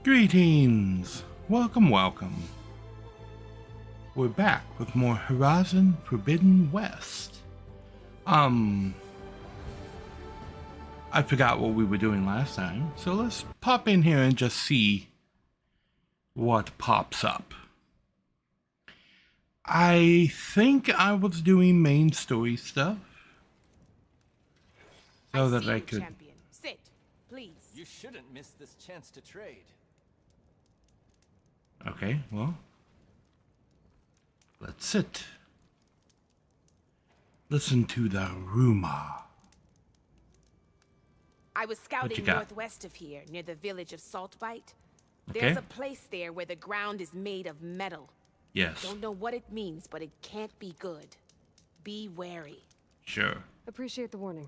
Greetings! Welcome, welcome. We're back with more Horizon Forbidden West. I forgot what we were doing last time, so let's pop in here and just see what pops up. I think I was doing main story stuff. So that I could... Champion. Sit, please. You shouldn't miss this chance to trade. Okay, well, let's sit. Listen to the rumor. I was scouting northwest of here, near the village of Saltbite. Okay. There's a place there where the ground is made of metal. Yes. Don't know what it means, but it can't be good. Be wary. Sure. Appreciate the warning.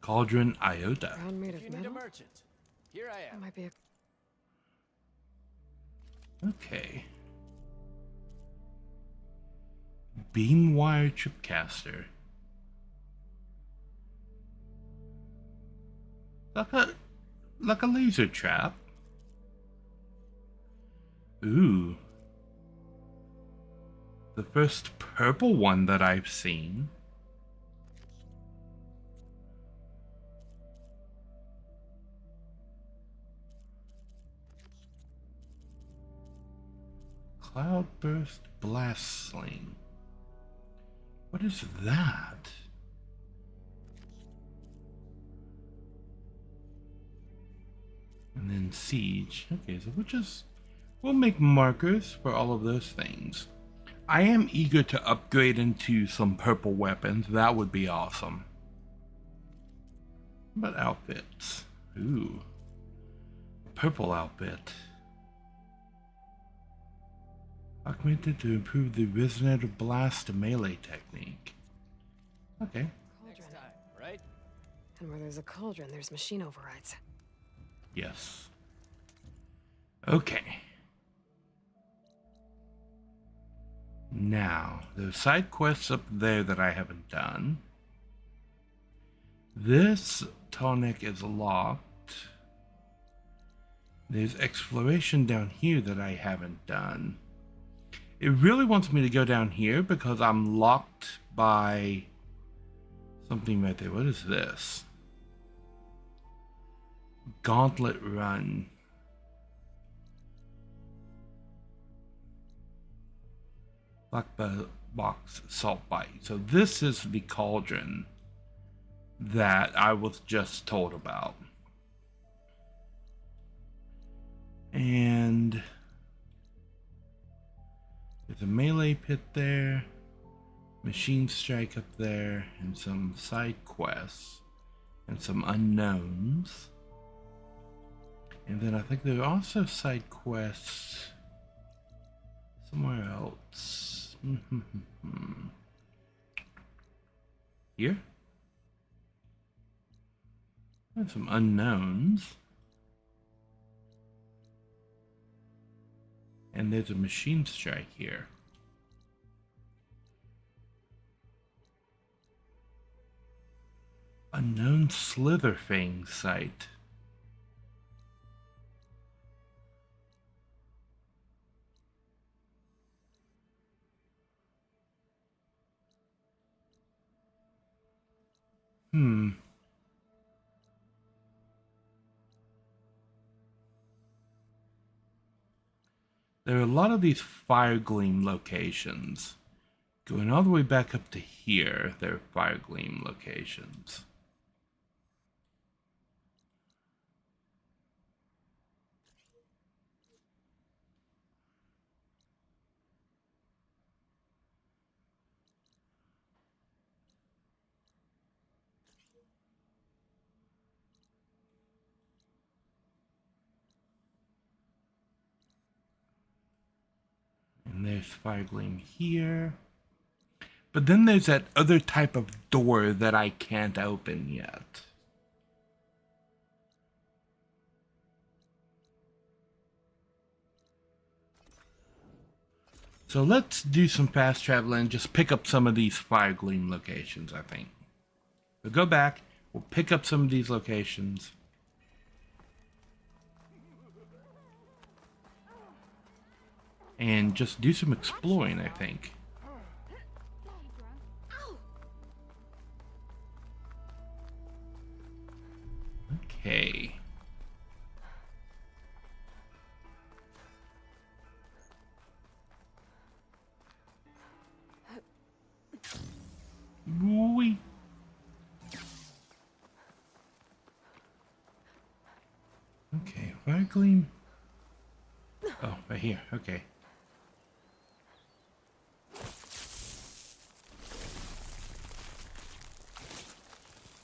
Cauldron Iota. Ground made If of you need a metal? merchant, here I That am. might be a... Okay. Beam wire tripcaster. Like a laser trap. Ooh. The first purple one that I've seen. Cloudburst Blast Sling. What is that? And then Siege. Okay, so we'll make markers for all of those things. I am eager to upgrade into some purple weapons. That would be awesome. But outfits. Ooh. Purple outfit. Augmented to improve the resonator blast melee technique. Okay. Next time, right? And where there's a cauldron, there's machine overrides. Yes. Okay. Now, there's side quests up there that I haven't done. This tonic is locked. There's exploration down here that I haven't done. It really wants me to go down here because I'm locked by something right there. What is this? Gauntlet Run. Black Box Salt Bite. So this is the cauldron that I was just told about. And there's a melee pit there, machine strike up there, and some side quests and some unknowns. And then I think there are also side quests somewhere else. Here? And some unknowns. And there's a machine strike here. Unknown Slitherfang site. There are a lot of these fire gleam locations. Going all the way back up to here, there are fire gleam locations. And there's fire gleam here. But then there's that other type of door that I can't open yet. So let's do some fast travel and just pick up some of these fire gleam locations, I think. We'll go back, we'll pick up some of these locations, and just do some exploring, I think. Okay. Wee. Okay, fire gleam. Oh, right here. Okay.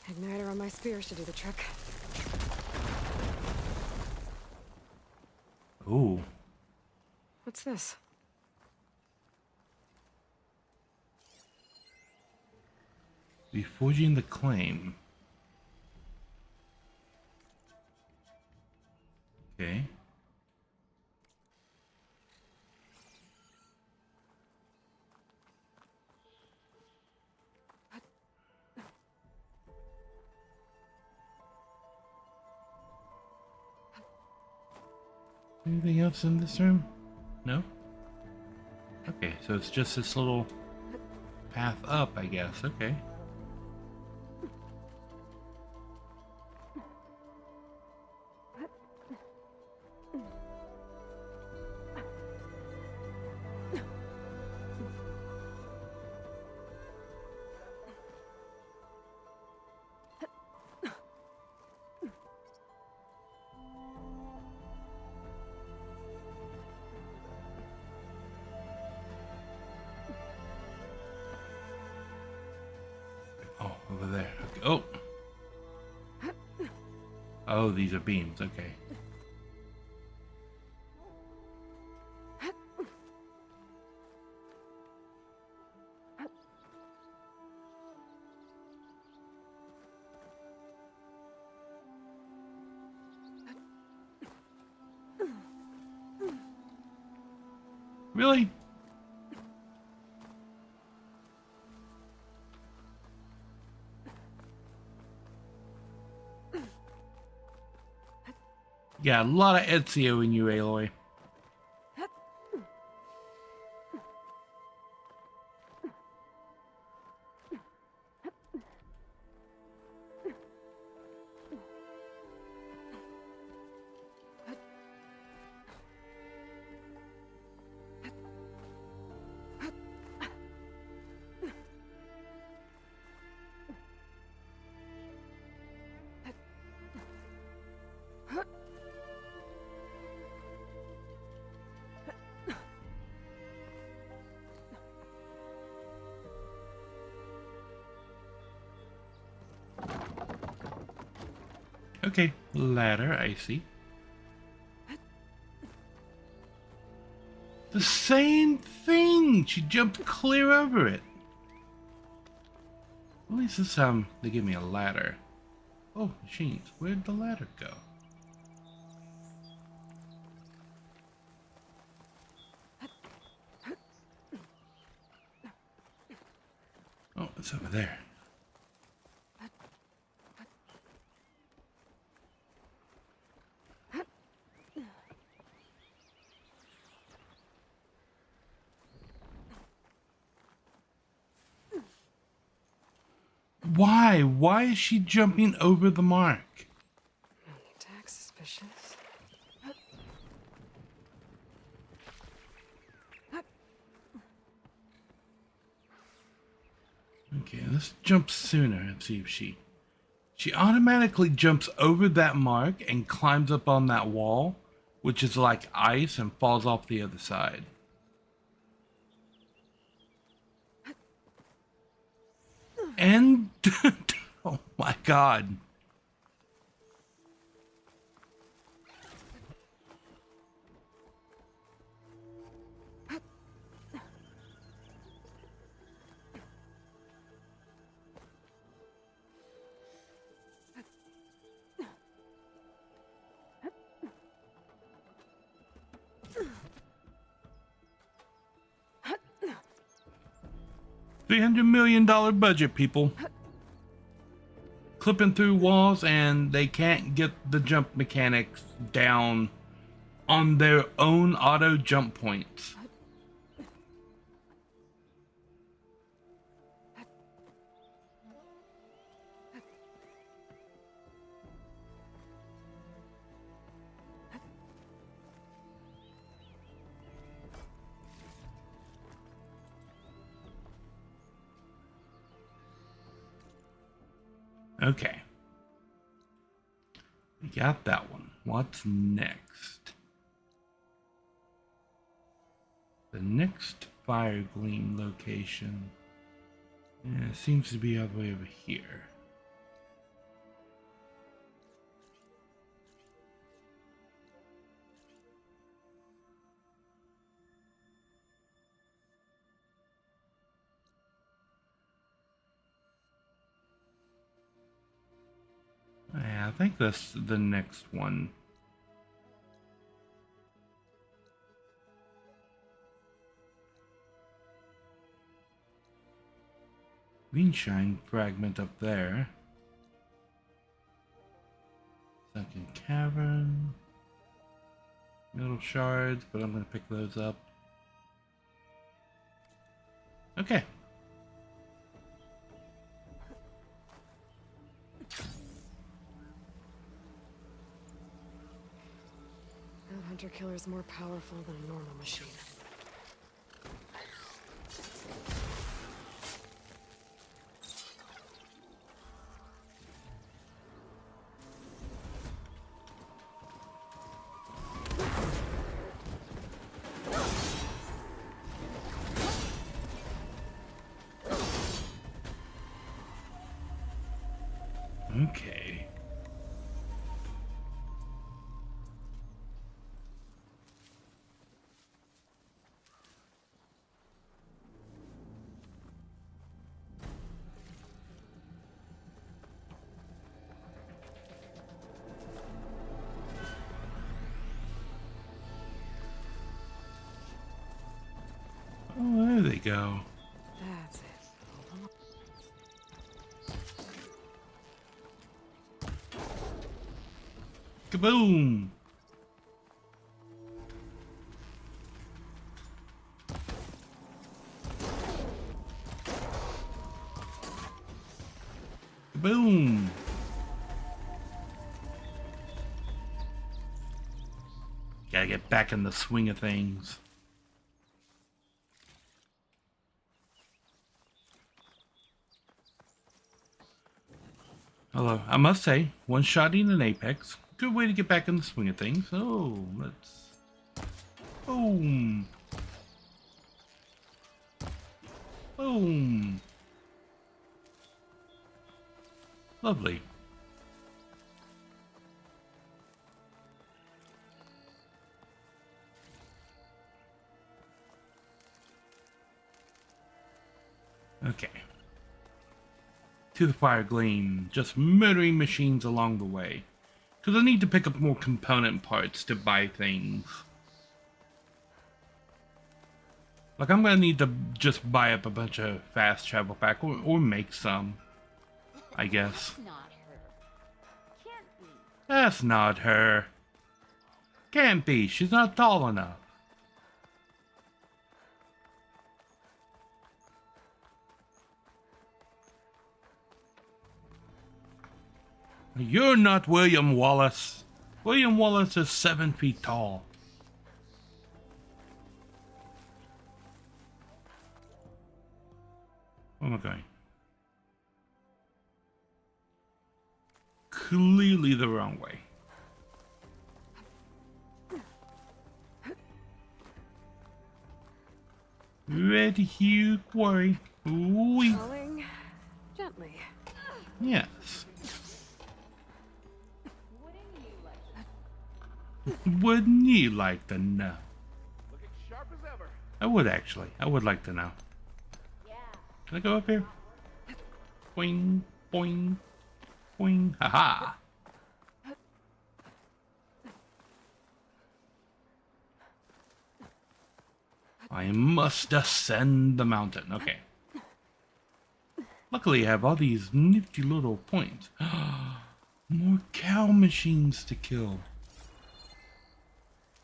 Igniter on my spear should do the trick. Ooh. What's this? Reforging the claim. Okay. Anything else in this room? No? Okay, so it's just this little path up, I guess. Okay. Oh, over there. Okay. Oh. Oh, these are beams. Okay. Really? Yeah, a lot of Ezio in you, Aloy. Okay, ladder, I see. The same thing! She jumped clear over it. At least this time they give me a ladder. Oh, machines. Where'd the ladder go? Oh, it's over there. Why? Why is she jumping over the mark? Attack suspicious. Okay, let's jump sooner and see if she automatically jumps over that mark and climbs up on that wall, which is like ice, and falls off the other side. And oh my god. $300 million budget, people. Clipping through walls, and they can't get the jump mechanics down on their own auto jump points. Okay. We got that one. What's next? The next fire gleam location seems to be all the way over here. Yeah, I think that's the next one. Greenshine fragment up there. Sunken cavern. Middle shards, but I'm gonna pick those up. Okay. That hunter killer is more powerful than a normal machine. Okay. Oh, there they go. That's it. Kaboom! Kaboom! Gotta get back in the swing of things. Although, I must say, one-shotting an Apex, good way to get back in the swing of things. Oh, let's... Boom! Boom! Lovely. Okay. To the fire gleam, just murdering machines along the way. Because I need to pick up more component parts to buy things. Like, I'm gonna need to just buy up a bunch of fast travel pack, or make some, I guess. Not her. Can't be. That's not her. Can't be, she's not tall enough. You're not William Wallace. William Wallace is 7 feet tall. Where am I going? Clearly the wrong way. Ready, Hugh, quarry. Ooh. Falling gently. Yes. Wouldn't you like Wouldn't you like to know? looking sharp as ever? I would actually. I would like to know. Yeah. Can I go up here? Boing, boing, boing. Haha. I must ascend the mountain. Okay. Luckily, I have all these nifty little points. More cow machines to kill.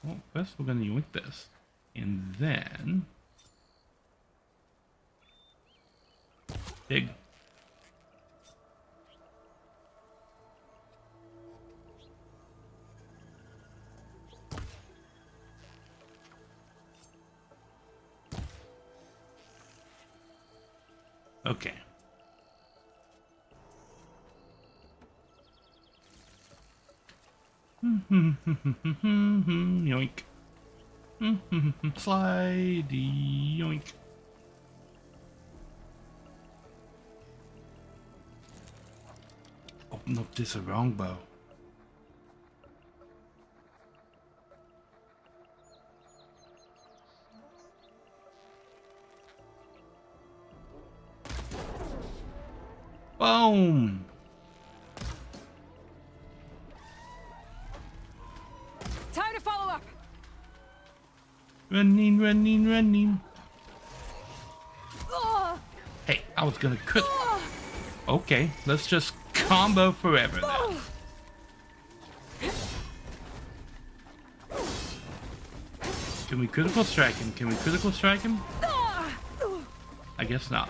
Well, first we're going to yoink this. And then... dig. Okay. Yoink. Slidey. Yoink. Open up this wrong bow. Boom! Time to follow up. Running, running, running. Ugh. Hey, I was gonna crit. Okay, let's just combo forever then. Can we critical strike him? Can we critical strike him? I guess not.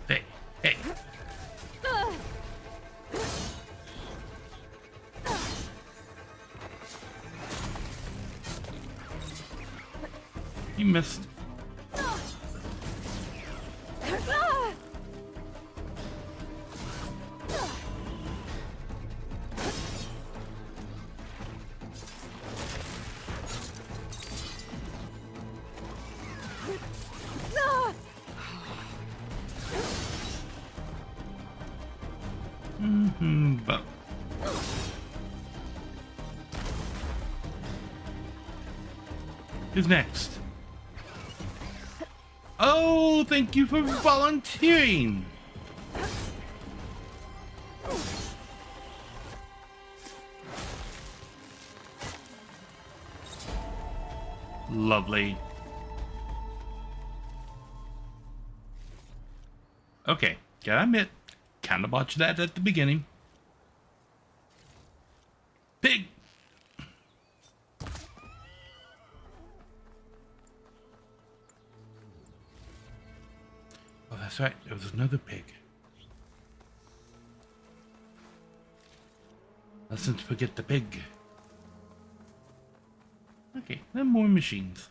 Hey, hey. You missed. But who's next? Oh, thank you for volunteering. Lovely. Okay, gotta admit, kind of botched that at the beginning. Pig! Oh, that's right, there was another pig. Mustn't forget the pig. Okay, then more machines.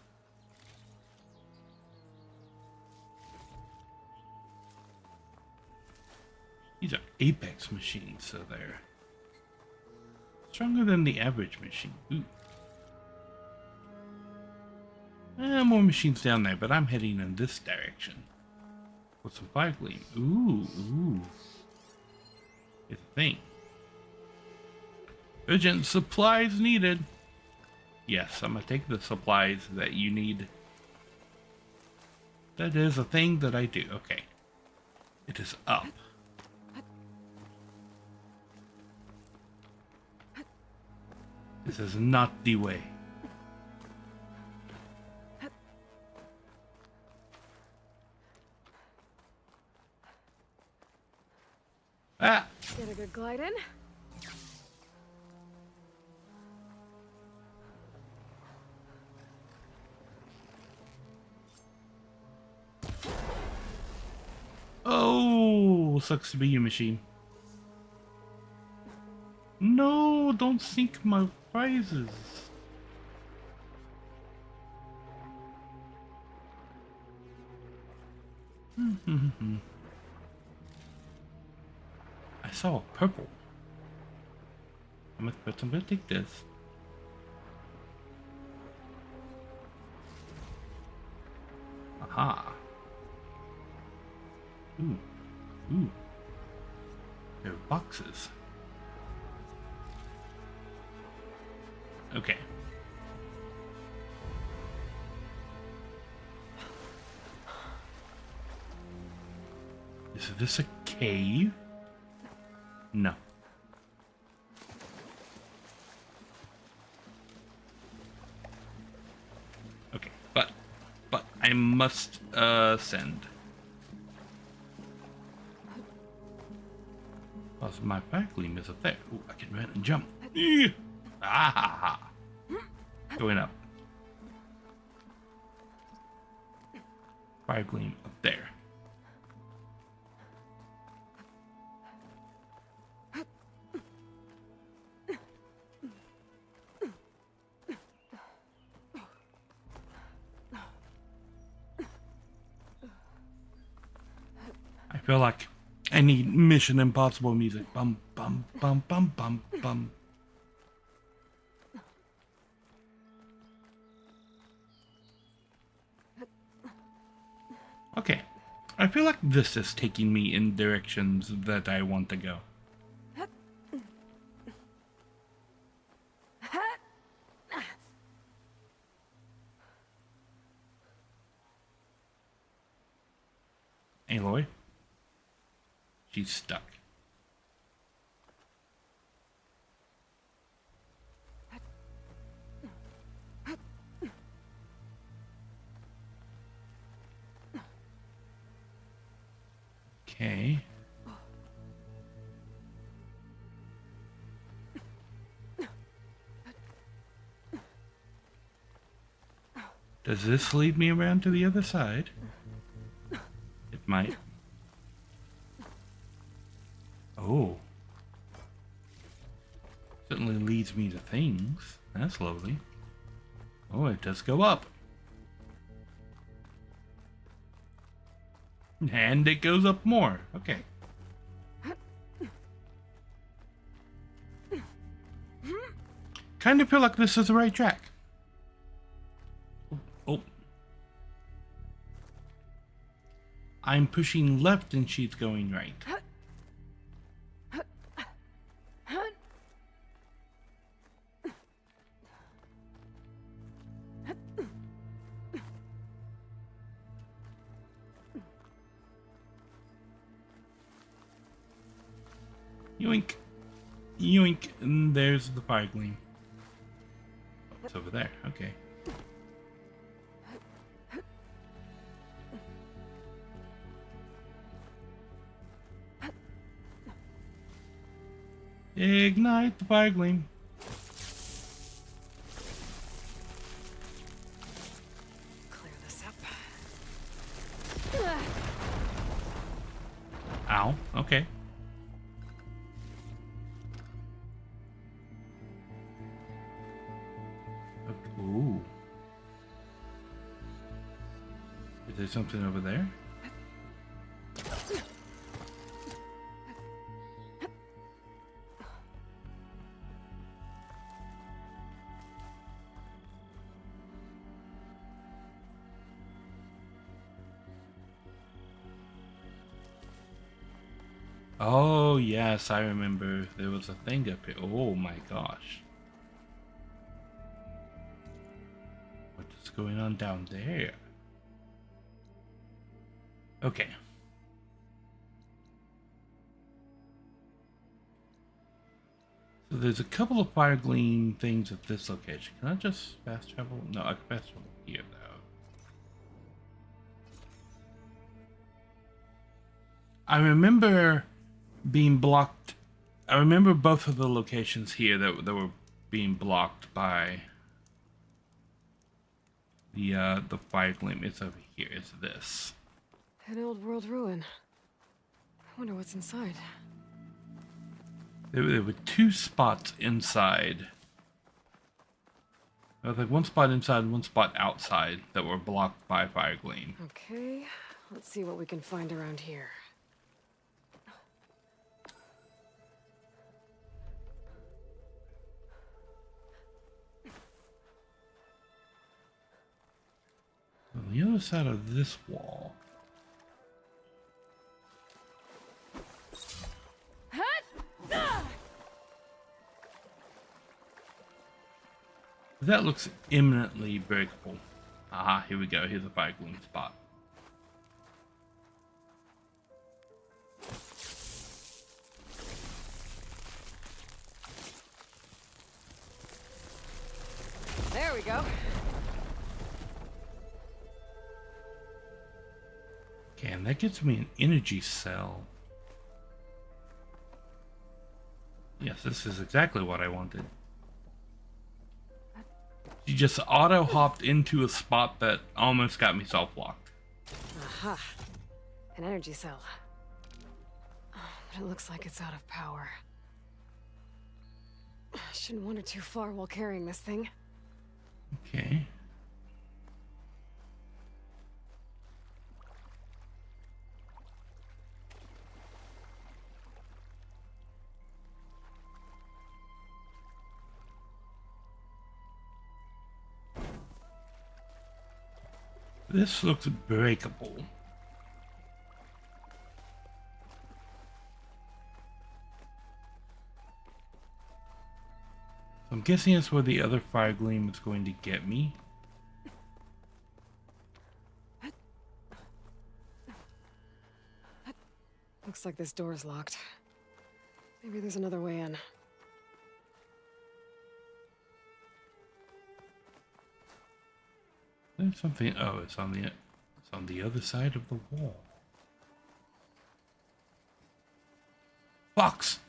These are apex machines, so they're stronger than the average machine. Ooh. More machines down there, but I'm heading in this direction. With some fire gleam. Ooh, ooh. It's a thing. Urgent supplies needed. Yes, I'm gonna take the supplies that you need. That is a thing that I do. Okay. It is up. This is not the way. Ah! Get a good glide in. Oh, sucks to be you, machine. No, don't sink my prizes. I saw a purple. I'm gonna take this. Aha. Ooh. Ooh. There are boxes. Okay. Is this a cave? No. Okay, but I must send. Oh, so my fire gleam is up there. Ooh, I can run and jump. Ah ha ha. Going up. Fire gleam up there. feel like I need Mission Impossible music. Bum, bum, bum, bum, bum, bum. Okay. I feel like this is taking me in directions that I want to go. Aloy? She's stuck. Okay. Does this lead me around to the other side? It might. Oh. Certainly leads me to things. That's lovely. Oh, it does go up. And it goes up more. Okay. Kind of feel like this is the right track. Oh. I'm pushing left and she's going right. Yoink. Yoink. And there's the fire gleam. Oh, it's over there. Okay. Ignite the fire gleam. Clear this up. Ow. Okay. Ooh. Is there something over there? Oh, yes, I remember there was a thing up here. Oh my gosh. What is going on down there? Okay. So there's a couple of fire gleam things at this location. Can I just fast travel? No, I can fast travel here though. I remember being blocked. I remember both of the locations here that were being blocked by the fire gleam. It's over here. It's this. An old world ruin. I wonder what's inside. There were two spots inside. There was like one spot inside and one spot outside that were blocked by fire gleam. Okay, let's see what we can find around here. On the other side of this wall. That looks imminently breakable. Aha, here we go. Here's a fire gleam spot. There we go. Okay, and that gets me an energy cell. Yes, this is exactly what I wanted. She just auto-hopped into a spot that almost got me self-locked. Aha. An energy cell. Oh, but it looks like it's out of power. I shouldn't wander too far while carrying this thing. Okay. This looks breakable. I'm guessing that's where the other fire gleam is going to get me. Looks like this door's locked. Maybe there's another way in. There's something. Oh, it's on the other side of the wall. Fox.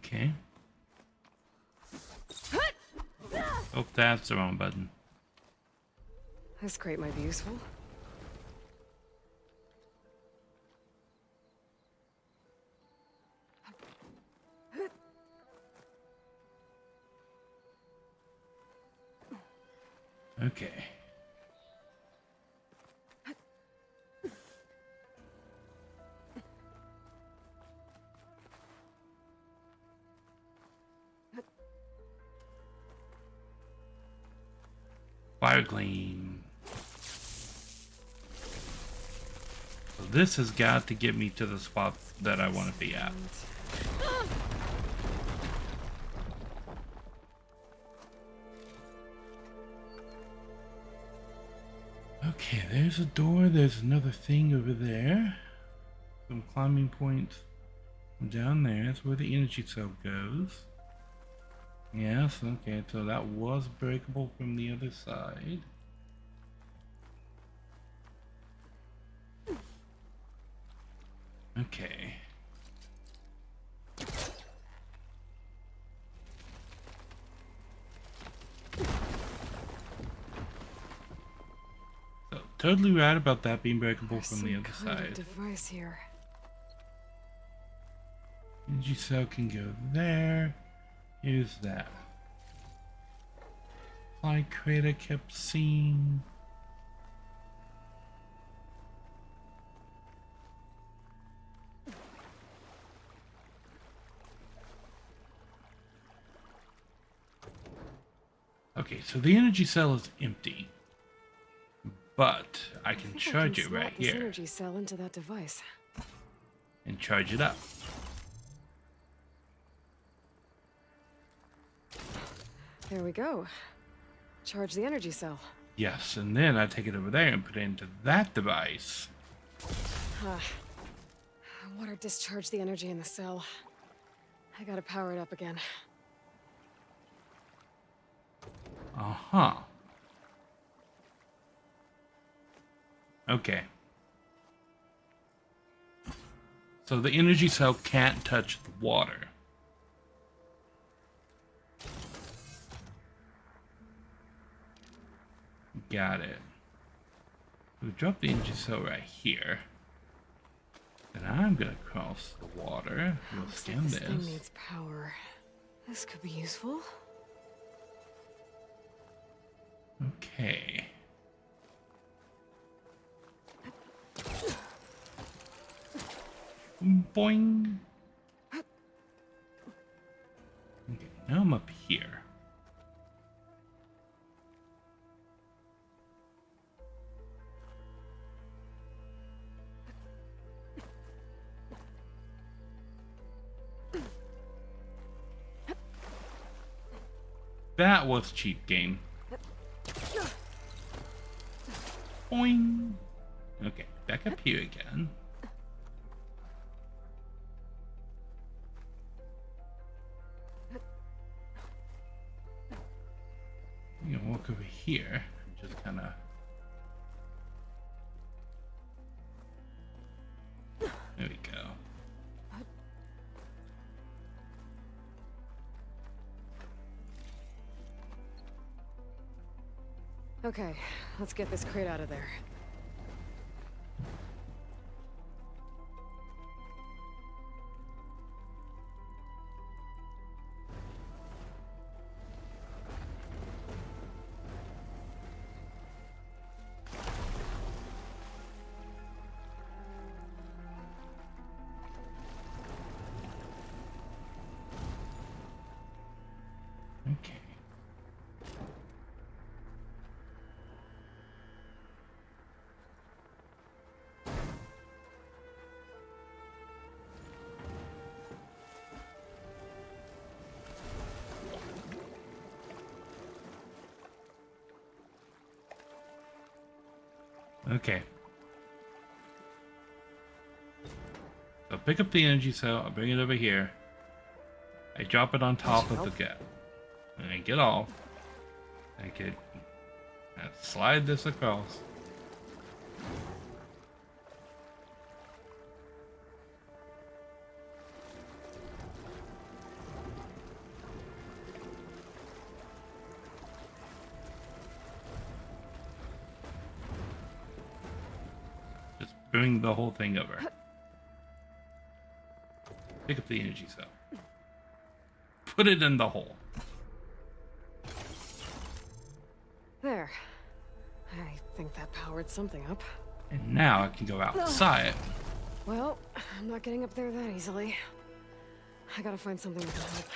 Okay. Oh, that's the wrong button. This crate might be useful. Okay. Fire gleam. So this has got to get me to the spot that I want to be at. Okay, there's a door. There's another thing over there. Some climbing points down there. That's where the energy cell goes. Yes, okay, so that was breakable from the other side. Okay. So, totally right about that being breakable There's from the some other kind of side. device here. Energy cell can go there. Here's that. Fly crate I kept seeing. Okay, so the energy cell is empty, but I can charge it right This here energy cell into that device. and charge it up. There we go. Charge the energy cell. Yes, and then I take it over there and put it into that device. Water discharge the energy in the cell. I gotta power it up again. Uh-huh. Okay. So the energy cell can't touch the water. Got it. We drop the energy cell right here. Then I'm gonna cross the water. We'll Looks scan like this thing this. needs power. This could be useful. Okay. Boing. Okay, now I'm up here. That was cheap game. Boing. Okay, back up here again. You can walk over here and just kind of. There we go. Okay, let's get this crate out of there. Okay. So pick up the energy cell, I'll bring it over here. I drop it on top of the gap. And I get off. I could slide this across. Just bring the whole thing over. Pick up the energy cell. Put it in the hole. There. I think that powered something up. And now I can go outside. Well, I'm not getting up there that easily. I gotta find something that can help.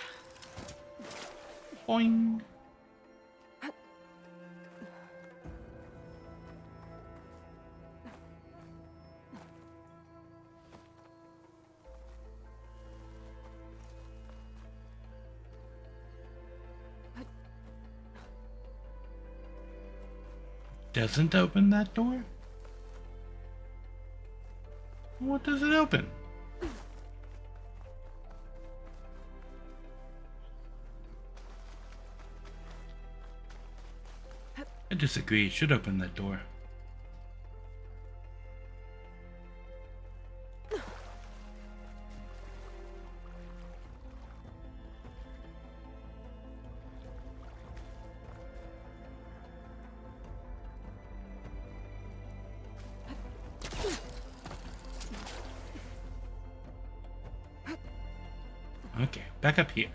Boing. Doesn't open that door? What does it open? I disagree. It should open that door. Okay, back up here.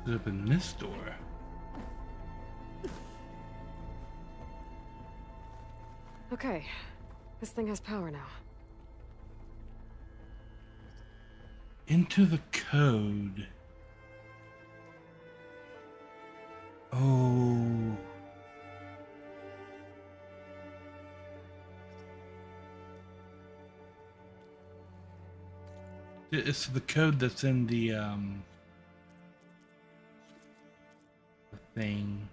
Let's open this door. Okay. This thing has power now. Into the code. Oh. It's the code that's in the thing.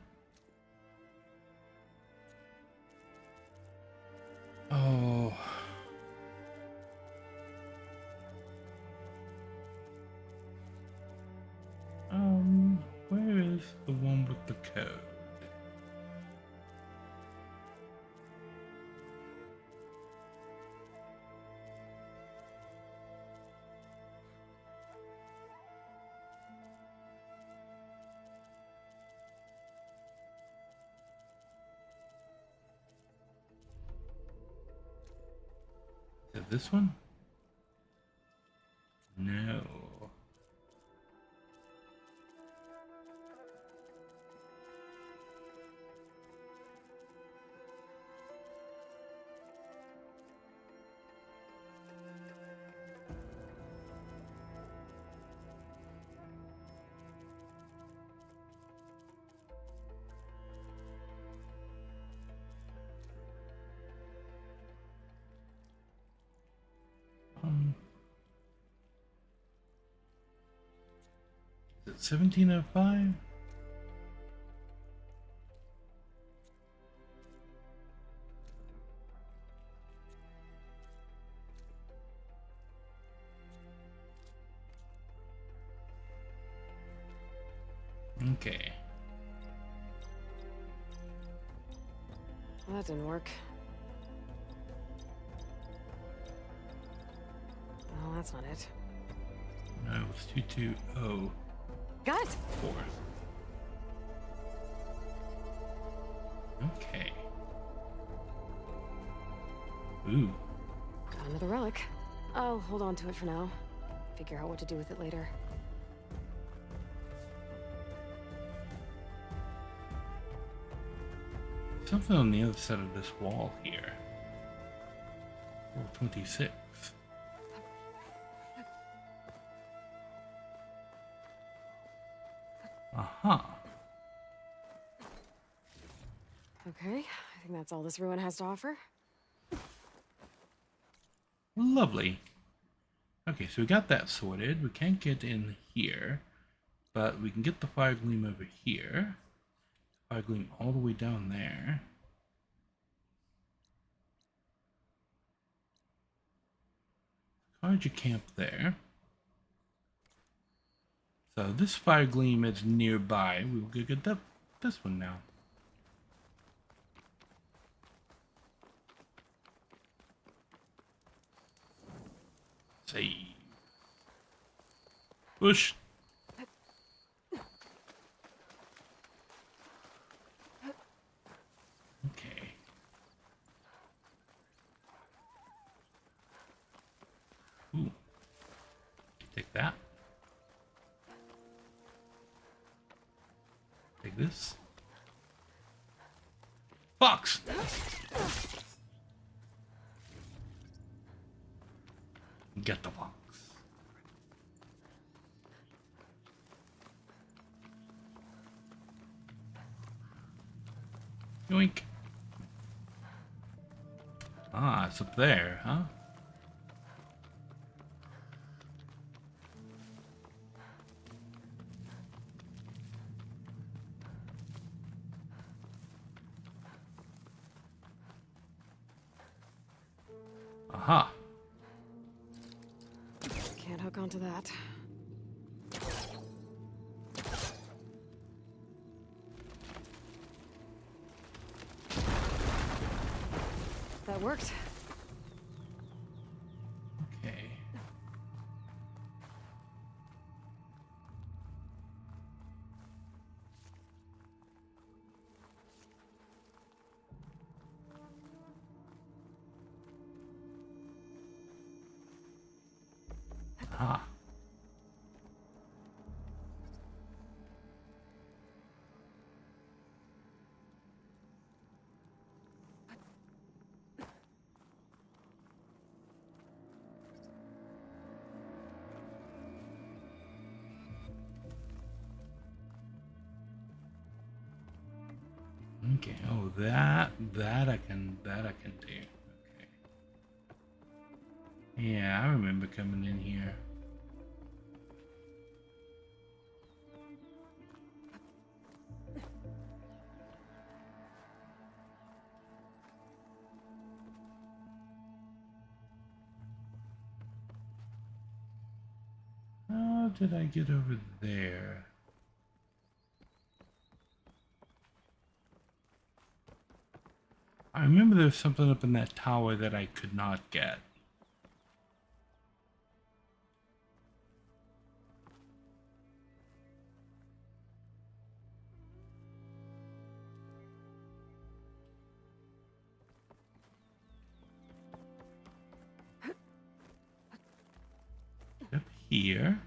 Oh. Where is the one with the code? Is it this one? No. Is it 1705? Okay. Well, that didn't work. Well, that's not it. No, it's 220. Got it! 4. Okay. Ooh. Got another relic. I'll hold on to it for now. Figure out what to do with it later. Something on the other side of this wall here. 426. Aha. Okay, I think that's all this ruin has to offer. Lovely. Okay, so we got that sorted. We can't get in here, but we can get the fire gleam over here. Fire gleam all the way down there. How'd you camp there? So this fire gleam is nearby. We'll go get this one now. Save. Push. Okay. Ooh. Take that. Take this. Fox! Get the fox. Yoink. Ah, it's up there, huh? Aha. Can't hook onto that. That worked. Okay. Ah. Okay. Oh, that I can do. Okay. Yeah, I remember coming in here. How did I get over there? I remember there was something up in that tower that I could not get. Up here.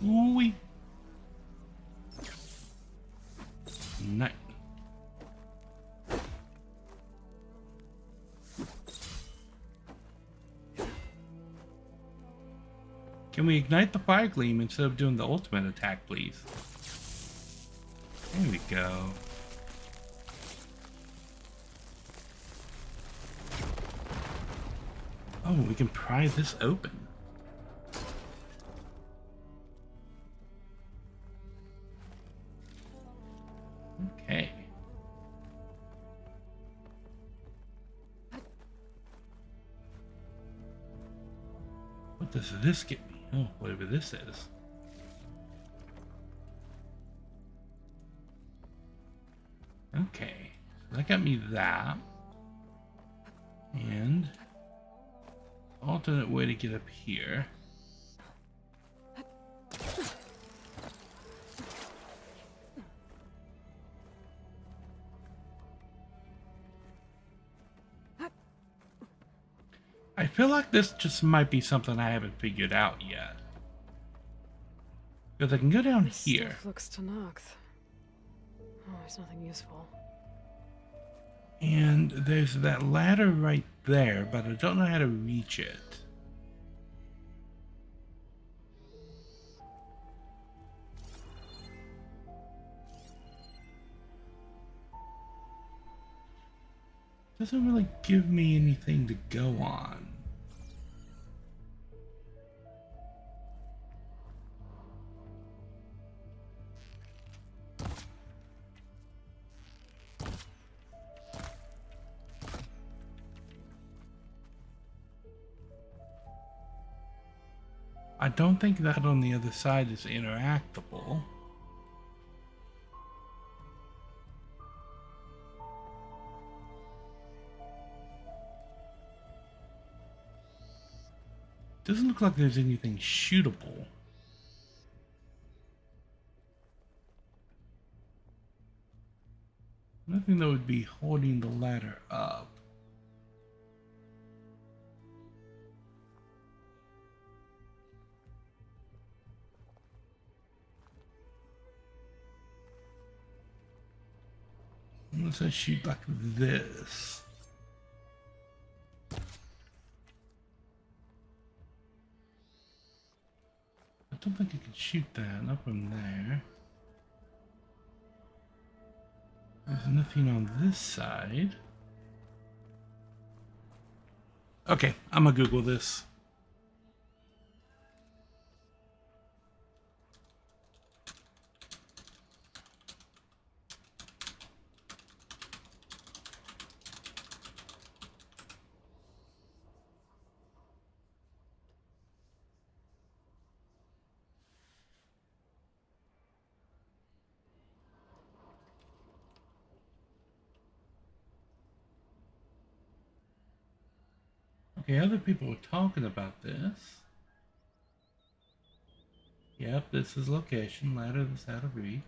Ooh-wee. Nice. Can we ignite the fire gleam instead of doing the ultimate attack, please? There we go. Oh, we can pry this open. Okay. What does this get me? Oh, whatever this is. Okay, so that got me that. And alternate way to get up here. I feel like this just might be something I haven't figured out yet. Because I can go down This here. stuff looks to knock. Oh, there's nothing useful. And there's that ladder right there, but I don't know how to reach it. Doesn't really give me anything to go on. I don't think that on the other side is interactable. Doesn't look like there's anything shootable. Nothing that would be holding the ladder up. Unless I shoot like this. I don't think I can shoot that, not from there. There's nothing on this side. Okay, I'm gonna Google this. Okay, other people were talking about this. Yep, this is location, ladder that's out of reach.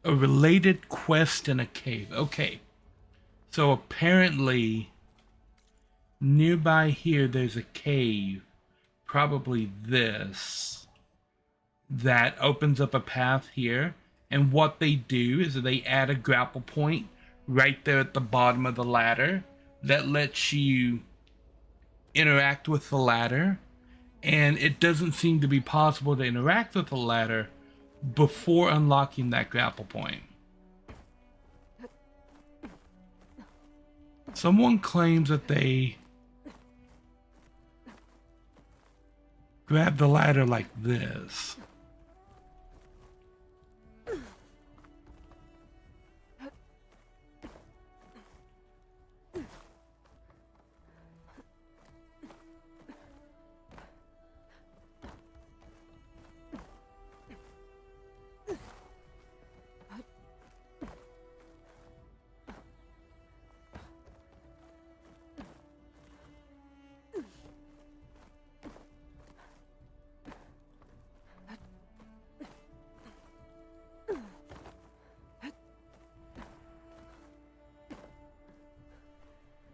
A related quest in a cave. Okay. So apparently, nearby here, there's a cave. Probably this. That opens up a path here. And what they do is they add a grapple point right there at the bottom of the ladder that lets you interact with the ladder. And it doesn't seem to be possible to interact with the ladder before unlocking that grapple point. Someone claims that they grab the ladder like this.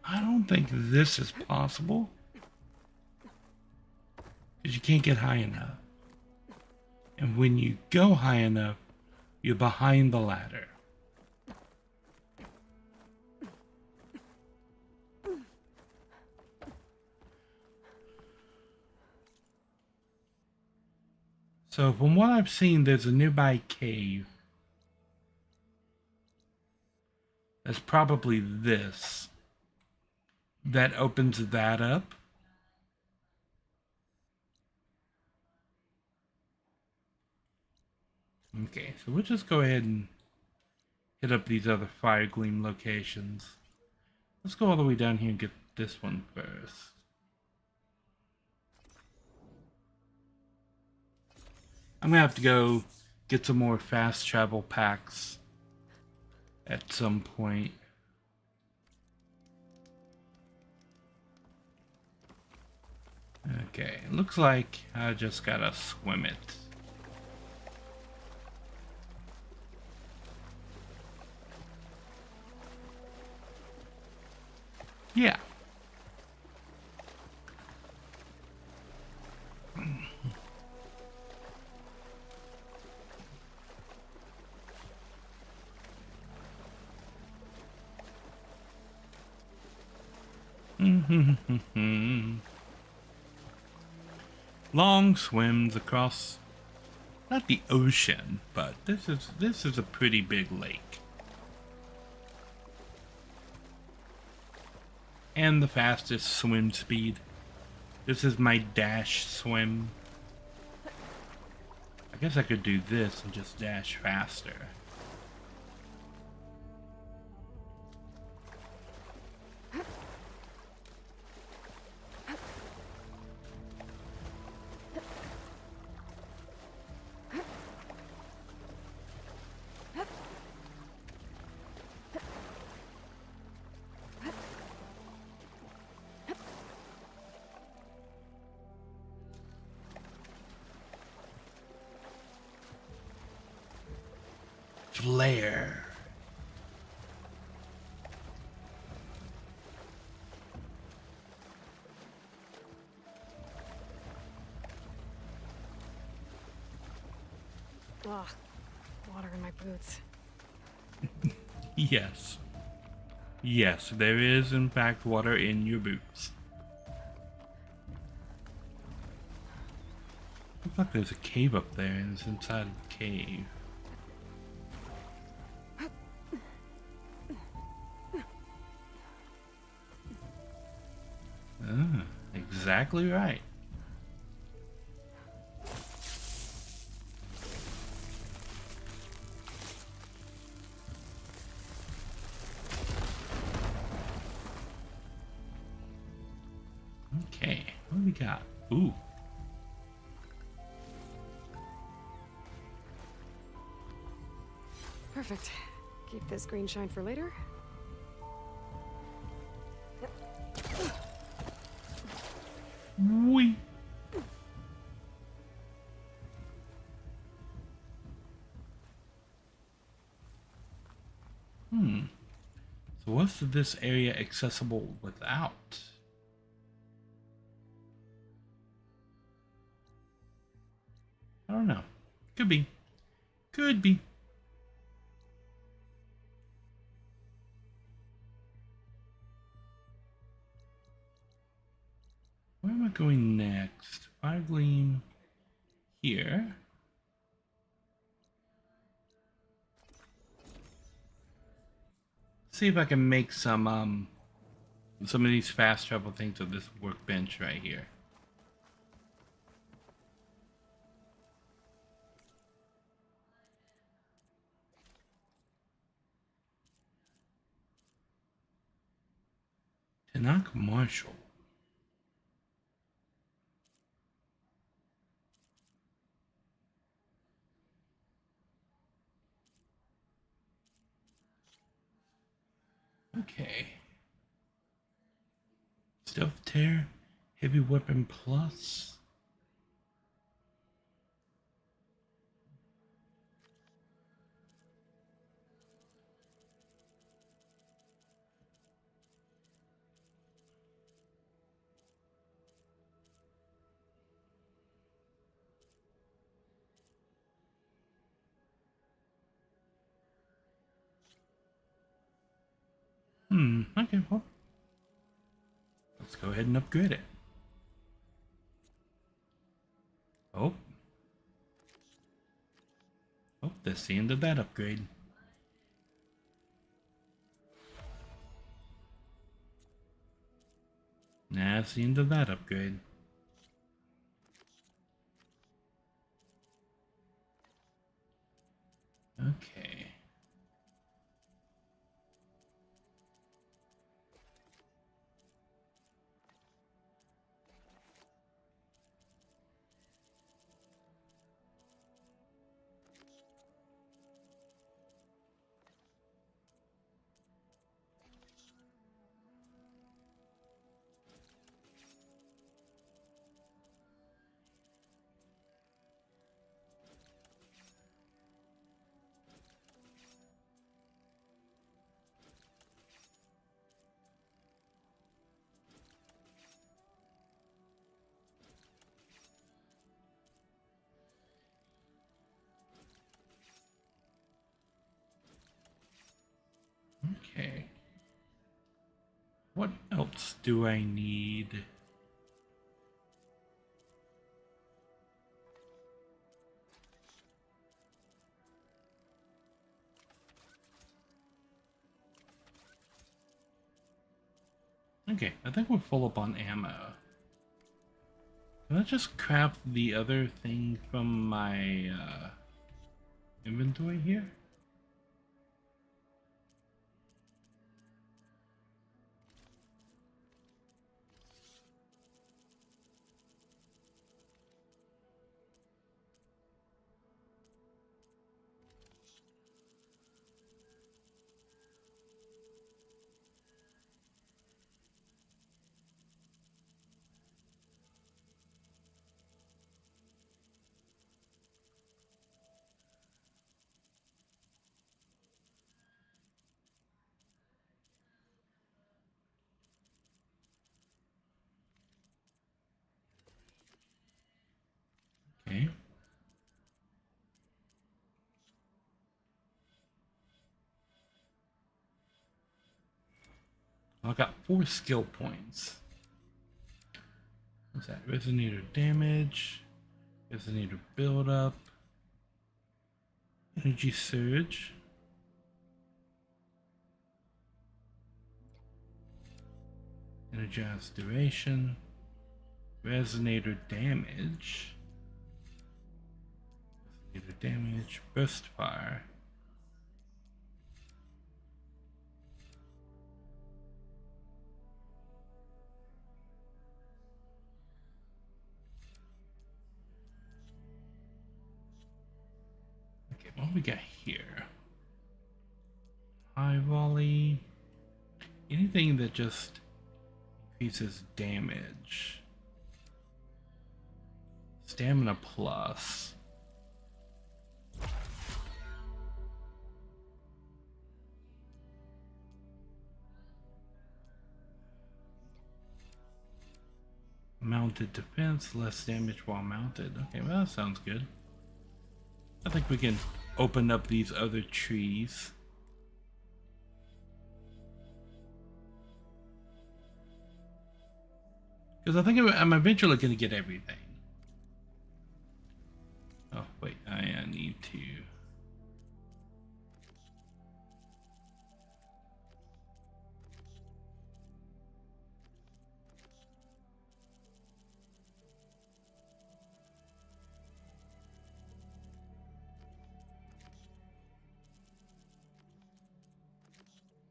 I don't think this is possible. Because you can't get high enough. And when you go high enough, you're behind the ladder. So from what I've seen, there's a nearby cave. That's probably this. That opens that up. Okay, so we'll just go ahead and hit up these other fire gleam locations. Let's go all the way down here and get this one first. I'm gonna have to go get some more fast travel packs at some point. Okay, looks like I just gotta swim it. Yeah. Long swims across, not the ocean, but this is a pretty big lake. And the fastest swim speed. This is my dash swim. I guess I could do this and just dash faster. Flare. Ugh, water in my boots. Yes. Yes, there is in fact water in your boots. Looks like there's a cave up there and it's inside of the cave. Ah, exactly right. Okay, what do we got? Ooh. Perfect. Keep this green shine for later. Wee. So what's this area accessible without? I don't know. Could be. Could be. Where am I going next? Fire Gleam here. See if I can make some of these fast travel things with this workbench right here. Tanakh Marshall. Okay. Stealth Tear, Heavy Weapon Plus. Okay, well. Let's go ahead and upgrade it. Oh. Oh, that's the end of that upgrade. That's the end of that upgrade. Okay. What else do I need? Okay, I think we're full up on ammo. Can I just craft the other thing from my inventory here? Okay. I got 4 skill points. What's that? Resonator damage, resonator buildup, energy surge, energized duration, resonator damage, burst fire. Okay, what do we got here? High volley. Anything that just increases damage. Stamina plus. Mounted defense, less damage while mounted. Okay, well that sounds good. I think we can open up these other trees. Because I think I'm eventually going to get everything. Oh, wait, I need to...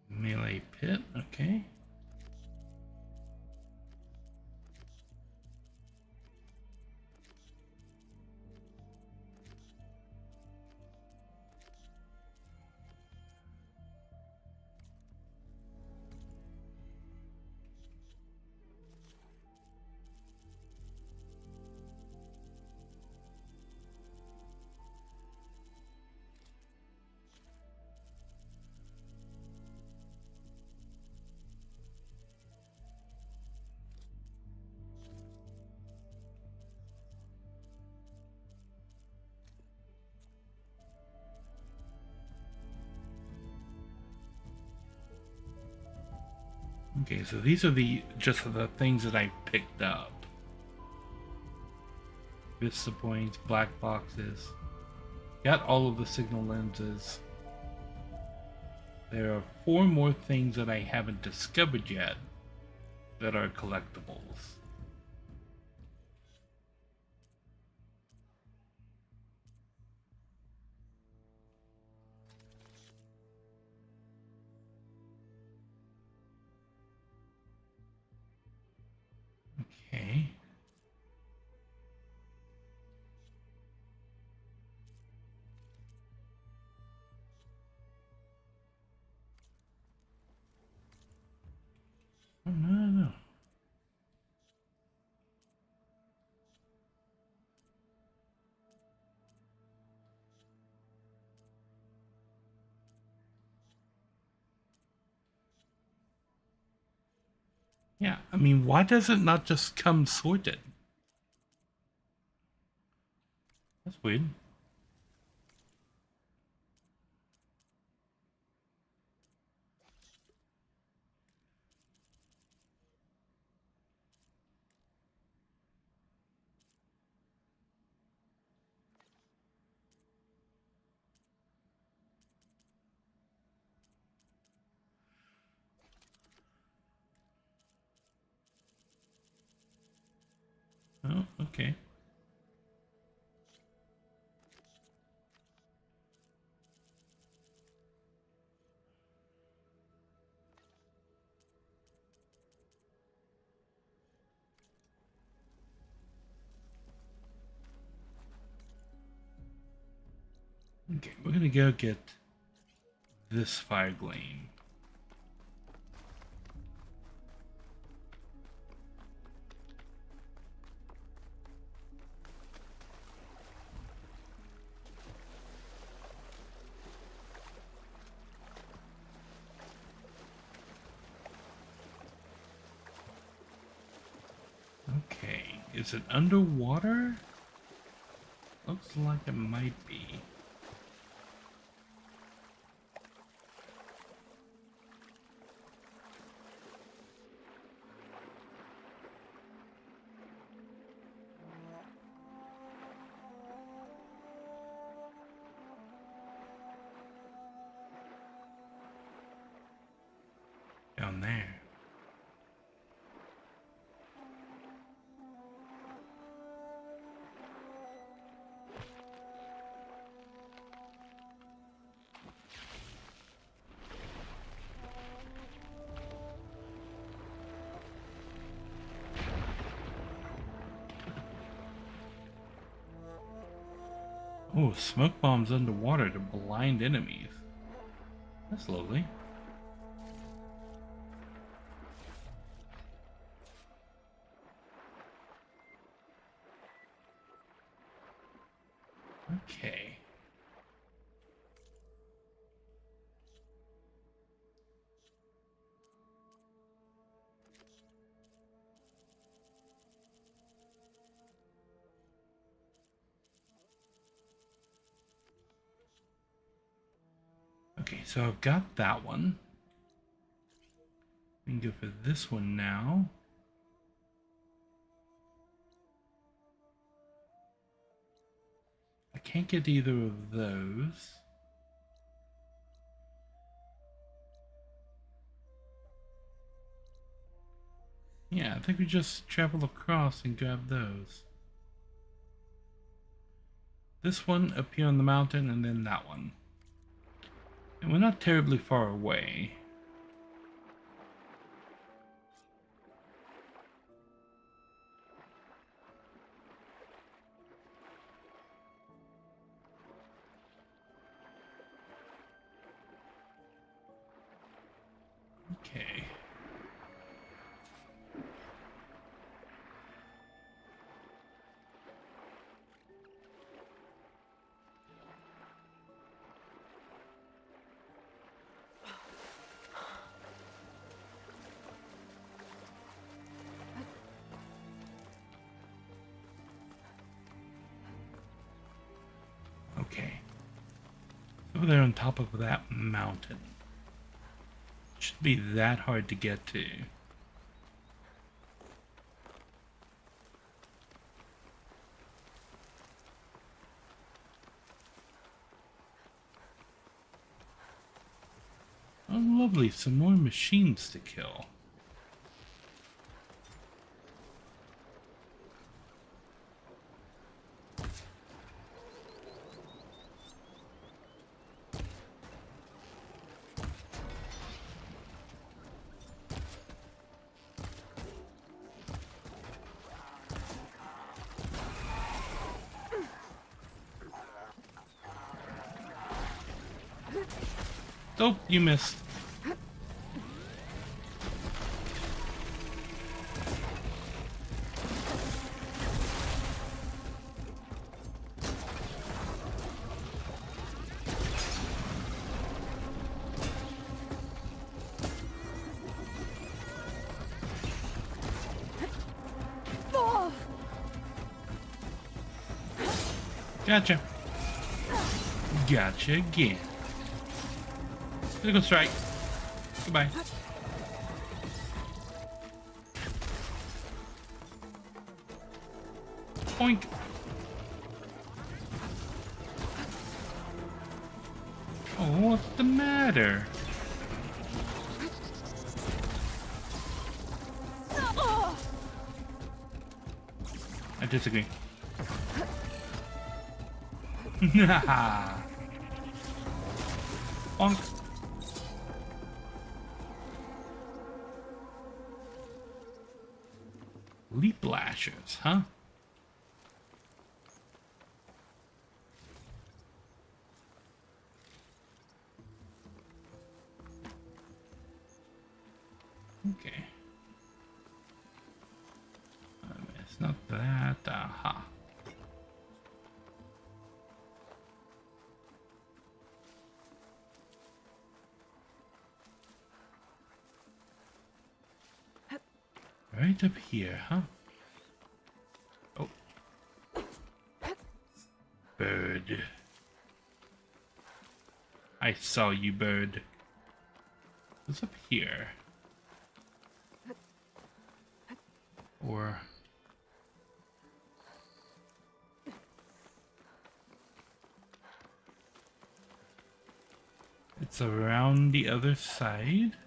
Melee pit, okay. Okay, so these are just the things that I picked up. Vista points, black boxes. Got all of the signal lenses. There are 4 more things that I haven't discovered yet that are collectibles. Okay. Oh, no. Yeah, I mean, why does it not just come sorted? That's weird. Oh, okay. Okay, we're gonna go get this fire gleam. Okay, is it underwater? Looks like it might be. Down there. Oh, smoke bombs underwater to blind enemies. That's lovely. Okay. Okay, so I've got that one. We can go for this one now. I can't get either of those. Yeah, I think we just travel across and grab those. This one up here on the mountain, and then that one. And we're not terribly far away. Okay. Okay. Over there on top of that mountain. Shouldn't be that hard to get to. Oh, lovely. Some more machines to kill. Oh, you missed. Gotcha. Gotcha again. Critical strike. Goodbye. Boink. Oh, what's the matter? I disagree. Bonk. Leap lashers, huh? Okay. It's not that. Aha. Right up here, huh? Oh. Bird. I saw you, bird. What's up here? Or... it's around the other side?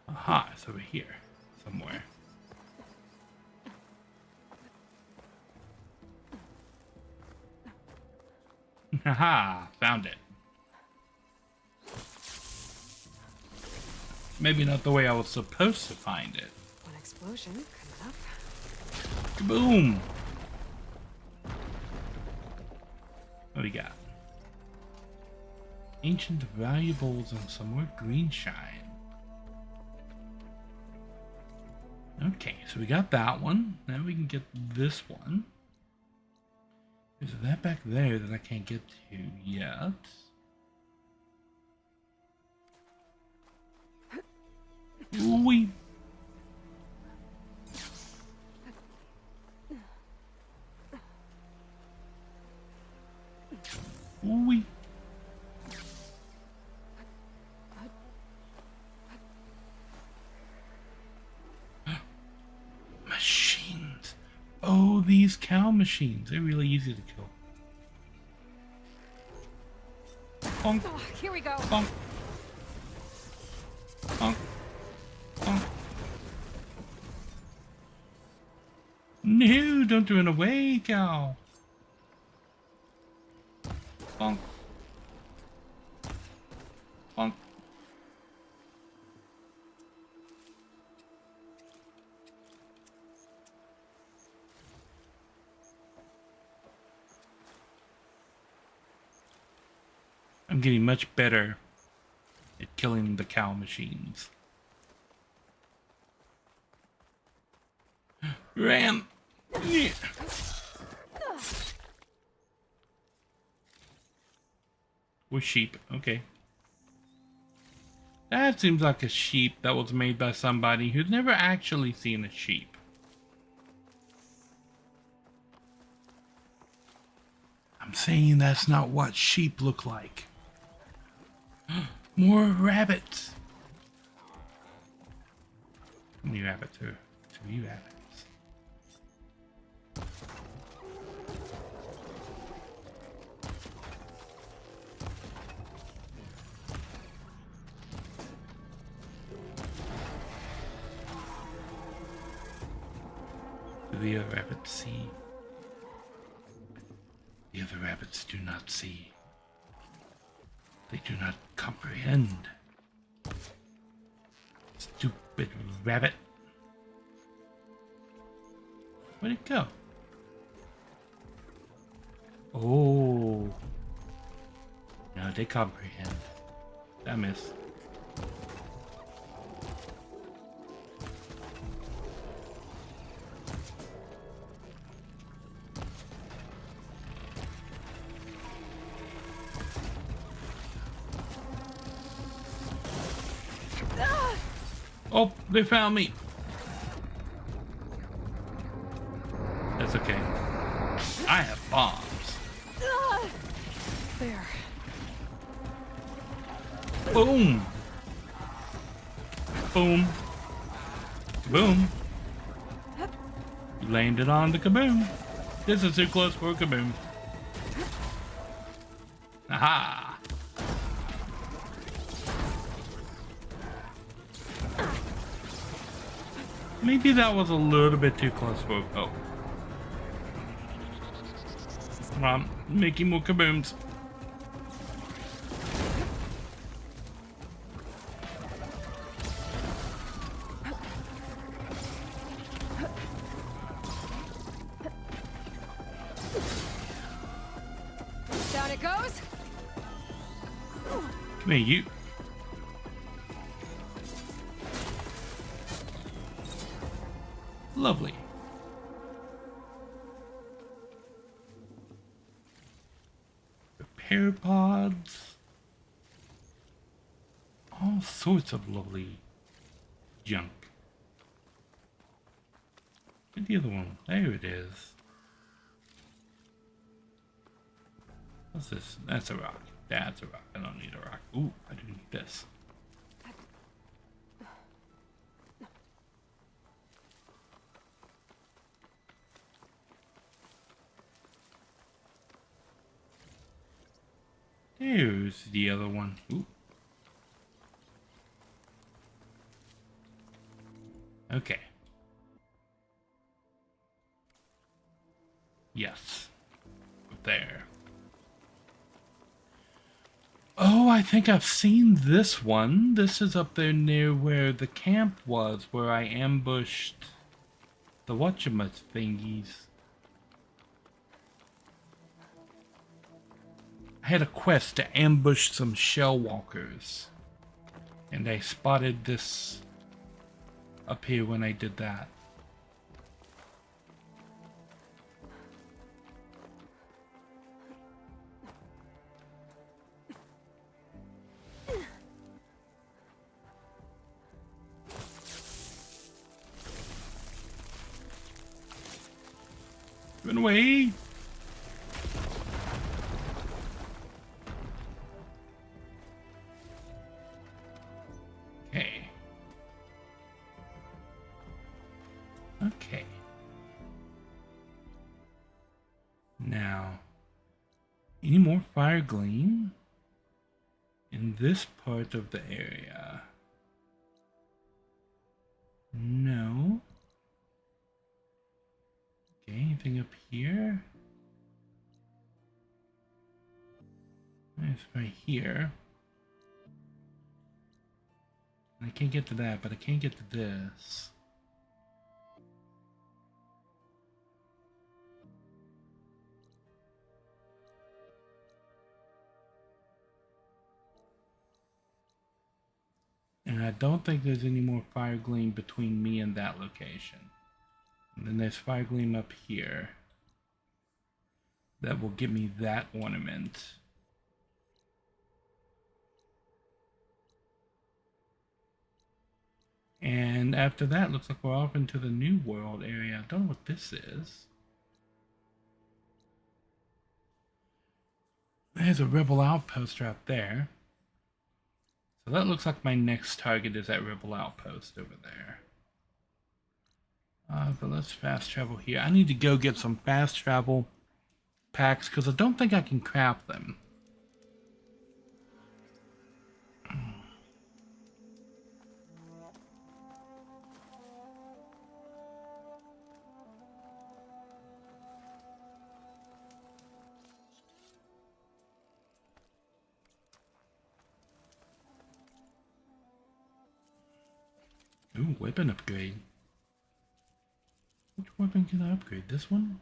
Aha, it's over here somewhere. Haha, found it. Maybe not the way I was supposed to find it. One explosion coming up. Kaboom! What do we got? Ancient valuables and some more green shine. Okay, so we got that one. Now we can get this one. There's that back there that I can't get to yet. Ooh-wee. Ooh-wee. Machines. Oh, these cow machines. They're really easy to kill. Bonk. Oh, here we go. Bonk. Bonk. Bonk. No, don't run away, cow. Bonk. Bonk. I'm getting much better at killing the cow machines. Ram! Yeah. With sheep, okay. That seems like a sheep that was made by somebody who's never actually seen a sheep. I'm saying that's not what sheep look like. More rabbits. How many rabbits are 3 rabbits? Do the other rabbits see? The other rabbits do not see. They do not comprehend. Stupid rabbit. Where'd it go? Oh. No, they comprehend. I miss. Oh, they found me. That's okay. I have bombs. There. Boom. Boom. Kaboom. Landed on the kaboom. This is too close for a kaboom. Aha. Maybe that was a little bit too close for. Oh. Come on, making more kabooms. Down it goes. Come here, you. Lovely. Repair pods. All sorts of lovely junk. Where's the other one? There it is. What's this? That's a rock. That's a rock. I don't need a rock. Ooh, I do need this. There's the other one. Ooh. Okay. Yes. Up there. Oh, I think I've seen this one. This is up there near where the camp was, where I ambushed the whatchamut thingies. I had a quest to ambush some shell walkers, and I spotted this up here when I did that. Run away! Okay. Okay. Now, any more fire gleam in this part of the area? No. Okay, anything up here? It's right here. I can't get to that, but I can't get to this. And I don't think there's any more fire gleam between me and that location. And then there's fire gleam up here. That will give me that ornament. And after that, looks like we're off into the New World area. I don't know what this is. There's a rebel outpost right there. So that looks like my next target is that rebel outpost over there. But let's fast travel here. I need to go get some fast travel packs because I don't think I can craft them. Ooh, weapon upgrade. Which weapon can I upgrade? This one?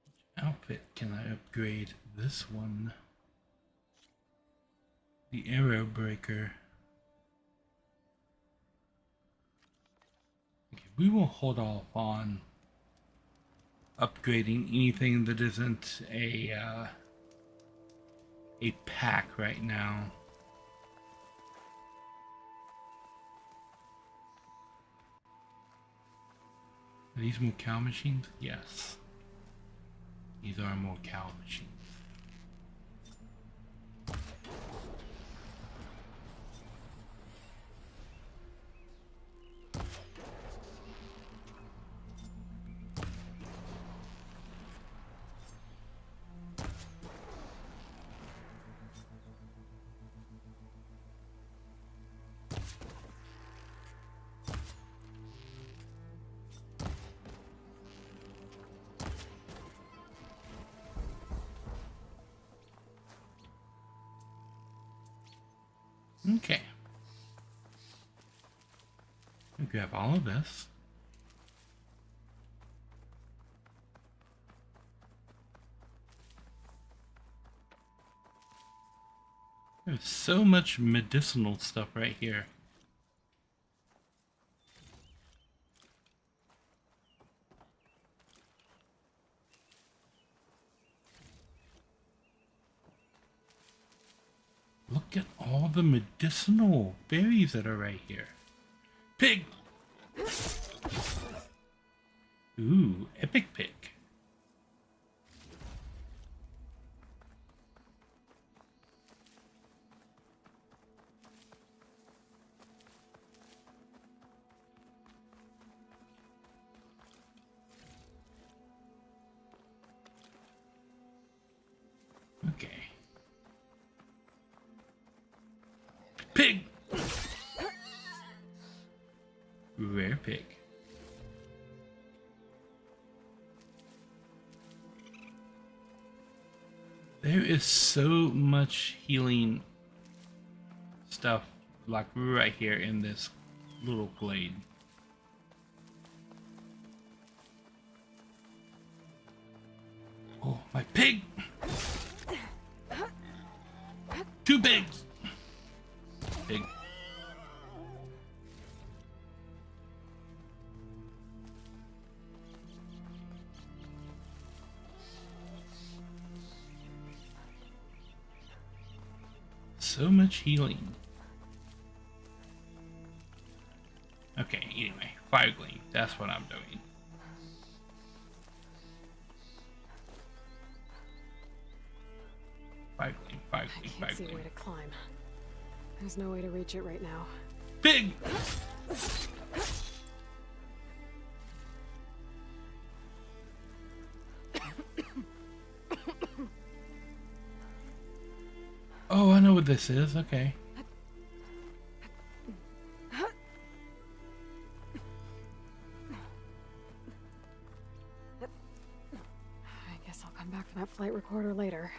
Which outfit can I upgrade? This one. The arrow breaker. Okay, we will hold off on upgrading anything that isn't a pack right now. Are these more cow machines? Yes. These are more cow machines. Okay. We grab all of this. There's so much medicinal stuff right here. Look at all the medicinal berries that are right here. Pig! Ooh, epic pig. Okay. Pig! Rare pig. There is so much healing stuff like right here in this little glade. Oh, my pig! Two pigs! Pig. So much healing. Okay, anyway, fire gleam. That's what I'm doing. Fire gleam, fire gleam, I fire can't see a gleam. way to climb. There's no way to reach it right now. Pig! Oh, I know what this is. Okay. I guess I'll come back for that flight recorder later.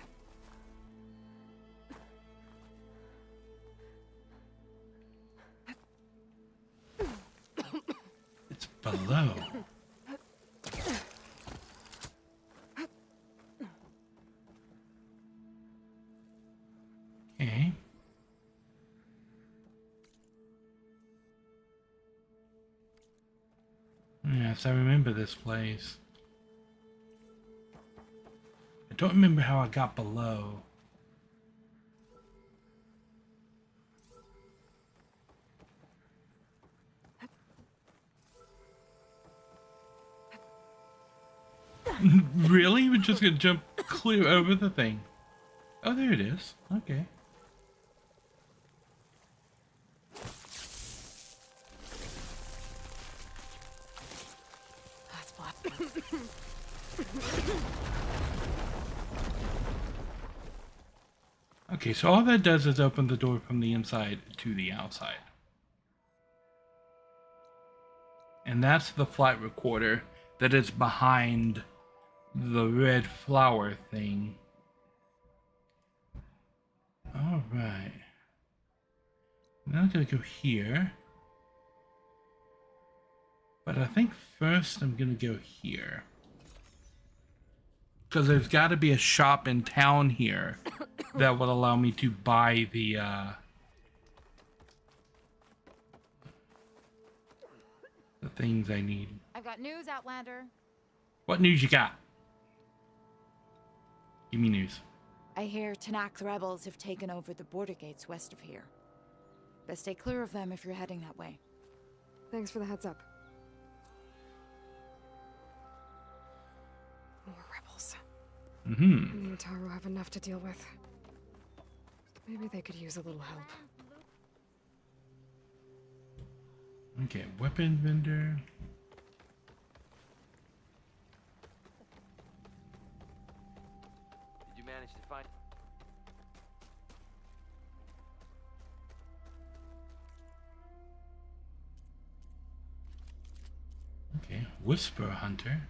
It's below. Okay. Yes, I remember this place. I don't remember how I got below. Really? We're just gonna jump clear over the thing. Oh, there it is. Okay. That's blocked. Okay, so all that does is open the door from the inside to the outside. And that's the flight recorder that is behind the red flower thing. Alright. Now I'm gonna go here. But I think first I'm gonna go here. Because there's got to be a shop in town here that would allow me to buy the things I need. I've got news, Outlander. What news you got? Give me news. I hear Tanakh rebels have taken over the border gates west of here. Best stay clear of them if you're heading that way. Thanks for the heads up. More rebels. Mm-hmm. Me and Taro have enough to deal with. Maybe they could use a little help. Okay, weapon vendor. Did you manage to find? Okay, whisper hunter.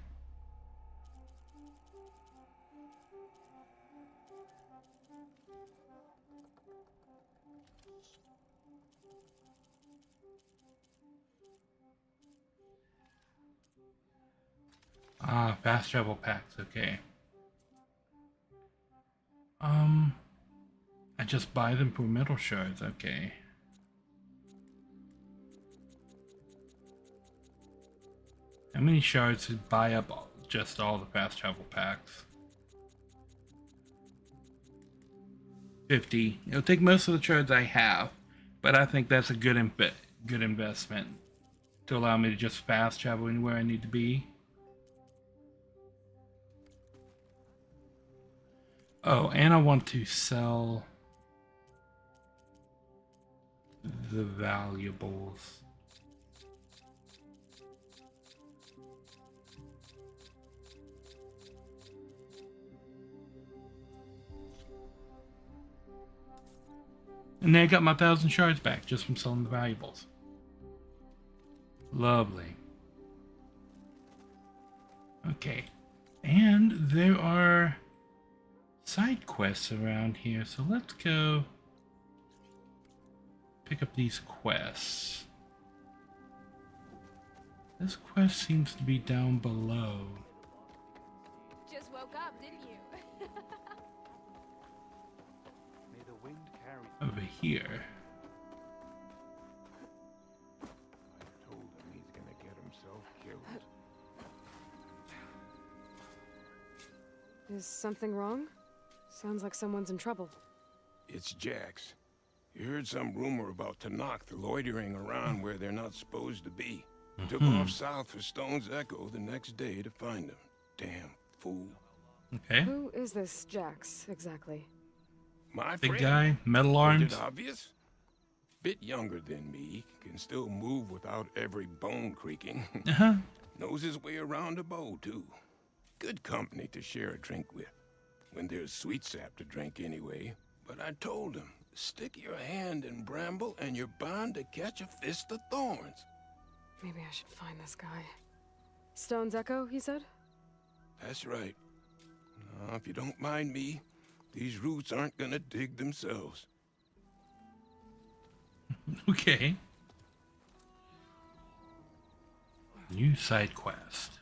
Ah, fast travel packs, okay. I just buy them for metal shards, okay. How many shards to buy up just all the fast travel packs? 50. It'll take most of the shards I have, but I think that's a good investment to allow me to just fast travel anywhere I need to be. Oh, and I want to sell the valuables. And then I got my 1,000 shards back just from selling the valuables. Lovely. Okay. And there are side quests around here, so let's go pick up these quests. This quest seems to be down below. Just woke up, didn't you? May the wind carry. Over here. I told him he's gonna get himself killed. Is something wrong? Sounds like someone's in trouble. It's Jax. You heard some rumor about Tanakh loitering around where they're not supposed to be. Took off south for Stone's Echo the next day to find him. Damn fool. Okay. Who is this Jax, exactly? My Big friend. guy, metal Isn't arms. it obvious? Bit younger than me, can still move without every bone creaking. Uh-huh. Knows his way around a bow, too. Good company to share a drink with. When there's sweet sap to drink anyway. But I told him, stick your hand in bramble and you're bound to catch a fist of thorns. Maybe I should find this guy. Stone's Echo, he said? That's right. Now, if you don't mind me, these roots aren't gonna dig themselves. Okay. New side quest.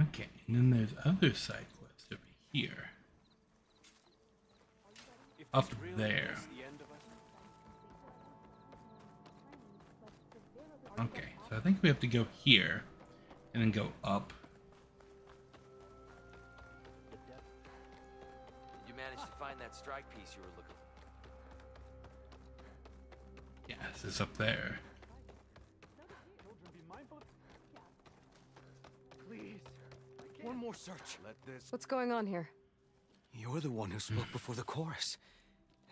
Okay, and then there's other side quests over here. Up there. Okay, so I think we have to go here and then go up. Did you manage to find that strike piece you were looking for? Yes, it's up there. Please. One more search. Let this. What's going on here? You're the one who spoke before the chorus.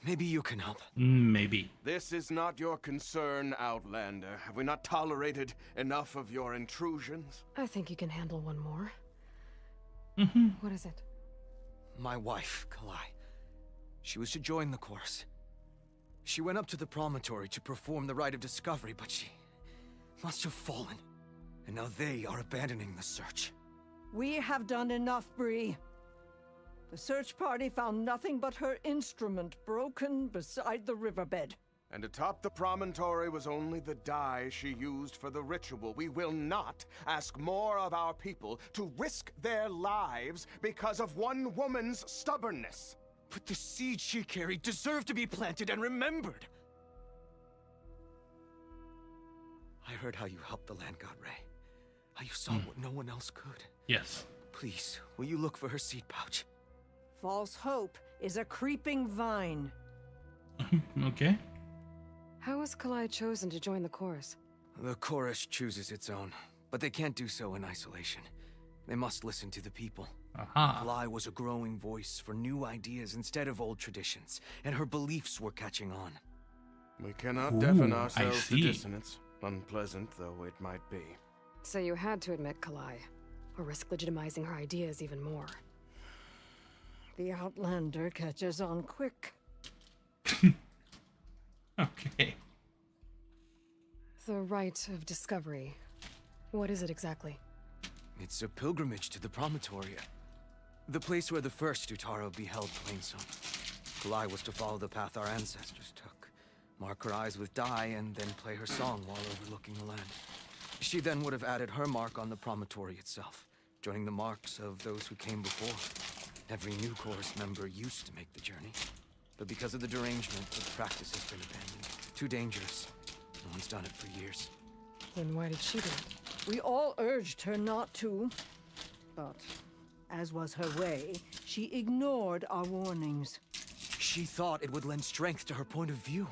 Maybe you can help. Maybe. This is not your concern, Outlander. Have we not tolerated enough of your intrusions? I think you can handle one more. What is it? My wife, Kalai. She was to join the chorus. She went up to the promontory to perform the rite of discovery, but she must have fallen. And now they are abandoning the search. We have done enough, Bree. The search party found nothing but her instrument broken beside the riverbed. And atop the promontory was only the dye she used for the ritual. We will not ask more of our people to risk their lives because of one woman's stubbornness. But the seed she carried deserved to be planted and remembered. I heard how you helped the land god Ray. How you saw what no one else could. Yes. Please, will you look for her seed pouch? False hope is a creeping vine. Okay. How was Kalai chosen to join the chorus? The chorus chooses its own, but they can't do so in isolation. They must listen to the people. Aha. Kalai was a growing voice for new ideas instead of old traditions, and her beliefs were catching on. We cannot Ooh, deafen I ourselves to see. dissonance, unpleasant though it might be. So you had to admit Kalai, or risk legitimizing her ideas even more. The Outlander catches on quick. Okay. The rite of discovery. What is it exactly? It's a pilgrimage to the promontory. The place where the first Utaro beheld Plainsong. Kalai was to follow the path our ancestors took. Mark her eyes with dye and then play her song while overlooking the land. She then would have added her mark on the promontory itself, joining the marks of those who came before. Every new chorus member used to make the journey, but because of the derangement, the practice has been abandoned. Too dangerous. No one's done it for years. Then why did she do it? We all urged her not to. But, as was her way, she ignored our warnings. She thought it would lend strength to her point of view.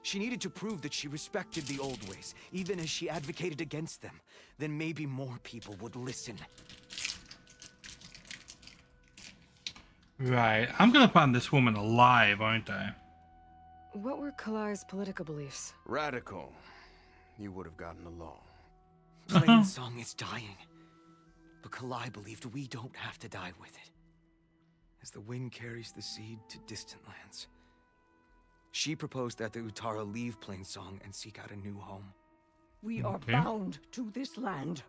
She needed to prove that she respected the old ways, even as she advocated against them. Then maybe more people would listen. Right. I'm gonna find this woman alive, aren't I? What were Kalai's political beliefs? Radical. You would have gotten along. Plainsong is dying. But Kalai believed we don't have to die with it. As the wind carries the seed to distant lands. She proposed that the Utara leave Plainsong and seek out a new home. We are bound to this land.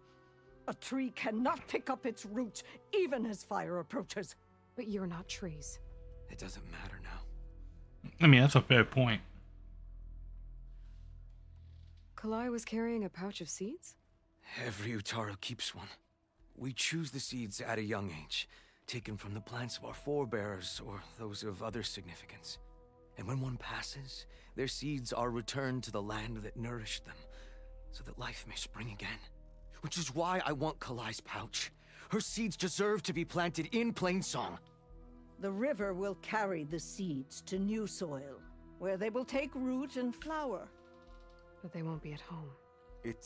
A tree cannot pick up its roots, even as fire approaches. But you're not trees. It doesn't matter now. I mean, that's a fair point. Kalai was carrying a pouch of seeds? Every Utara keeps one. We choose the seeds at a young age, taken from the plants of our forebears or those of other significance. And when one passes, their seeds are returned to the land that nourished them, so that life may spring again. Which is why I want Kalai's pouch. Her seeds deserve to be planted in Plainsong. The river will carry the seeds to new soil, where they will take root and flower. But they won't be at home.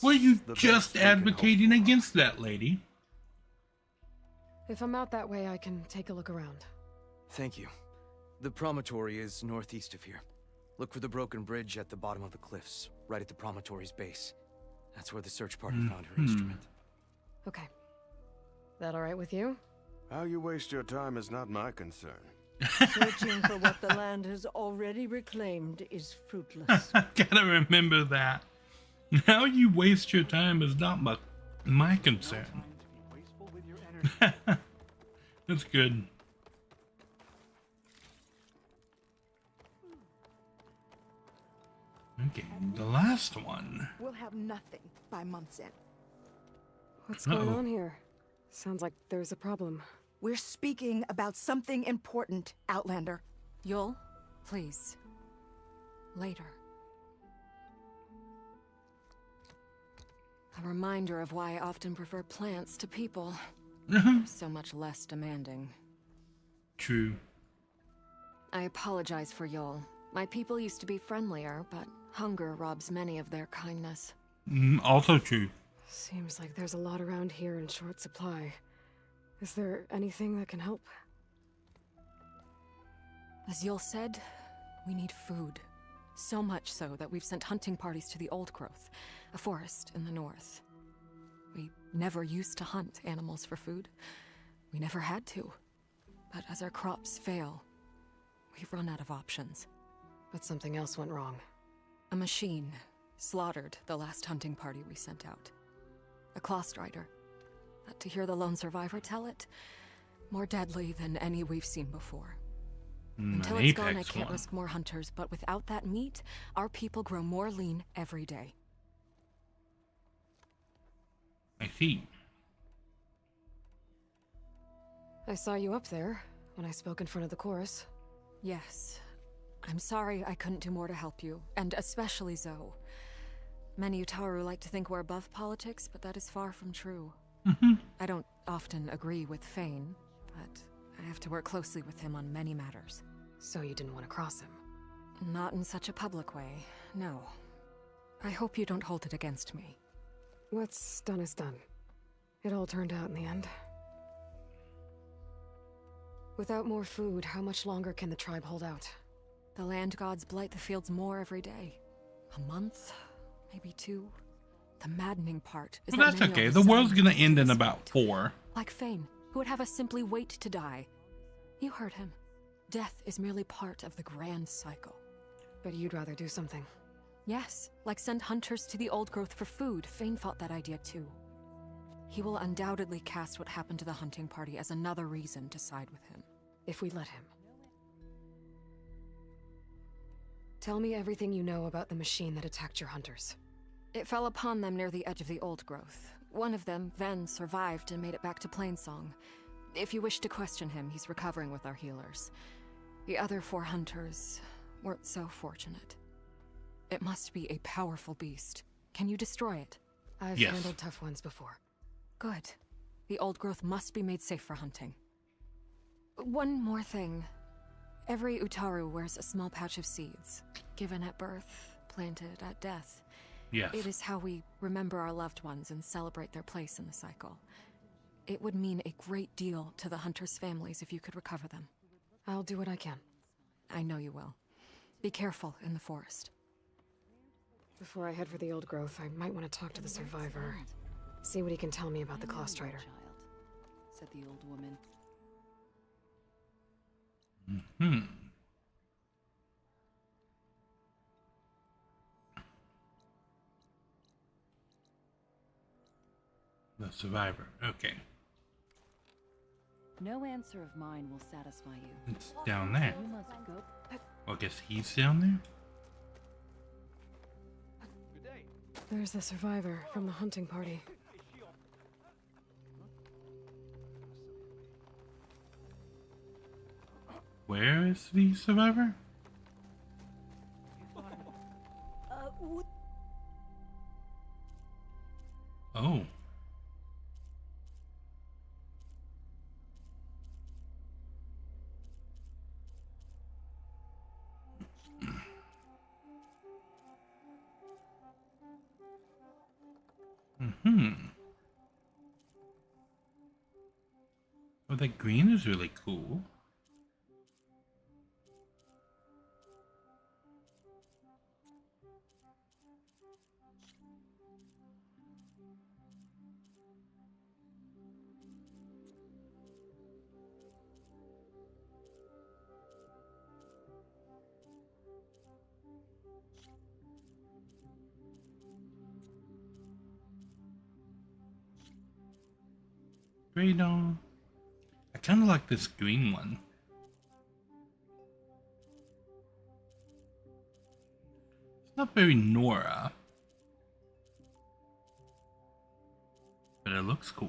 Were you just advocating against that, lady? If I'm out that way, I can take a look around. Thank you. The promontory is northeast of here. Look for the broken bridge at the bottom of the cliffs, right at the promontory's base. That's where the search party found her instrument. Okay. That all right with you? How you waste your time is not my concern. Searching for what the land has already reclaimed is fruitless. Gotta remember that. How you waste your time is not my concern. That's good. Okay, the last one. We'll have nothing by month's end. What's going on here? Sounds like there's a problem. We're speaking about something important, Outlander. Yul, please. Later. A reminder of why I often prefer plants to people. So much less demanding. True. I apologize for Yul. My people used to be friendlier, but hunger robs many of their kindness. Also true. Seems like there's a lot around here in short supply. Is there anything that can help? As Yul said, we need food. So much so that we've sent hunting parties to the Old Growth, a forest in the north. We never used to hunt animals for food. We never had to. But as our crops fail, we've run out of options. But something else went wrong. A machine slaughtered the last hunting party we sent out. A claw strider. But to hear the lone survivor tell it, more deadly than any we've seen before. Until it's gone, I can't risk more hunters, but without that meat, our people grow more lean every day. I see. I saw you up there when I spoke in front of the chorus. Yes. I'm sorry I couldn't do more to help you, and especially Zoe. Many Utaru like to think we're above politics, but that is far from true. I don't often agree with Fane, but I have to work closely with him on many matters. So you didn't want to cross him? Not in such a public way, no. I hope you don't hold it against me. What's done is done. It all turned out in the end. Without more food, how much longer can the tribe hold out? The land gods blight the fields more every day. A month? Maybe 2? The maddening part is well, that that's okay. The world's gonna end in about 4. Like Fane, who would have us simply wait to die. You heard him. Death is merely part of the grand cycle. But you'd rather do something. Yes, like send hunters to the Old Growth for food. Fane fought that idea too. He will undoubtedly cast what happened to the hunting party as another reason to side with him. If we let him. Tell me everything you know about the machine that attacked your hunters. It fell upon them near the edge of the old growth. One of them, Ven, survived and made it back to Plainsong. If you wish to question him, he's recovering with our healers. The other 4 hunters weren't so fortunate. It must be a powerful beast. Can you destroy it? I've handled tough ones before. Good. The old growth must be made safe for hunting. One more thing. Every Utaru wears a small pouch of seeds, given at birth, planted at death. Yes. It is how we remember our loved ones and celebrate their place in the cycle. It would mean a great deal to the hunters' families if you could recover them. I'll do what I can. I know you will. Be careful in the forest. Before I head for the old growth, I might want to talk to the survivor. See what he can tell me about the Claw Strider. Said the old woman. The survivor. Okay. No answer of mine will satisfy you. It's down there. You must go. Well, I guess he's down there? There's the survivor from the hunting party. Where is the survivor? Oh. Oh, that green is really cool. Green on. I kind of like this green one. It's not very Nora, but it looks cool.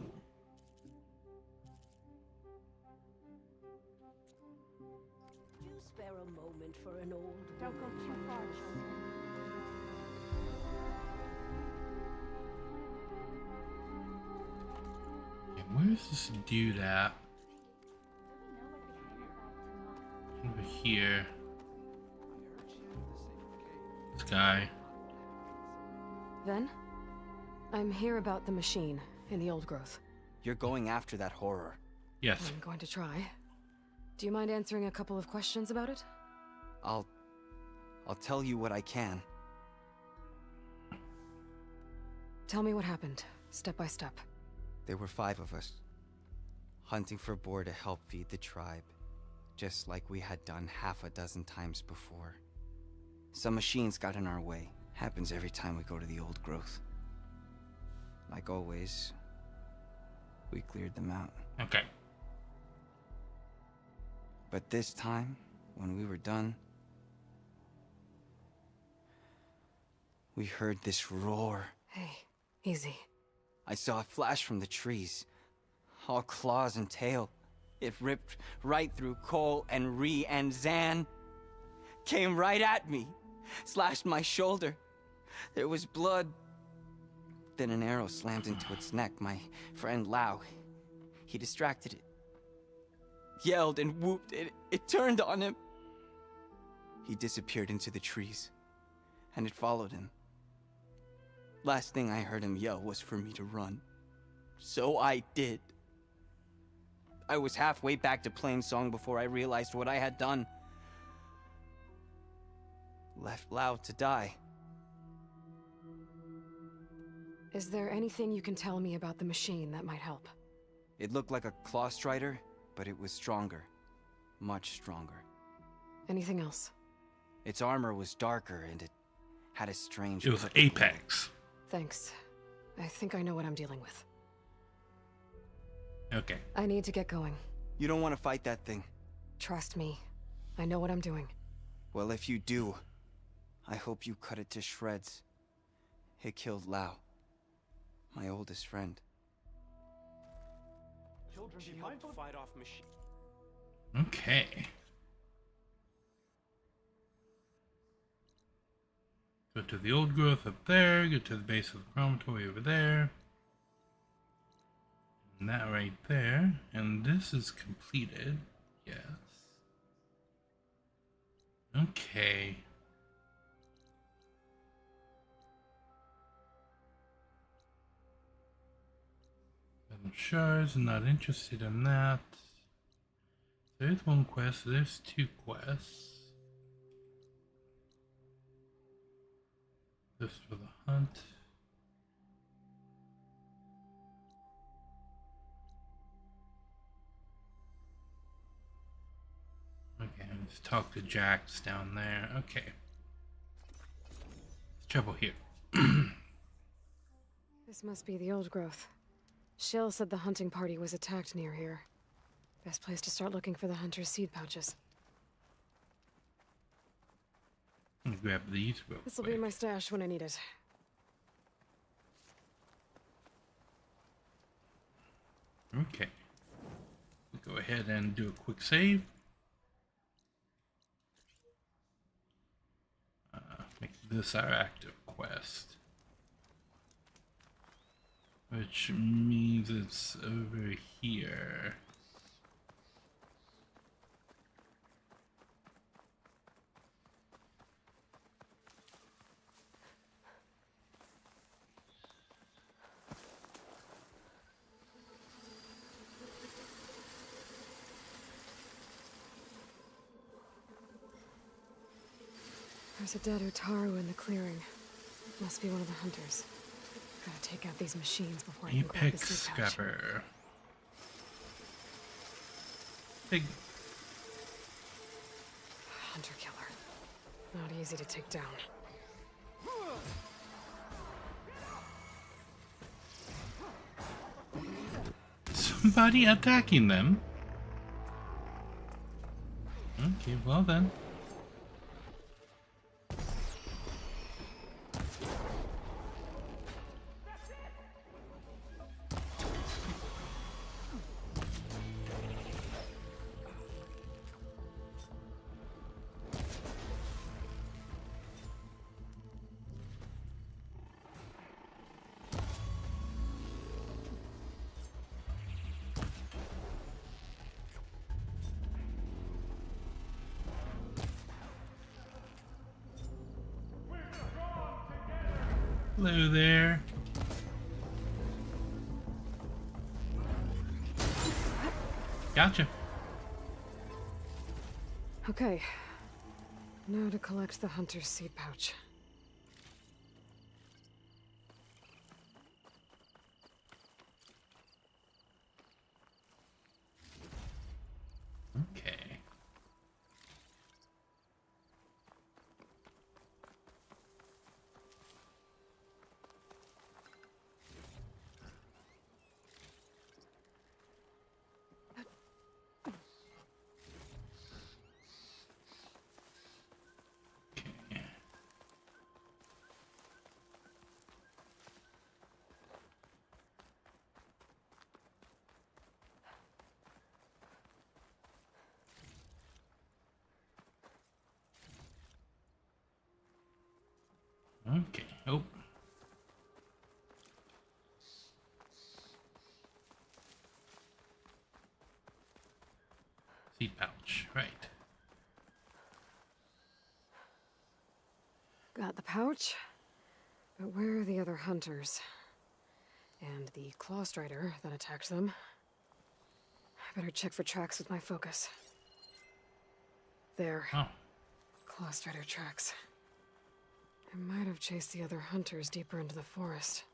Do spare a moment for an old. Don't go too far, children. And where's this dude at? Over here. This guy. Ven? I'm here about the machine in the old growth. You're going after that horror. Yes. I'm going to try. Do you mind answering a couple of questions about it? I'll tell you what I can. Tell me what happened, step by step. There were 5 of us, hunting for boar to help feed the tribe, just like we had done half a dozen times before. Some machines got in our way. Happens every time we go to the old growth. Like always, we cleared them out. Okay. But this time, when we were done, we heard this roar. Hey, easy. I saw it flash from the trees, all claws and tail. It ripped right through Cole and Ree, and Zan came right at me, slashed my shoulder. There was blood. Then an arrow slammed into its neck. My friend Lau, he distracted it, yelled and whooped. It turned on him. He disappeared into the trees, and it followed him. Last thing I heard him yell was for me to run. So I did. I was halfway back to Plainsong before I realized what I had done. Left Lau to die. Is there anything you can tell me about the machine that might help? It looked like a claw strider, but it was stronger. Much stronger. Anything else? Its armor was darker, and it had a strange... It was Apex. Thanks. I think I know what I'm dealing with. Okay. I need to get going. You don't want to fight that thing. Trust me. I know what I'm doing. Well, if you do, I hope you cut it to shreds. It killed Lao, my oldest friend. Children, she helped fight off machine. Okay. Go to the old growth up there, go to the base of the promontory over there. And that right there. And this is completed. Yes. Okay. Shards, not interested in that. There's one quest, there's two quests. This for the hunt. Okay, let's talk to Jax down there. Okay. There's trouble here. This must be the old growth. Shill said the hunting party was attacked near here. Best place to start looking for the hunter's seed pouches. Let me grab these real This'll quick. be my stash when I need it. Okay. We'll go ahead and do a quick save. Make this our active quest. Which means it's over here. There's a dead Utaru in the clearing. Must be one of the hunters. Gotta take out these machines before I can grab the Apex seed pouch. Scrapper. Big. Hunter killer. Not easy to take down. Somebody attacking them? Okay, well then. Hello there. Gotcha. Okay. Now to collect the hunter's seed pouch. Okay. Okay. Oh. Seed pouch. Right. Got the pouch. But where are the other hunters? And the claw strider that attacked them? I better check for tracks with my focus. There. Oh. Claw strider tracks. I might have chased the other hunters deeper into the forest.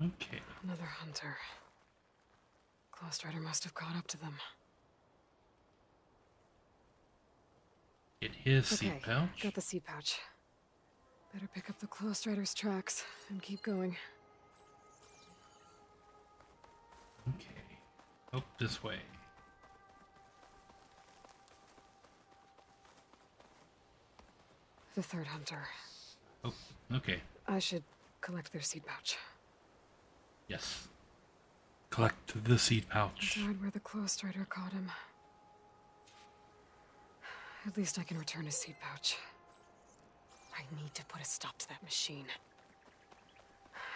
Okay. Another hunter. Claw strider must have caught up to them. Get his seed pouch. Got the seed pouch. Better pick up the claw strider's tracks and keep going. Okay. Oh, this way. the third hunter. Oh, okay. I should collect their seed pouch. Yes. Collect the seed pouch. Died where the claw strider caught him. At least I can return his seed pouch. I need to put a stop to that machine.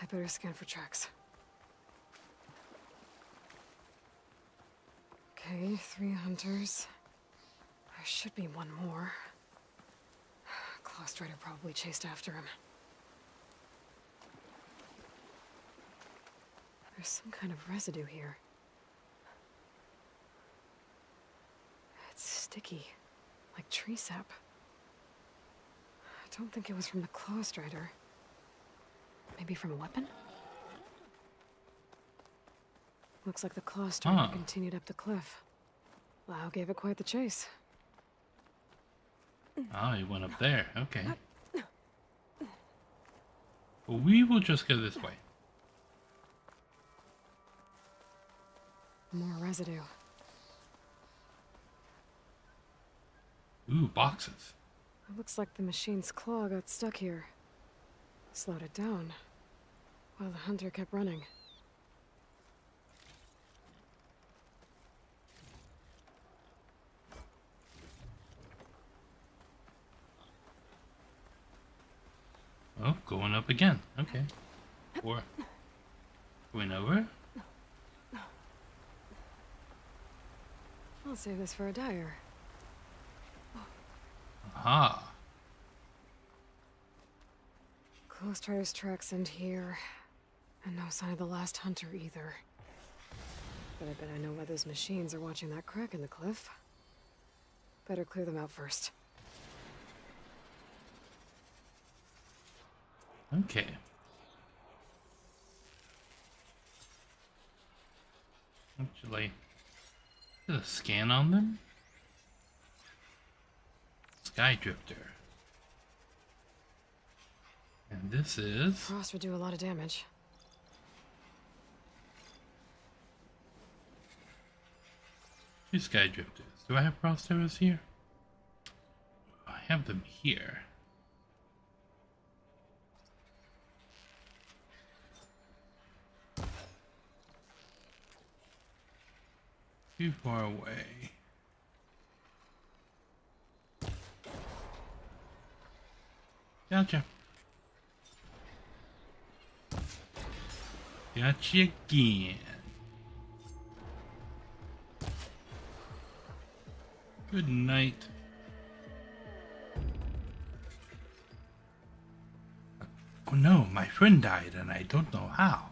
I better scan for tracks. Okay, 3 hunters. There should be one more. Claw strider probably chased after him. There's some kind of residue here. It's sticky, like tree sap. I don't think it was from the claw strider. Maybe from a weapon? Looks like the claw strider continued up the cliff. Lau gave it quite the chase. Oh, he went up there. Okay. Well, we will just go this way. More residue. Ooh, boxes. It looks like the machine's claw got stuck here. Slowed it down, while the hunter kept running. Oh, going up again. Okay. Or going over. I'll save this for a dyer. Aha. Claw strider's tracks end here. And no sign of the last hunter either. But I bet I know why those machines are watching that crack in the cliff. Better clear them out first. Okay. Actually, is a scan on them? Sky Drifter. And this is... Frost would do a lot of damage. Two Sky Drifters. Do I have frost arrows here? I have them here. Too far away. Gotcha. Gotcha again. Good night. Oh no, my friend died and I don't know how.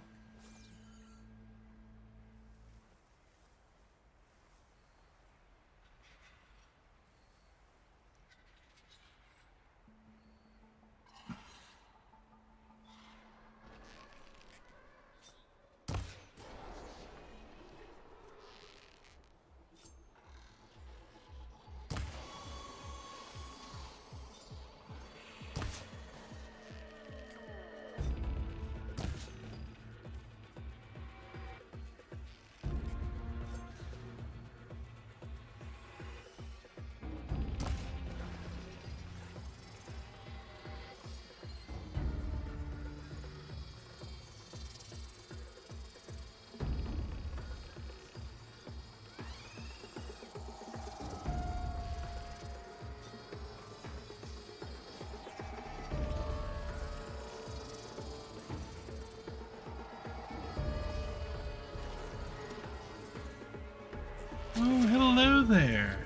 Oh, hello there.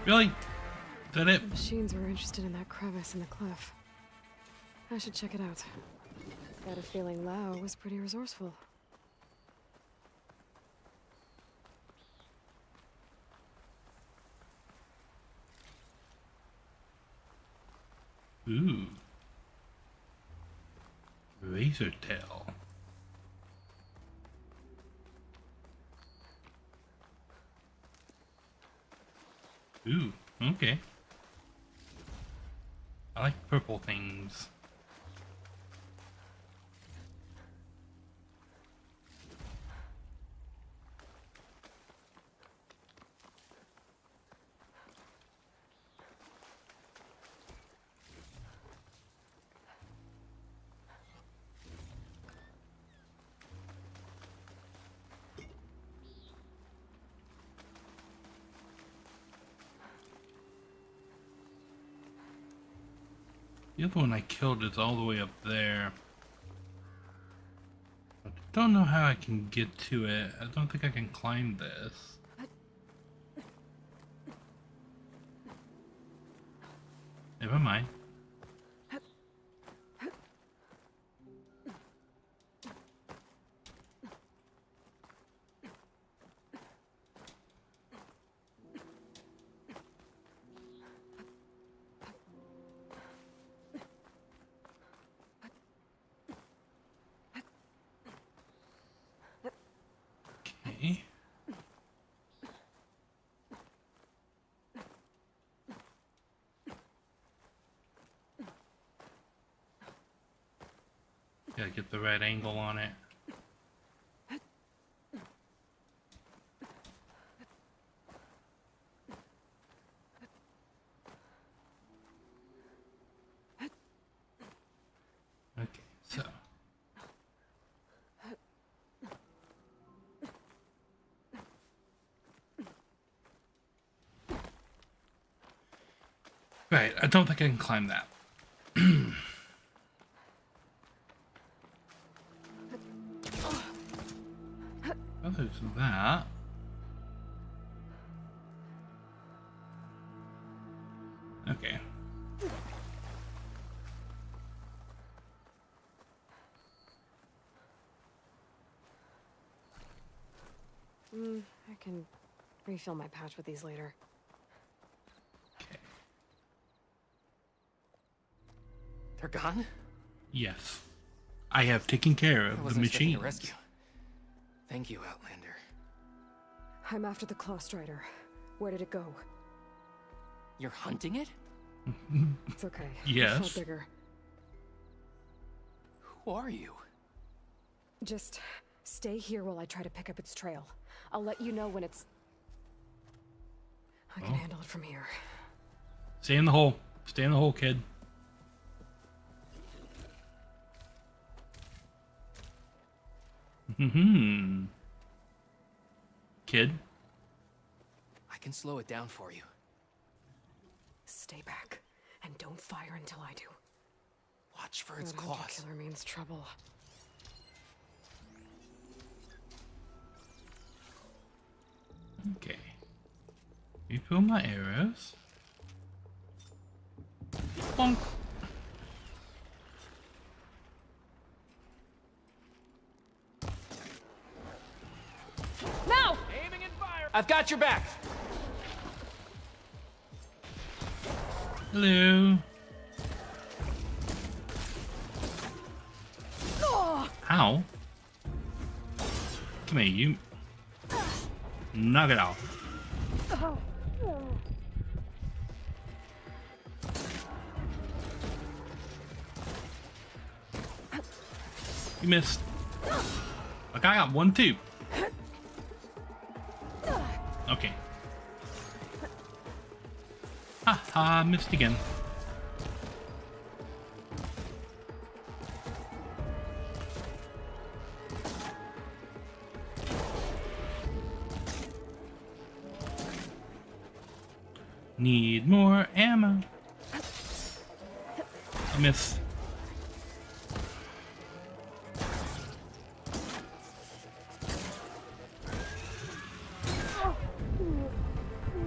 Really? Is that it? The machines were interested in that crevice in the cliff. I should check it out. Got a feeling Lau was pretty resourceful. Ooh. Razor tail. Ooh, okay. I like purple things. The other one I killed is all the way up there. I don't know how I can get to it. I don't think I can climb this. Never mind. Okay. Gotta get the right angle on it. Okay, so. Right, I don't think I can climb that. Oh, there's that. Okay. I can refill my pouch with these later. Okay. They're gone? Yes. I have taken care I of the wasn't expecting machines. a rescue. Thank you, Outlander. I'm after the Claw Strider. Where did it go? You're hunting it? It's okay. Yes. I felt bigger. Who are you? Just stay here while I try to pick up its trail. I'll let you know when it's... I can handle it from here. Stay in the hole. Stay in the hole, kid. Kid? I can slow it down for you. Stay back, and don't fire until I do. Watch for its That hunter claws. killer means trouble. Okay. Refill my arrows. Bonk. No! Aiming and fire! I've got your back! Hello. Ow. Come here, you. Knock it out. You missed. Like I got one too. Okay. Ha ha, missed again. Need more ammo. I missed.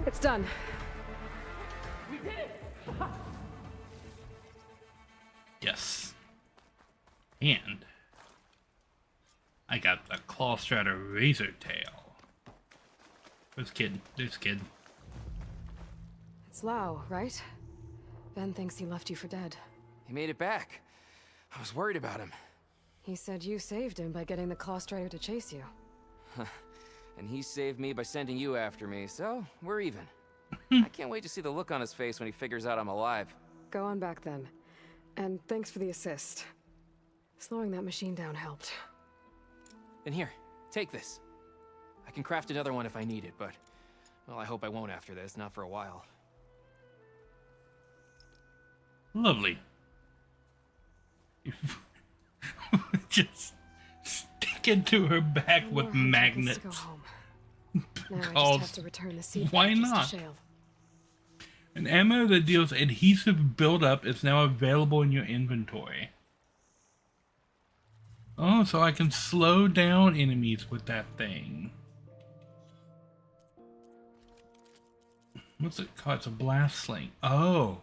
It's done. We did it! Yes. And I got the Claw Strider Razor Tail. Where's Kid? There's Kid. It's Lau, right? Ben thinks he left you for dead. He made it back. I was worried about him. He said you saved him by getting the Claw Strider to chase you. And he saved me by sending you after me, so we're even. I can't wait to see the look on his face when he figures out I'm alive. Go on back then. And thanks for the assist. Slowing that machine down helped. And here, take this. I can craft another one if I need it, but... well, I hope I won't after this, not for a while. Lovely. Just stick it to her back with magnets. Go home. Now I just Called- have to return the seed Why pouches to not? Shale. An ammo that deals adhesive buildup is now available in your inventory. Oh, so I can slow down enemies with that thing. What's it called? It's a blast sling. Oh.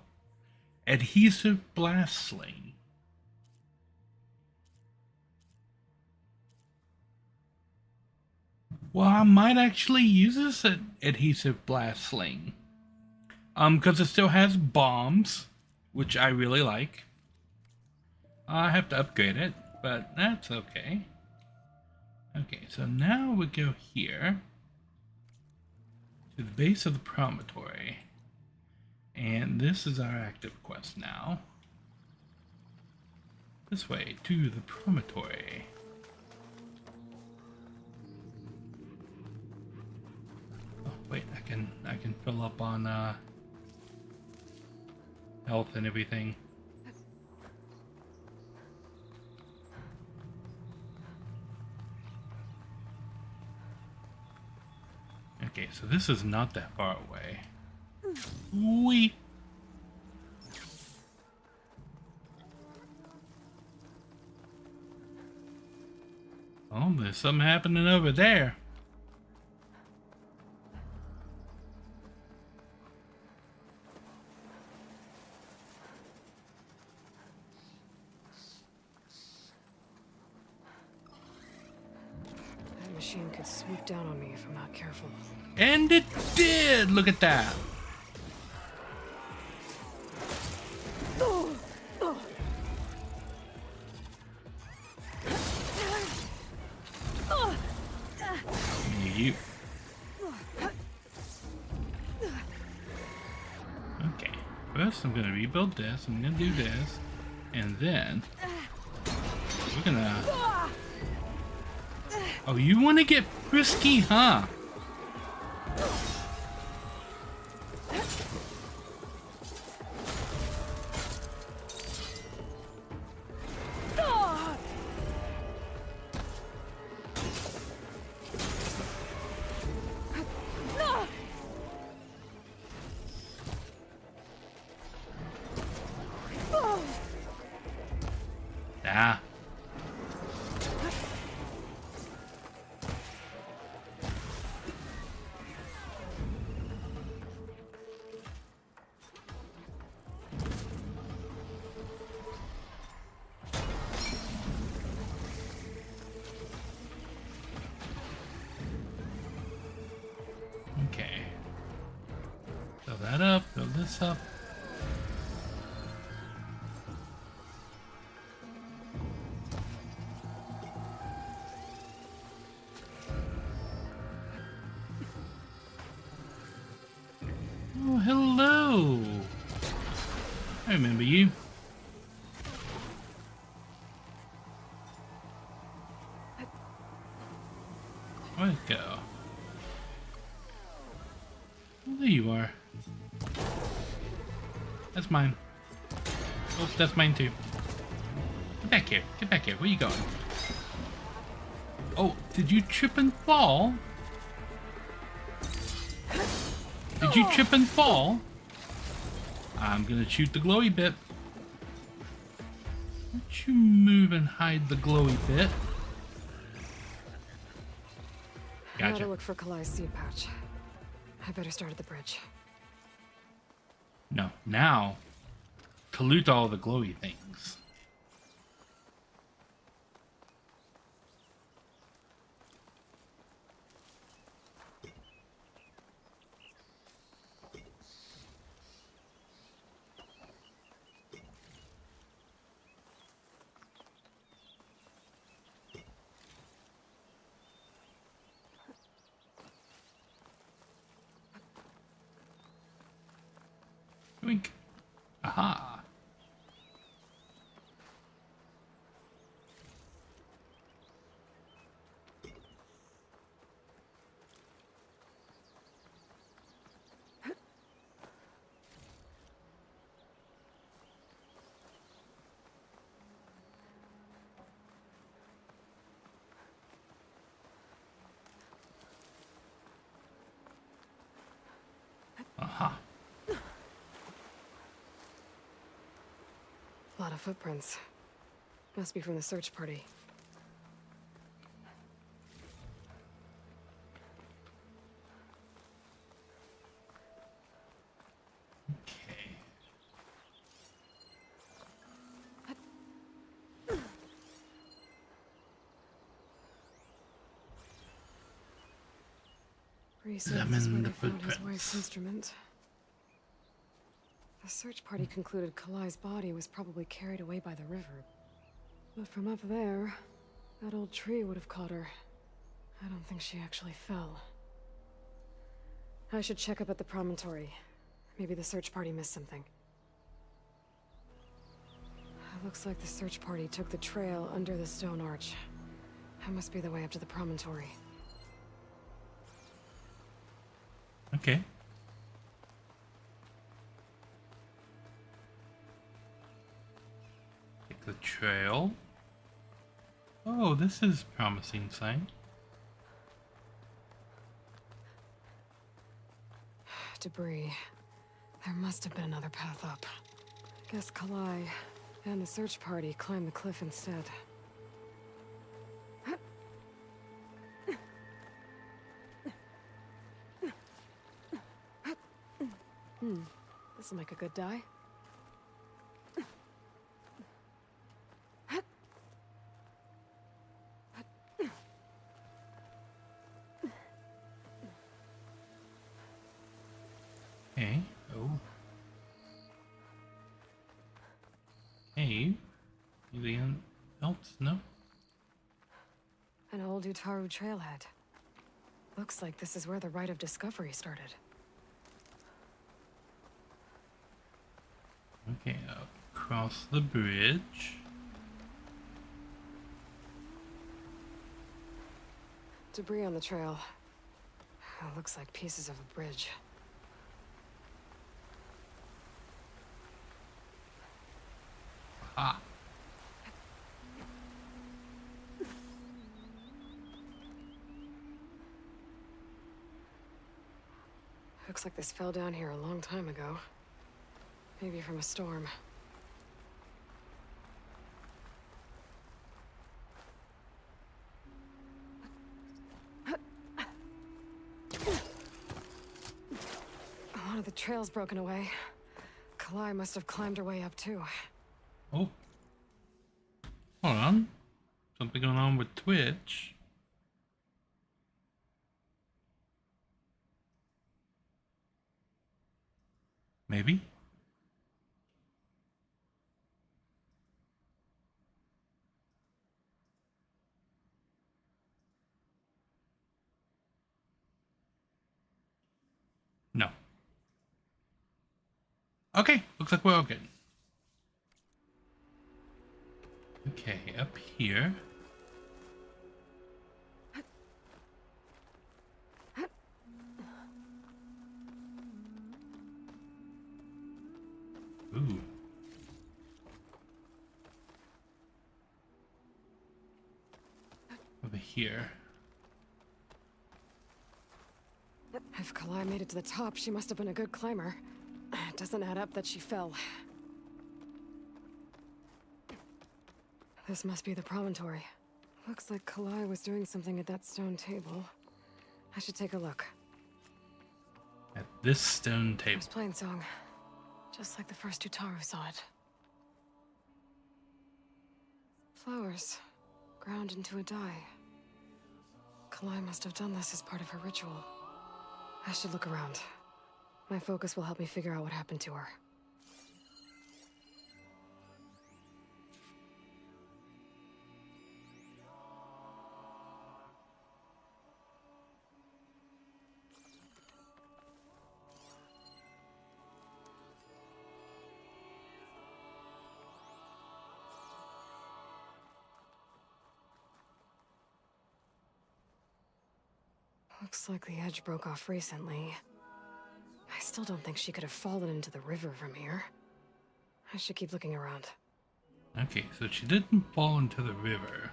Adhesive blast sling. Well, I might actually use this adhesive blast sling. Because it still has bombs, which I really like. I have to upgrade it, but that's okay. Okay, so now we go here to the base of the promontory. And this is our active quest now. This way to the promontory. Oh, wait, I can fill up on health and everything. Okay, so this is not that far away. Wee. Oh, there's something happening over there. That machine could swoop down on me if I'm not careful. And it did! Look at that! You. Okay, first I'm gonna rebuild this, I'm gonna do this, and then we're gonna... Oh, you wanna get frisky, huh? Ah. Okay. Fill that up, fill this up. Oh, hello! I remember you. Where'd it go? Oh, there you are. That's mine. Oh, that's mine too. Get back here. Get back here. Where you going? Oh, did you trip and fall? Did you trip and fall? I'm gonna shoot the glowy bit. Why don't you move and hide the glowy bit? I gotta Gotcha. look for Kalai's seed pouch. I better start at the bridge. No, now to loot all the glowy things. Wink. Aha. Aha. A lot of footprints. Must be from the search party. Okay. Bree said this is Examine where the they found his footprints. wife's instrument. The search party concluded Kalai's body was probably carried away by the river. But from up there, that old tree would have caught her. I don't think she actually fell. I should check up at the promontory. Maybe the search party missed something. It looks like the search party took the trail under the stone arch. That must be the way up to the promontory. Okay. Take the trail. Oh, this is a promising sign. Debris. There must have been another path up. Guess Kalai and the search party climbed the cliff instead. This'll make a good die. Okay. Oh. Hey. Anything else? No? An old Utaru trailhead. Looks like this is where the Rite of Discovery started. Okay, across the bridge. Debris on the trail. Looks like pieces of a bridge. Ah. Looks like this fell down here a long time ago. Maybe from a storm. A lot of the trail's broken away. Kalai must have climbed her way up too. Oh. Hold on. Something going on with Twitch. Maybe? No. Okay, looks like we're all good. Okay, up here. Ooh. Over here. If Kalai made it to the top, she must have been a good climber. It doesn't add up that she fell. This must be the promontory. Looks like Kalai was doing something at that stone table. I should take a look. At this stone It table. was plain song. Just like the first Utaru saw it. Flowers. Ground into a dye. Kalai must have done this as part of her ritual. I should look around. My focus will help me figure out what happened to her. Looks like the edge broke off recently. I still don't think she could have fallen into the river from here. I should keep looking around. Okay, so she didn't fall into the river.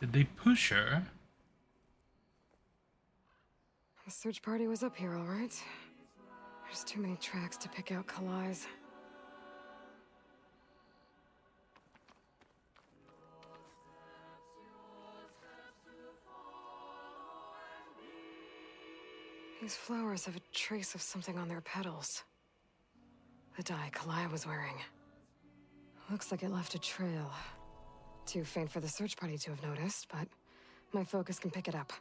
Did they push her? The search party was up here, all right. There's too many tracks to pick out Kalai's. These flowers have a trace of something on their petals. The dye Kalai was wearing. Looks like it left a trail. Too faint for the search party to have noticed, but my focus can pick it up.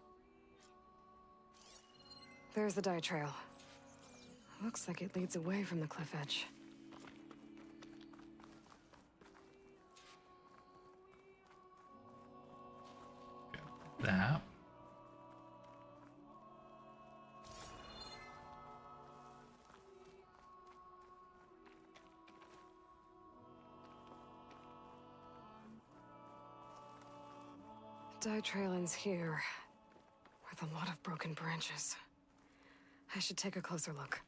There's the dye trail. Looks like it leads away from the cliff edge. That. Dye trail ends here, with a lot of broken branches. I should take a closer look.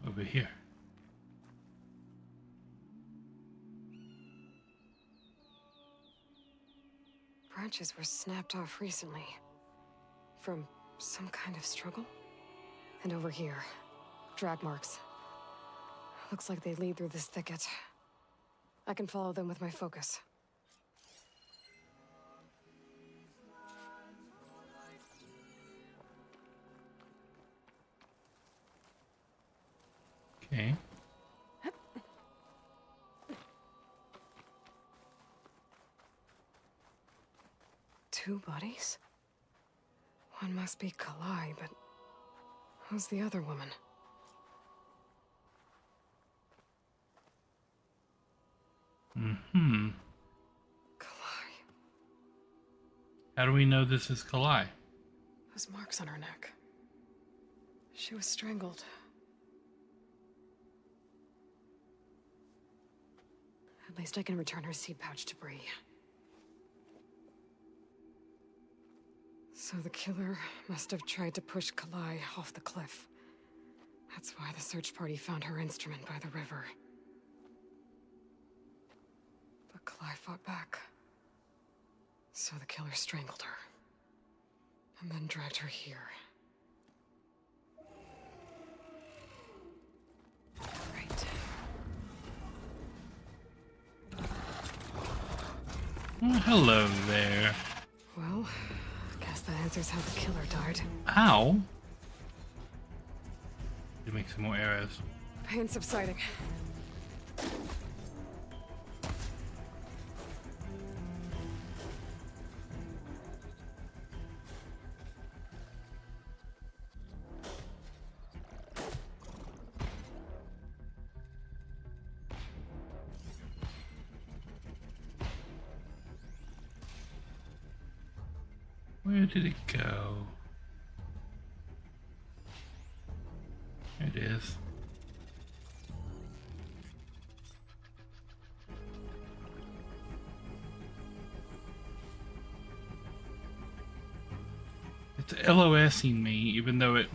Over here. Branches were snapped off recently. From some kind of struggle. And over here, drag marks. Looks like they lead through this thicket. I can follow them with my focus. Okay. Two bodies? One must be Kalai, but who's the other woman? Mm-hmm. Kalai. How do we know this is Kalai? Those marks on her neck. She was strangled. At least I can return her seed pouch to Bree. So the killer must have tried to push Kalai off the cliff. That's why the search party found her instrument by the river. But Kalai fought back. So the killer strangled her. And then dragged her here. Right. Oh, hello there. Well, guess that answers how the killer died. Ow! To make some more arrows. Pain subsiding. Where did it go? There it is. It's LOSing me, even though it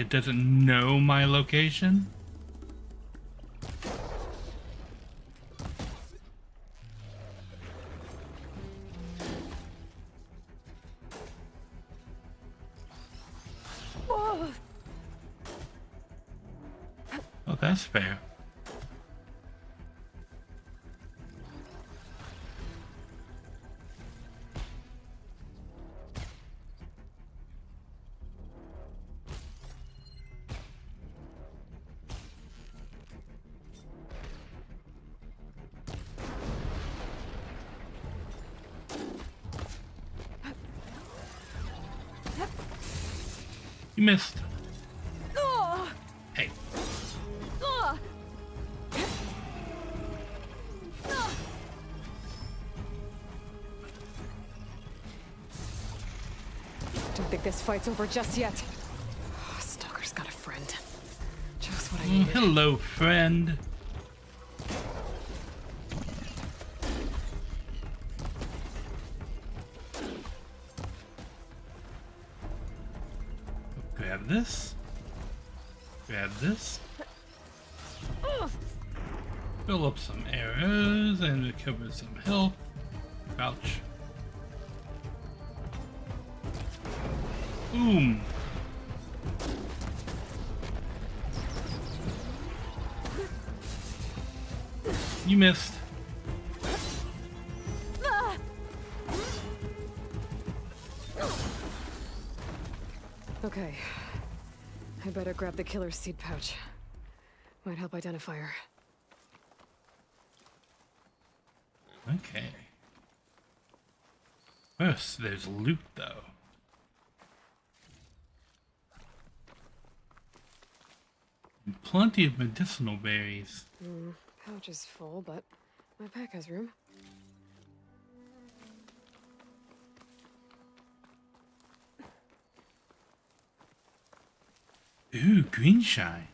doesn't know my location. Oh, that's fair. You missed. Hey. this fight's over just yet. Stalker's got a friend. Just what I Oh, needed. hello, friend. Grab this. Grab this. Fill up some arrows and recover some health. Crouch. Boom. You missed. Okay. I better grab the killer's seed pouch. Might help identify her. Okay. First, there's loot, though. And plenty of medicinal berries. Pouch is full, but my pack has room. Ooh, green shine.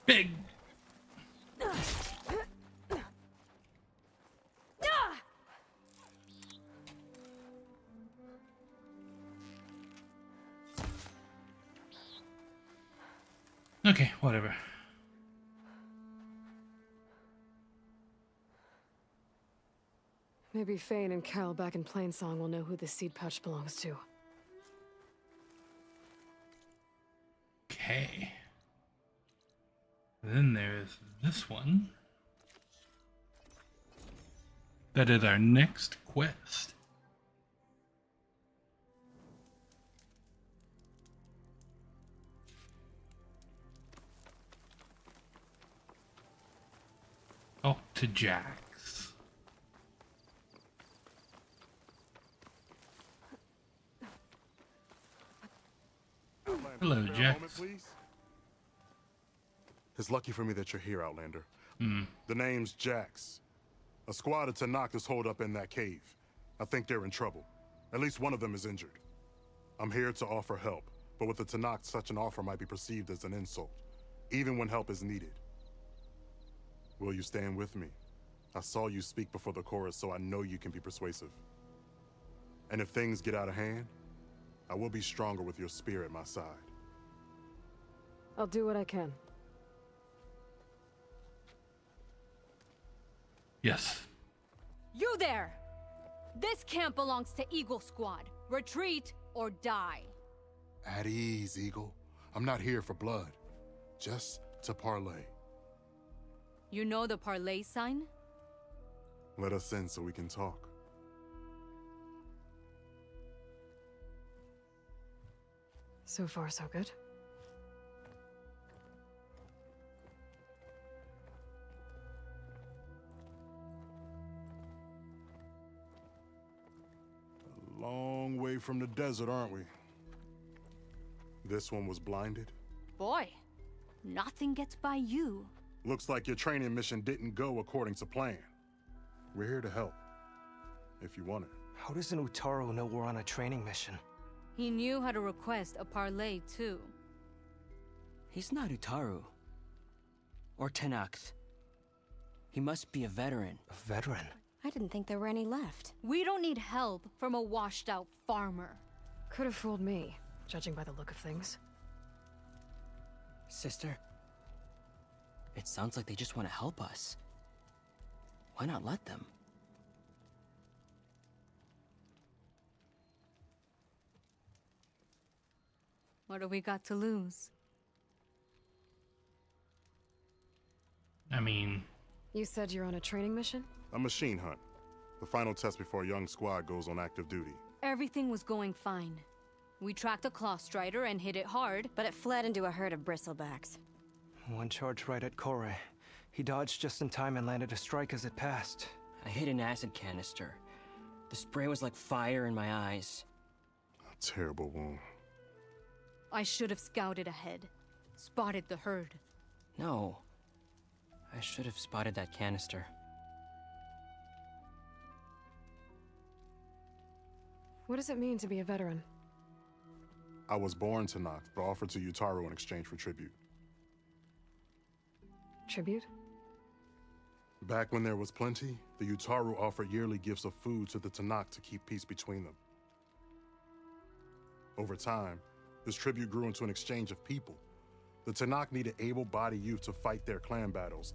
Big. Okay, whatever. Maybe Fane and Cal back in Plainsong will know who the seed pouch belongs to. Okay. Then there's this one. That is our next quest. Talk to Jax. Hello, Jax. It's lucky for me that you're here, Outlander. The name's Jax. A squad of Tanakh is holed up in that cave. I think they're in trouble. At least one of them is injured. I'm here to offer help, but with the Tanakh, such an offer might be perceived as an insult, even when help is needed. Will you stand with me? I saw you speak before the chorus, so I know you can be persuasive. And if things get out of hand, I will be stronger with your spear at my side. I'll do what I can. Yes. You there! This camp belongs to Eagle Squad. Retreat or die. At ease, Eagle. I'm not here for blood. Just to parlay. You know the parlay sign? Let us in so we can talk. So far, so good. A long way from the desert, aren't we? This one was blinded? Boy, nothing gets by you. Looks like your training mission didn't go according to plan. We're here to help, if you want it. How does an Utaru know we're on a training mission? He knew how to request a parlay, too. He's not Utaru. Or Tenakth. He must be a veteran. A veteran? I didn't think there were any left. We don't need help from a washed-out farmer. Could have fooled me, judging by the look of things. Sister, it sounds like they just want to help us. Why not let them? What do we got to lose? I mean... You said you're on a training mission? A machine hunt. The final test before a young squad goes on active duty. Everything was going fine. We tracked a claw strider and hit it hard. But it fled into a herd of bristlebacks. One charged right at Kore. He dodged just in time and landed a strike as it passed. I hit an acid canister. The spray was like fire in my eyes. A terrible wound. I should have scouted ahead. Spotted the herd. No. I should have spotted that canister. What does it mean to be a veteran? I was born to Noct, but offered to Yutaro in exchange for tribute. Tribute? Back when there was plenty, the Yutaru offered yearly gifts of food to the Tanakh to keep peace between them. Over time, this tribute grew into an exchange of people. The Tanakh needed able-bodied youth to fight their clan battles,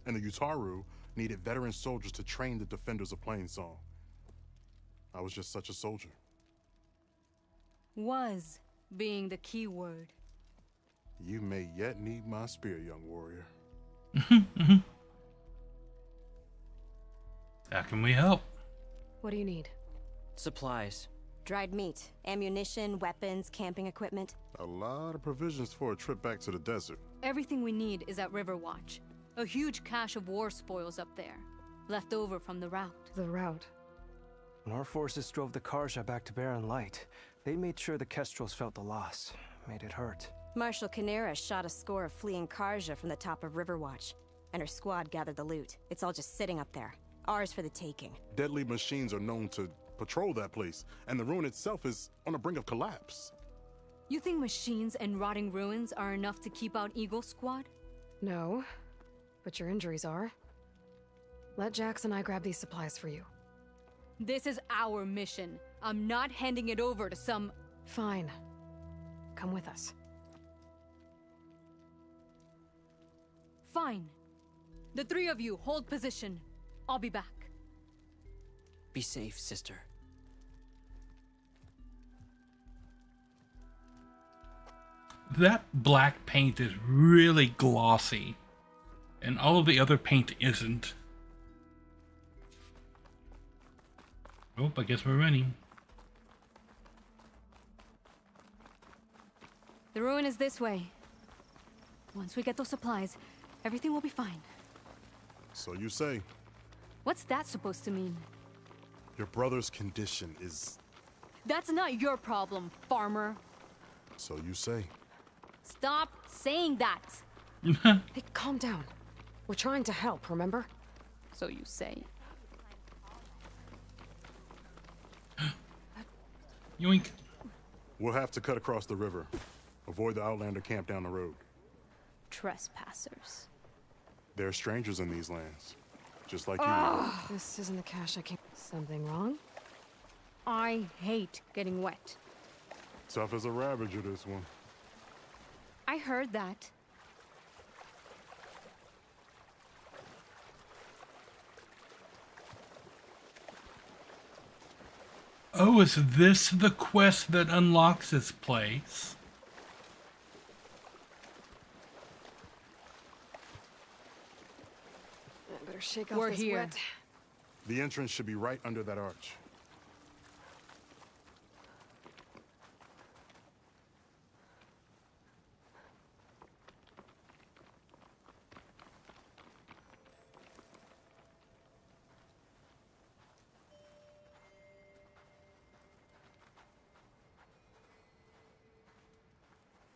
and the Yutaru needed veteran soldiers to train the defenders of Plainsong. I was just such a soldier. Was being the key word. You may yet need my spear, young warrior. How can we help? What do you need? Supplies. Dried meat, ammunition, weapons, camping equipment. A lot of provisions for a trip back to the desert. Everything we need is at Riverwatch. A huge cache of war spoils up there. Left over from the rout. The rout? When our forces drove the Karja back to Barren Light, they made sure the Kestrels felt the loss. Made it hurt. Marshal Canera shot a score of fleeing Karja from the top of Riverwatch, and her squad gathered the loot. It's all just sitting up there. Ours for the taking. Deadly machines are known to patrol that place, and the ruin itself is on the brink of collapse. You think machines and rotting ruins are enough to keep out Eagle Squad? No, but your injuries are. Let Jax and I grab these supplies for you. This is our mission. I'm not handing it over to some... Fine. Come with us. Fine. The three of you hold position. I'll be back. Be safe, sister. That black paint is really glossy, and all of the other paint isn't. Oh, I guess we're running. The ruin is this way. Once we get those supplies, everything will be fine. So you say. What's that supposed to mean? Your brother's condition is... That's not your problem, farmer. So you say. Stop saying that. Hey, calm down. We're trying to help, remember? So you say. Yoink. We'll have to cut across the river. Avoid the Outlander camp down the road. Trespassers. There are strangers in these lands. Just like you. This isn't the cache I came... Something wrong? I hate getting wet. Tough as a ravager, this one. I heard that. Oh, is this the quest that unlocks this place? I better shake off We're this here. wet. The entrance should be right under that arch.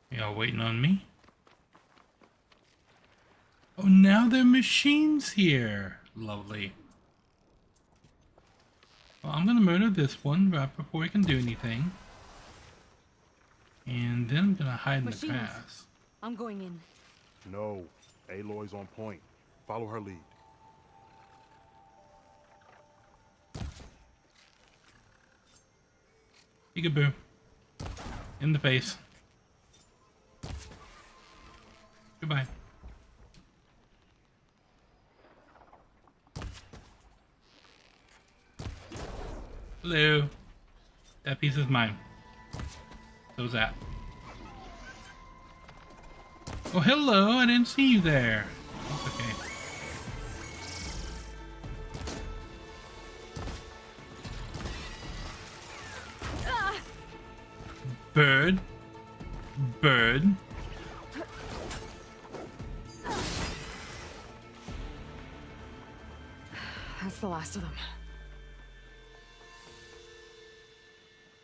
Y'all waiting on me? Oh, now there are machines here. Lovely. Well, I'm gonna murder this one right before we can do anything. And then I'm gonna hide in the Machines. grass. I'm going in. No. Aloy's on point. Follow her lead. Peekaboo. In the face. Goodbye. Hello. That piece is mine. So's that. Oh, hello. I didn't see you there. That's okay. Bird. Bird. That's the last of them.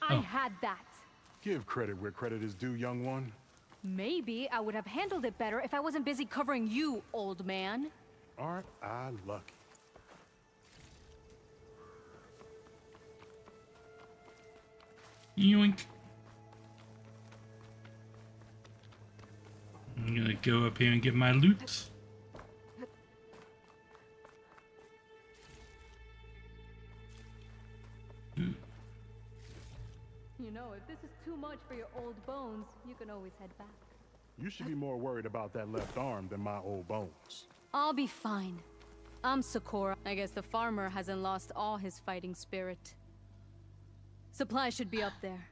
I had that. Give credit where credit is due, young one. Maybe I would have handled it better if I wasn't busy covering you, old man. Aren't I lucky? Yoink. I'm gonna go up here and get my loot. You know, if this is too much for your old bones, you can always head back. You should be more worried about that left arm than my old bones. I'll be fine. I'm Sakura. I guess the farmer hasn't lost all his fighting spirit. Supplies should be up there.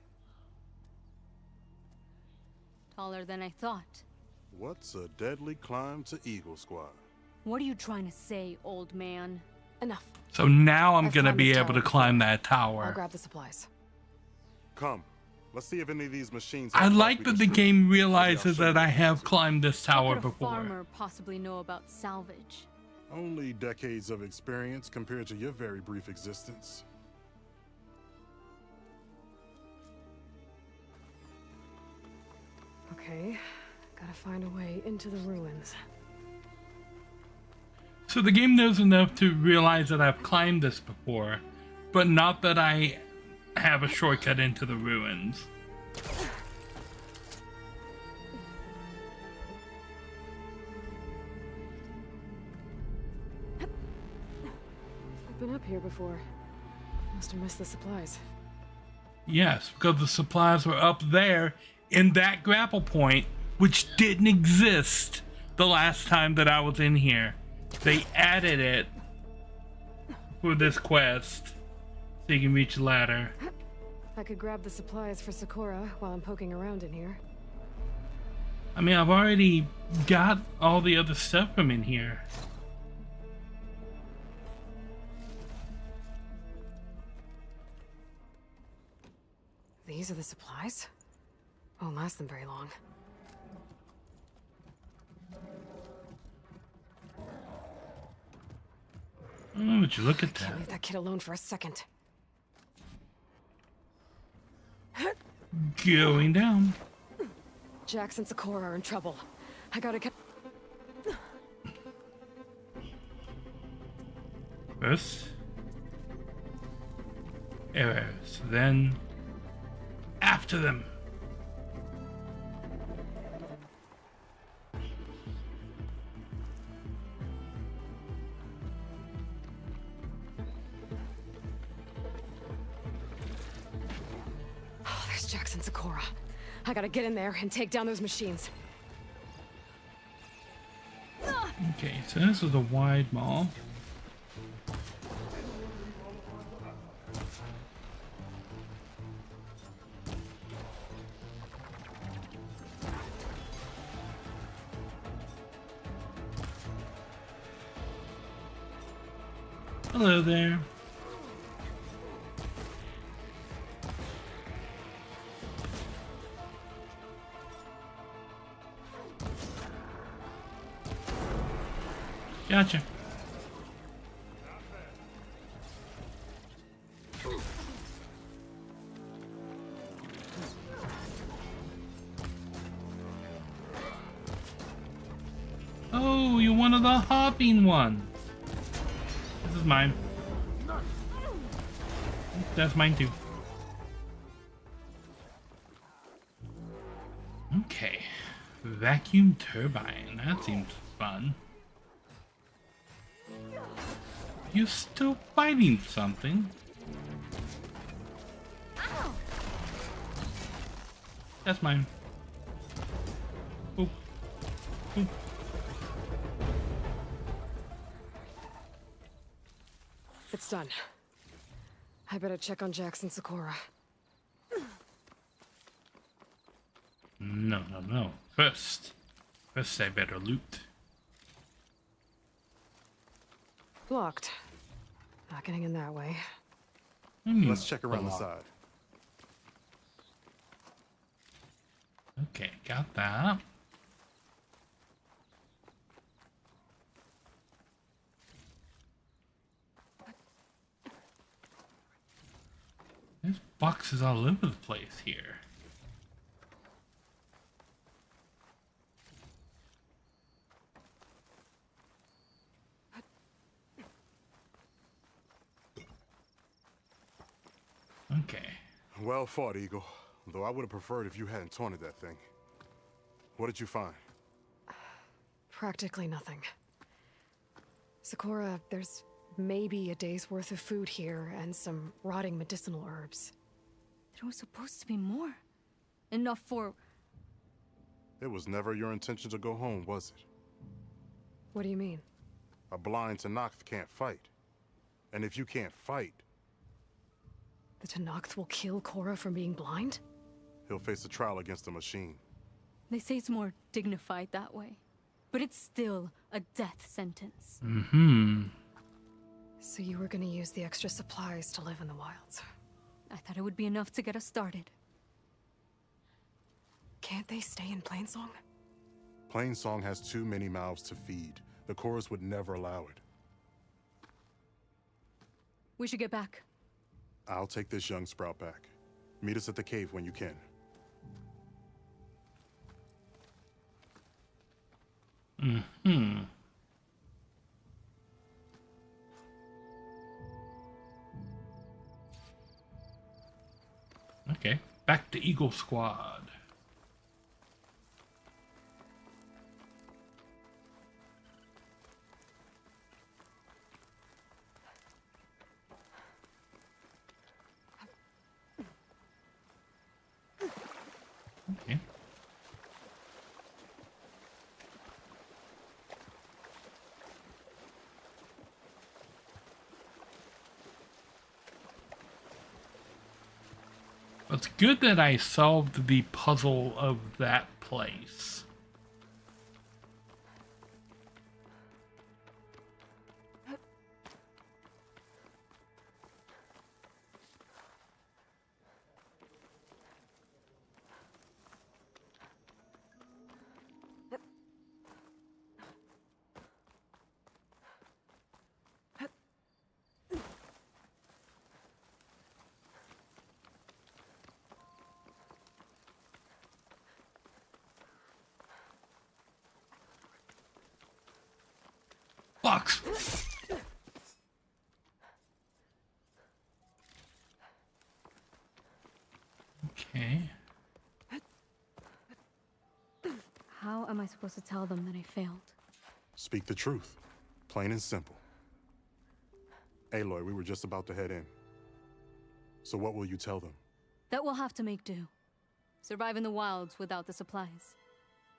Taller than I thought. What's a deadly climb to Eagle Squad? What are you trying to say, old man? Enough. So now I'm I've gonna climbed be this able to tower climb before. that tower. I'll grab the supplies. Come. Let's see if any of these machines I have like coffee that to the shoot. game Maybe I'll realizes show that you I the have answer. climbed this How tower could a before. farmer possibly know about salvage? Only decades of experience compared to your very brief existence. Okay, gotta find a way into the ruins. So the game knows enough to realize that I've climbed this before, but not that I have a shortcut into the ruins. I've been up here before. Must have missed the supplies. Yes, because the supplies were up there in that grapple point, which didn't exist the last time that I was in here. They added it for this quest, so you can reach the ladder. I could grab the supplies for Sakura while I'm poking around in here. I mean, I've already got all the other stuff from in here. These are the supplies? Won't last them very long. Oh, would you look at that? Can't leave that kid alone for a second. Going down. Jax and Sakura are in trouble. I gotta get... First, arrows, then after them. Oh, there's Jax and Sakura. I gotta get in there and take down those machines. Okay, so this is a wide mall. Hello there. Gotcha. Oh, you're one of the hopping ones. This is mine. That's mine too. Okay. Vacuum turbine. That seems fun. You're still fighting something. That's mine. Boop. Boop. It's done. I better check on Jax and Sakura. No, no, no. First I better loot. Locked. Not getting in that way. Let's check around the Lock. side. Okay, got that. There's boxes all over the place here. Okay. Well fought, Eagle. Though I would have preferred if you hadn't taunted that thing. What did you find? Practically nothing. Sakura, there's maybe a day's worth of food here and some rotting medicinal herbs. There was supposed to be more. Enough for... It was never your intention to go home, was it? What do you mean? A blind Tenakth can't fight. And if you can't fight... The Tenakth will kill Korra from being blind? He'll face a trial against the machine. They say it's more dignified that way. But it's still a death sentence. Mm-hmm. So you were gonna use the extra supplies to live in the wilds? I thought it would be enough to get us started. Can't they stay in Plainsong? Plainsong has too many mouths to feed. The chorus would never allow it. We should get back. I'll take this young sprout back. Meet us at the cave when you can. Mm-hmm. Okay, back to Eagle Squad. Okay. It's good that I solved the puzzle of that place. Box. Okay. How am I supposed to tell them that I failed? Speak the truth. Plain and simple. Aloy, we were just about to head in. So what will you tell them? That we'll have to make do. Survive in the wilds without the supplies.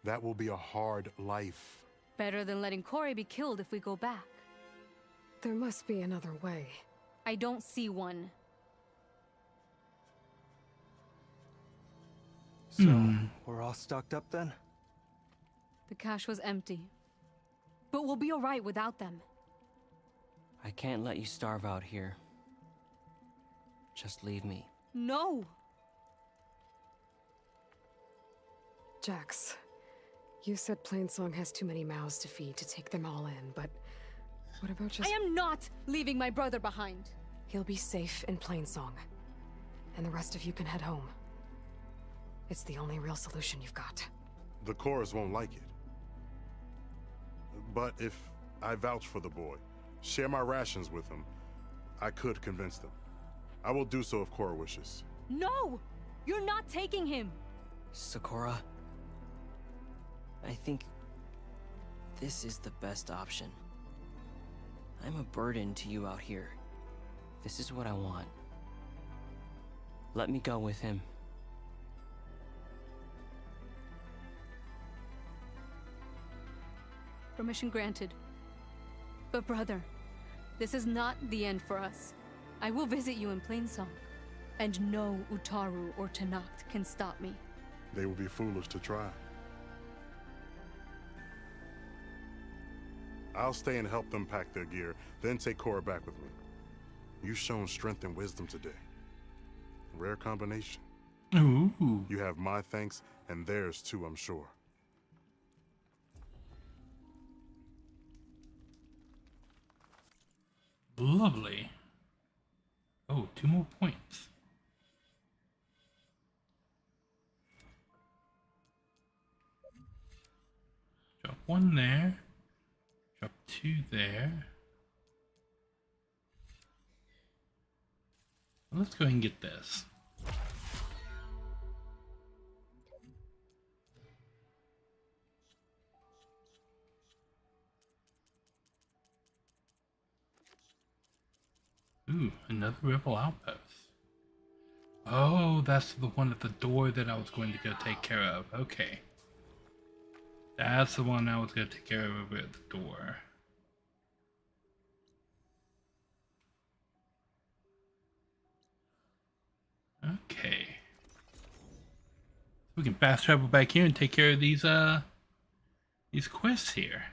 That will be a hard life. Better than letting Corey be killed if we go back. There must be another way. I don't see one. So, we're all stocked up then? The cache was empty. But we'll be alright without them. I can't let you starve out here. Just leave me. No! Jax, you said Plainsong has too many mouths to feed to take them all in, but what about just... I am not leaving my brother behind! He'll be safe in Plainsong, and the rest of you can head home. It's the only real solution you've got. The chorus won't like it. But if I vouch for the boy, share my rations with him, I could convince them. I will do so if Korra wishes. No! You're not taking him! Sakura, I think this is the best option. I'm a burden to you out here. This is what I want. Let me go with him. Permission granted. But brother, this is not the end for us. I will visit you in Plainsong, and no Utaru or Tenakth can stop me. They would be foolish to try. I'll stay and help them pack their gear, then take Korra back with me. You've shown strength and wisdom today. Rare combination. Ooh. You have my thanks and theirs too, I'm sure. Lovely. Oh, 2 more points. Drop 1 there. Drop 2 there. Let's go ahead and get this. Ooh, another rebel outpost. Oh, that's the one at the door that I was going to go take care of. Okay. That's the one I was going to take care of over at the door. Okay. We can fast travel back here and take care of these quests here.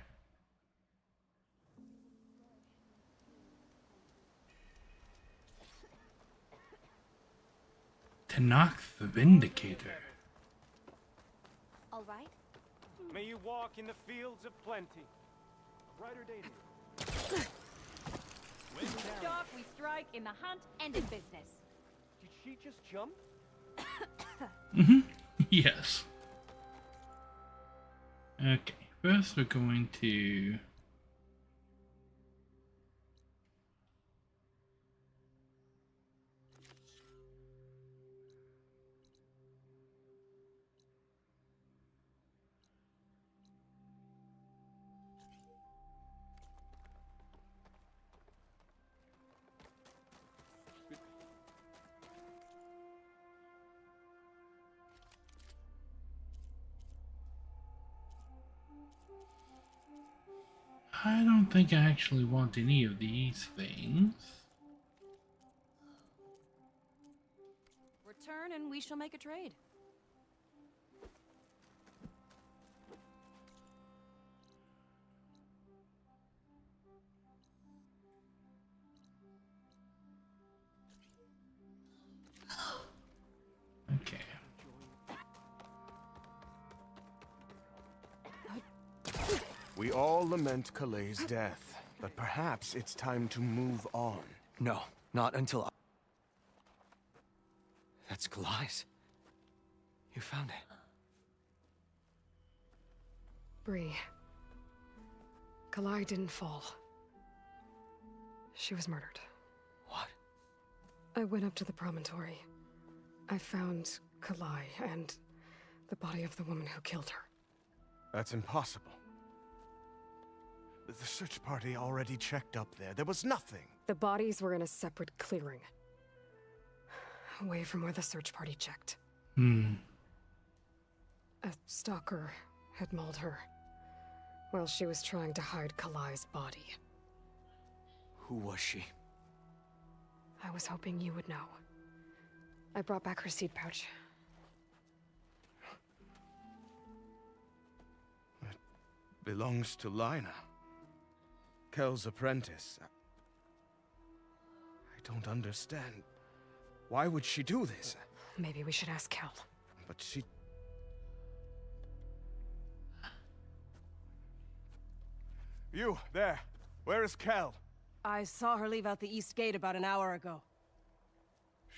Tanakh the Vindicator. All right. May you walk in the fields of plenty. Brighter day. We stalk, we strike, in the hunt, and in business. Did she just jump? Yes. Okay, first we're going to... I don't think I actually want any of these things. Return and we shall make a trade. Okay. We all lament Kalay's death, but perhaps it's time to move on. No, not until I... That's Kalay's. You found it. Bree. Kalai didn't fall. She was murdered. What? I went up to the promontory. I found Kalai and the body of the woman who killed her. That's impossible. The search party already checked up there. There was nothing. The bodies were in a separate clearing. Away from where the search party checked. A stalker had mauled her while she was trying to hide Kalai's body. Who was she? I was hoping you would know. I brought back her seed pouch. It belongs to Lina. Kel's apprentice. I don't understand. Why would she do this? Maybe we should ask Kel. But she... You, there. Where is Kel? I saw her leave out the east gate about an hour ago.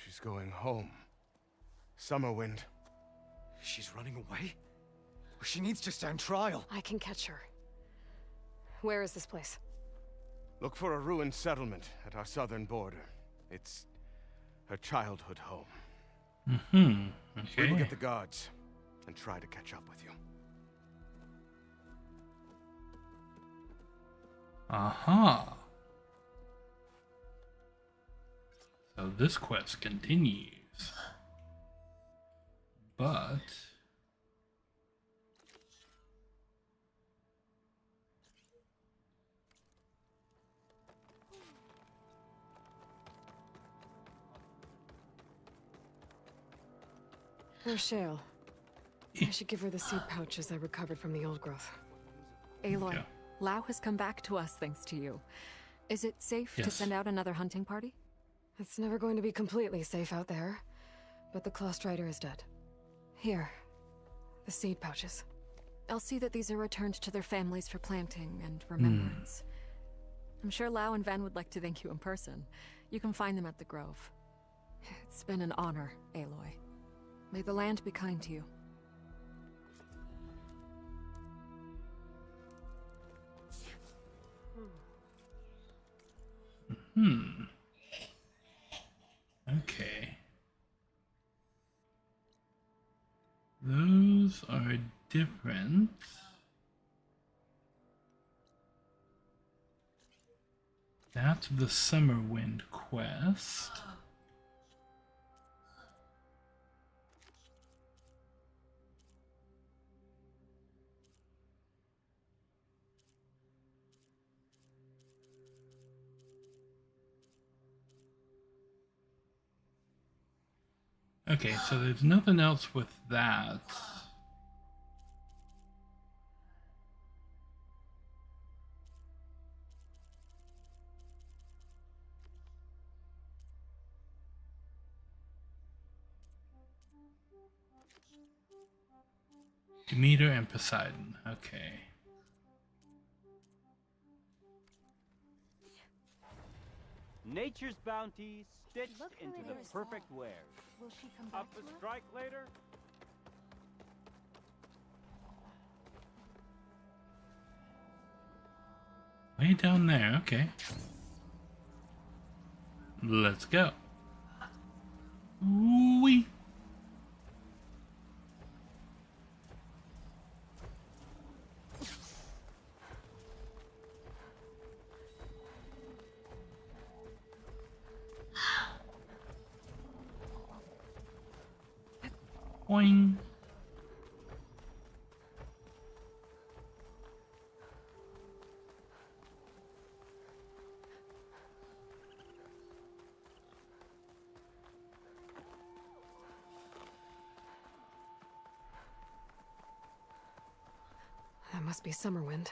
She's going home. Summerwind. She's running away? She needs to stand trial. I can catch her. Where is this place? Look for a ruined settlement at our southern border. It's her childhood home. Okay. We will get the guards and try to catch up with you. Aha. So this quest continues. But... Rochelle. I should give her the seed pouches I recovered from the old growth. Aloy, Yeah. Lao has come back to us thanks to you. Is it safe to Yes. send out another hunting party? It's never going to be completely safe out there. but the Clost Rider is dead. Here, the seed pouches. I'll see that these are returned to their families for planting and remembrance. I'm sure Lau and Van would like to thank you in person. You can find them at the Grove. It's been an honor, Aloy. May the land be kind to you. Okay. Those are different. That's the Summerwind quest. Okay, so there's nothing else with that. Demeter and Poseidon, okay. Nature's bounty stitched into the perfect wear. Will she come back Up a strike later? Way down there, okay. Let's go. Wee. Boing. That must be Summerwind.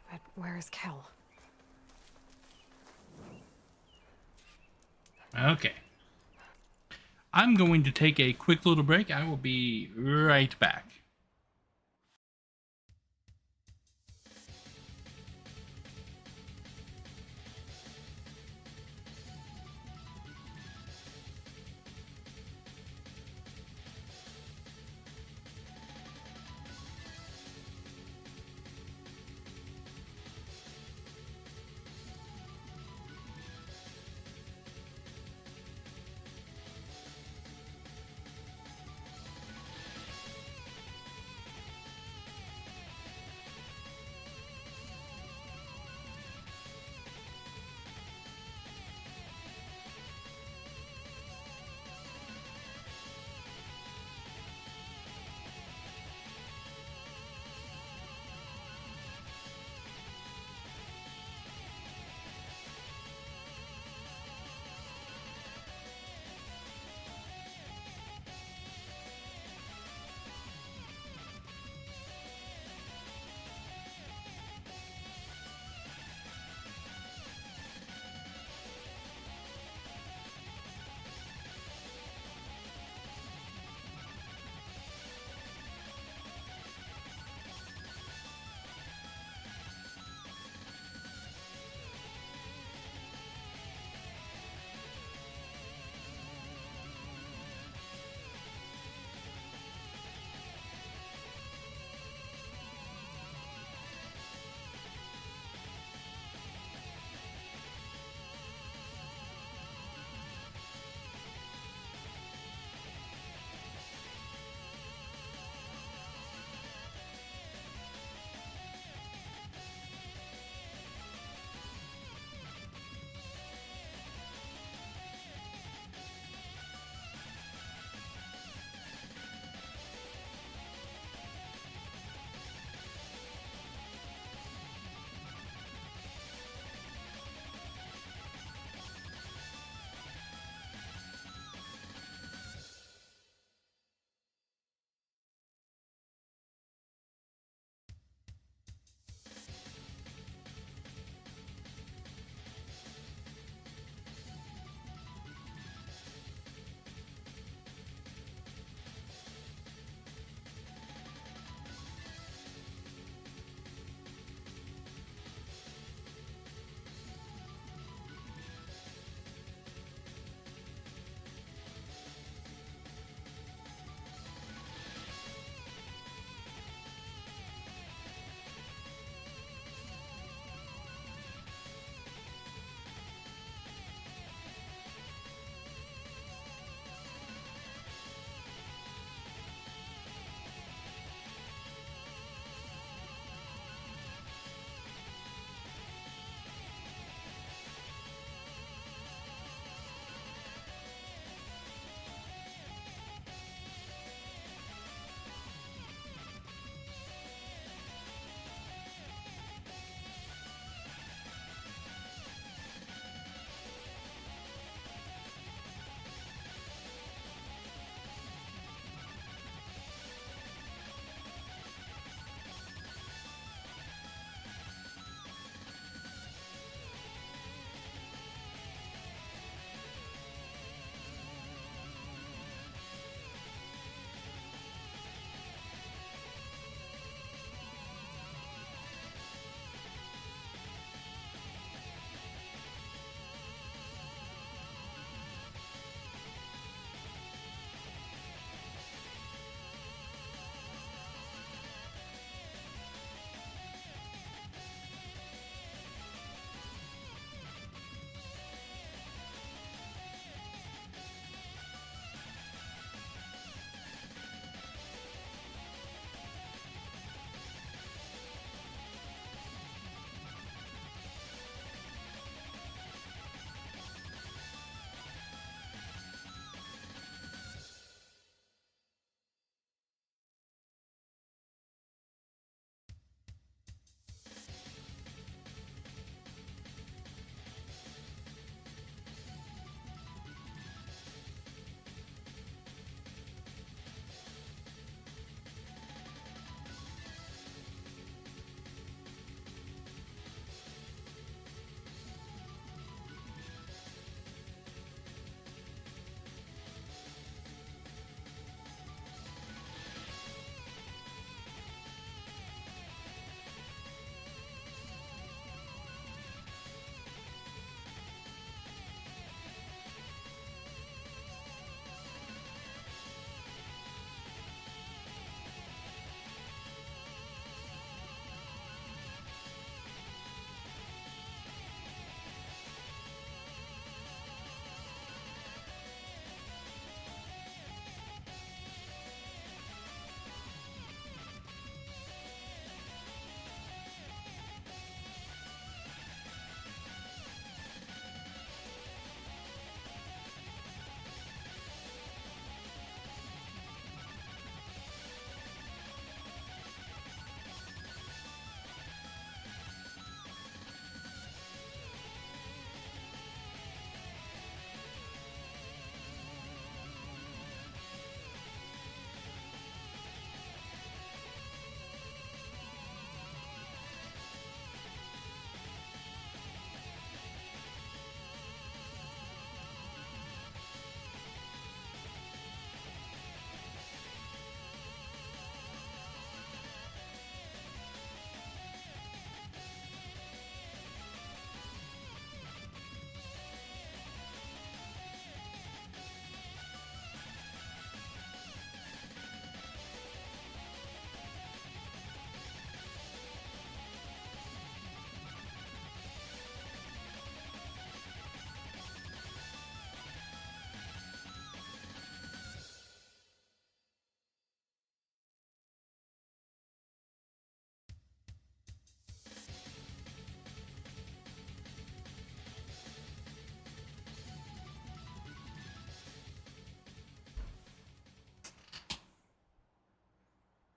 But where is Kel? Okay. I'm going to take a quick little break. I will be right back.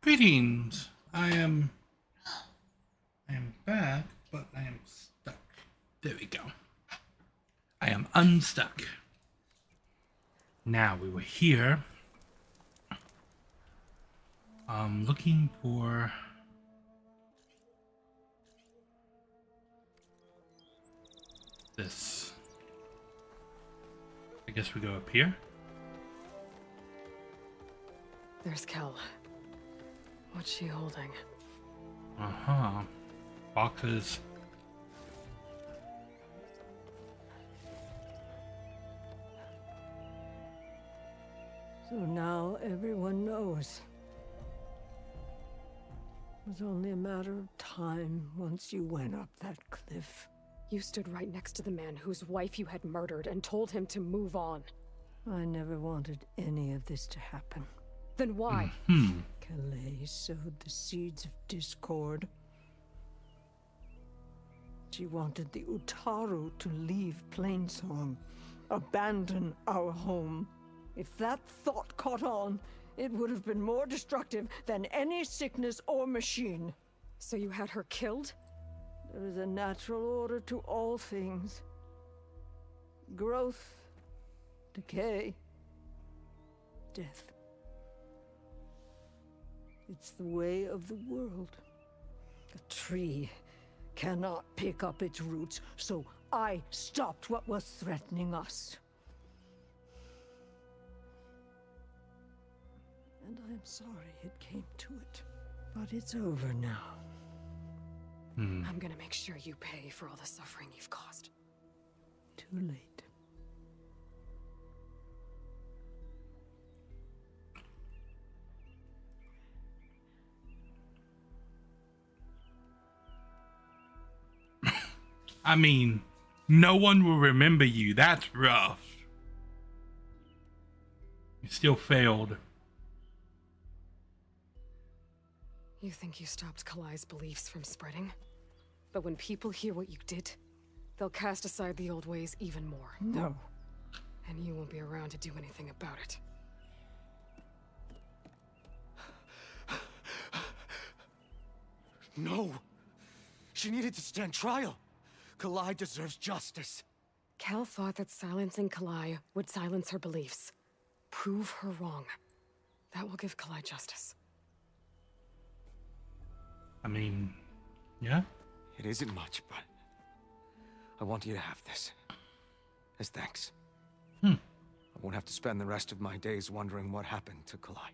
Greetings. I am back, but I am stuck. There we go. I am unstuck. Now we were here. Looking for this. I guess we go up here. There's Kel. What's she holding? Uh-huh. Boxes. So now everyone knows. It was only a matter of time once you went up that cliff. You stood right next to the man whose wife you had murdered and told him to move on. I never wanted any of this to happen. Then why? Calais sowed the seeds of discord. She wanted the Utaru to leave Plainsong, abandon our home. If that thought caught on, it would have been more destructive than any sickness or machine. So you had her killed? There is a natural order to all things. Growth, decay, death. It's the way of the world. A tree cannot pick up its roots, so I stopped what was threatening us. And I'm sorry it came to it. But it's over now. I'm gonna make sure you pay for all the suffering you've caused. Too late. I mean, no one will remember you. That's rough. You still failed. You think you stopped Kalai's beliefs from spreading? But when people hear what you did, they'll cast aside the old ways even more. No. And you won't be around to do anything about it. No! She needed to stand trial! Kalai deserves justice. Kel thought that silencing Kalai would silence her beliefs. Prove her wrong. That will give Kalai justice. I mean, yeah? It isn't much, but I want you to have this. As thanks. I won't have to spend the rest of my days wondering what happened to Kalai.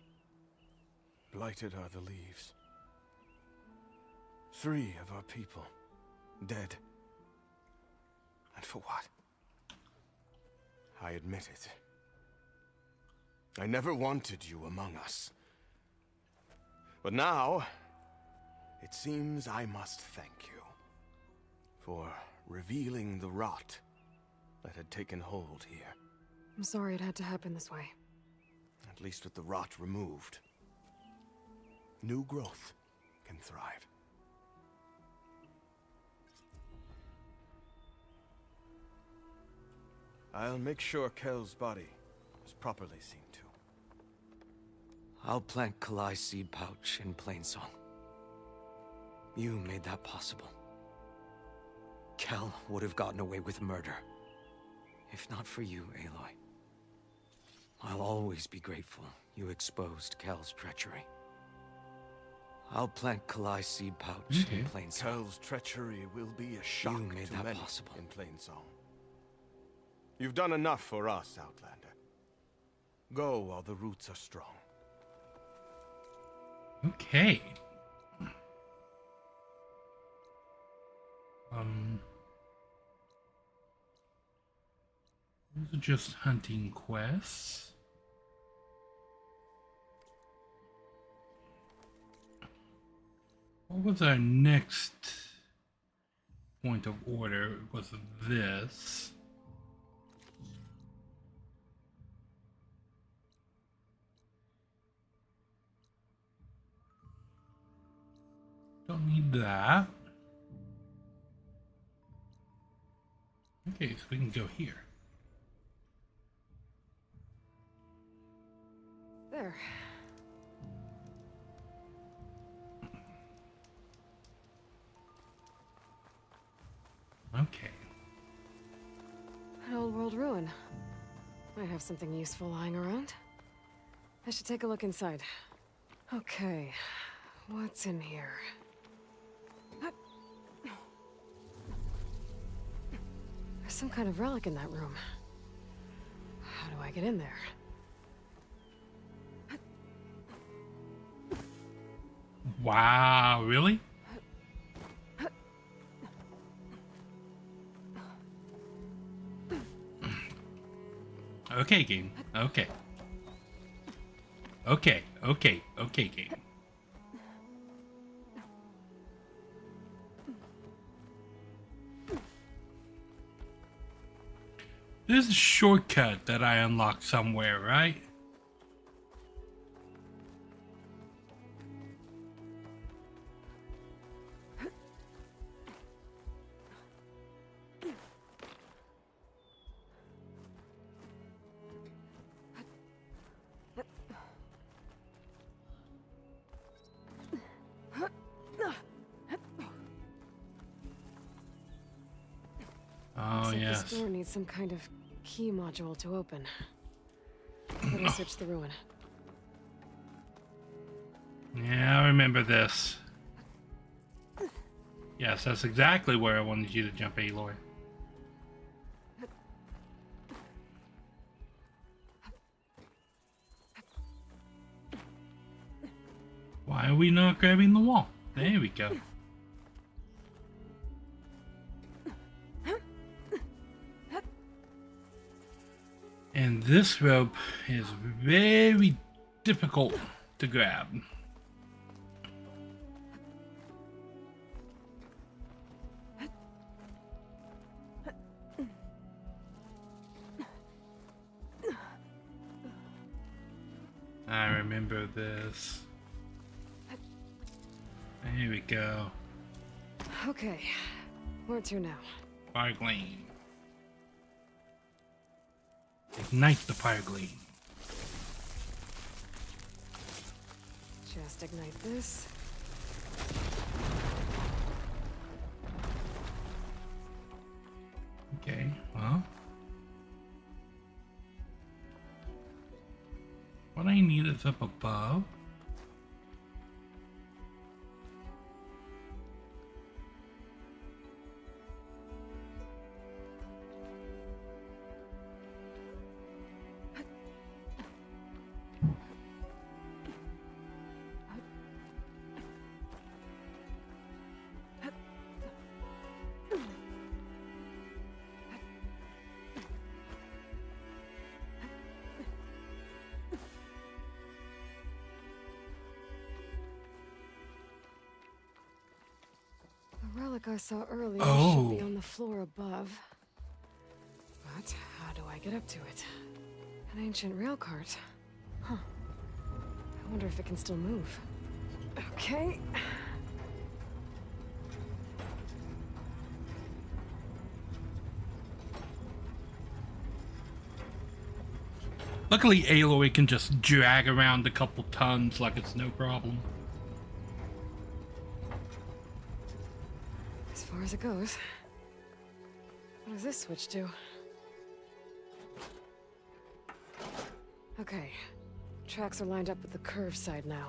Blighted are the leaves. 3 of our people, dead. And for what? I admit it. I never wanted you among us. But now, it seems I must thank you for revealing the rot that had taken hold here. I'm sorry it had to happen this way. At least with the rot removed, new growth can thrive. I'll make sure Kel's body is properly seen to. I'll plant Kalai's seed pouch in Plainsong. You made that possible. Kel would have gotten away with murder. If not for you, Aloy. I'll always be grateful you exposed Kel's treachery. I'll plant Kalai's seed pouch in Plainsong. Kel's treachery will be a shock You made to that many possible. in Plainsong. You've done enough for us, Outlander. Go while the roots are strong. Okay. Those are just hunting quests. What was our next point of order? It was this. Don't need that. Okay, so we can go here. There. Okay. An old world ruin. Might have something useful lying around. I should take a look inside. Okay, what's in here? There's some kind of relic in that room. How do I get in there? Wow, really? Okay, game. Okay. Okay, game. There's a shortcut that I unlocked somewhere, right? Oh, yes. This door needs some kind of key module to open. Better search the ruin. Yeah, I remember this. Yes, that's exactly where I wanted you to jump, Aloy. Why are we not grabbing the wall? There we go. And this rope is very difficult to grab. I remember this. Here we go. Okay, where to now? Fire gleam. Ignite the fire gleam. Just ignite this. Okay, well. What I need is up above. The relic I saw earlier Oh. should be on the floor above. But how do I get up to it? An ancient rail cart. Huh. I wonder if it can still move. Okay. Luckily, Aloy can just drag around a couple tons like it's no problem. As far as it goes. What does this switch do? Okay. Tracks are lined up with the curved side now.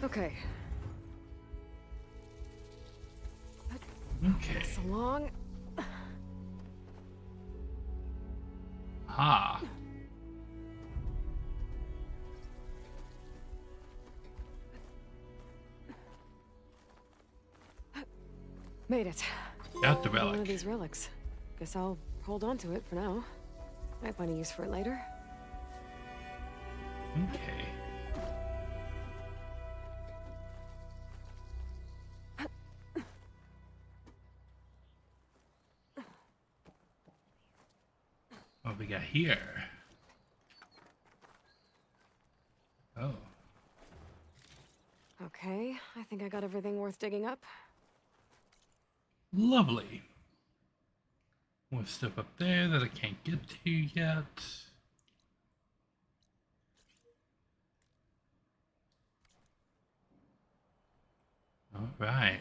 Okay. Okay. Pass along. Ah. Made it. Got the One relic. of these relics. Guess I'll hold on to it for now. Might find a use for it later. Okay. What we got here? Oh. Okay, I think I got everything worth digging up. Lovely. One step up there that I can't get to yet. All right.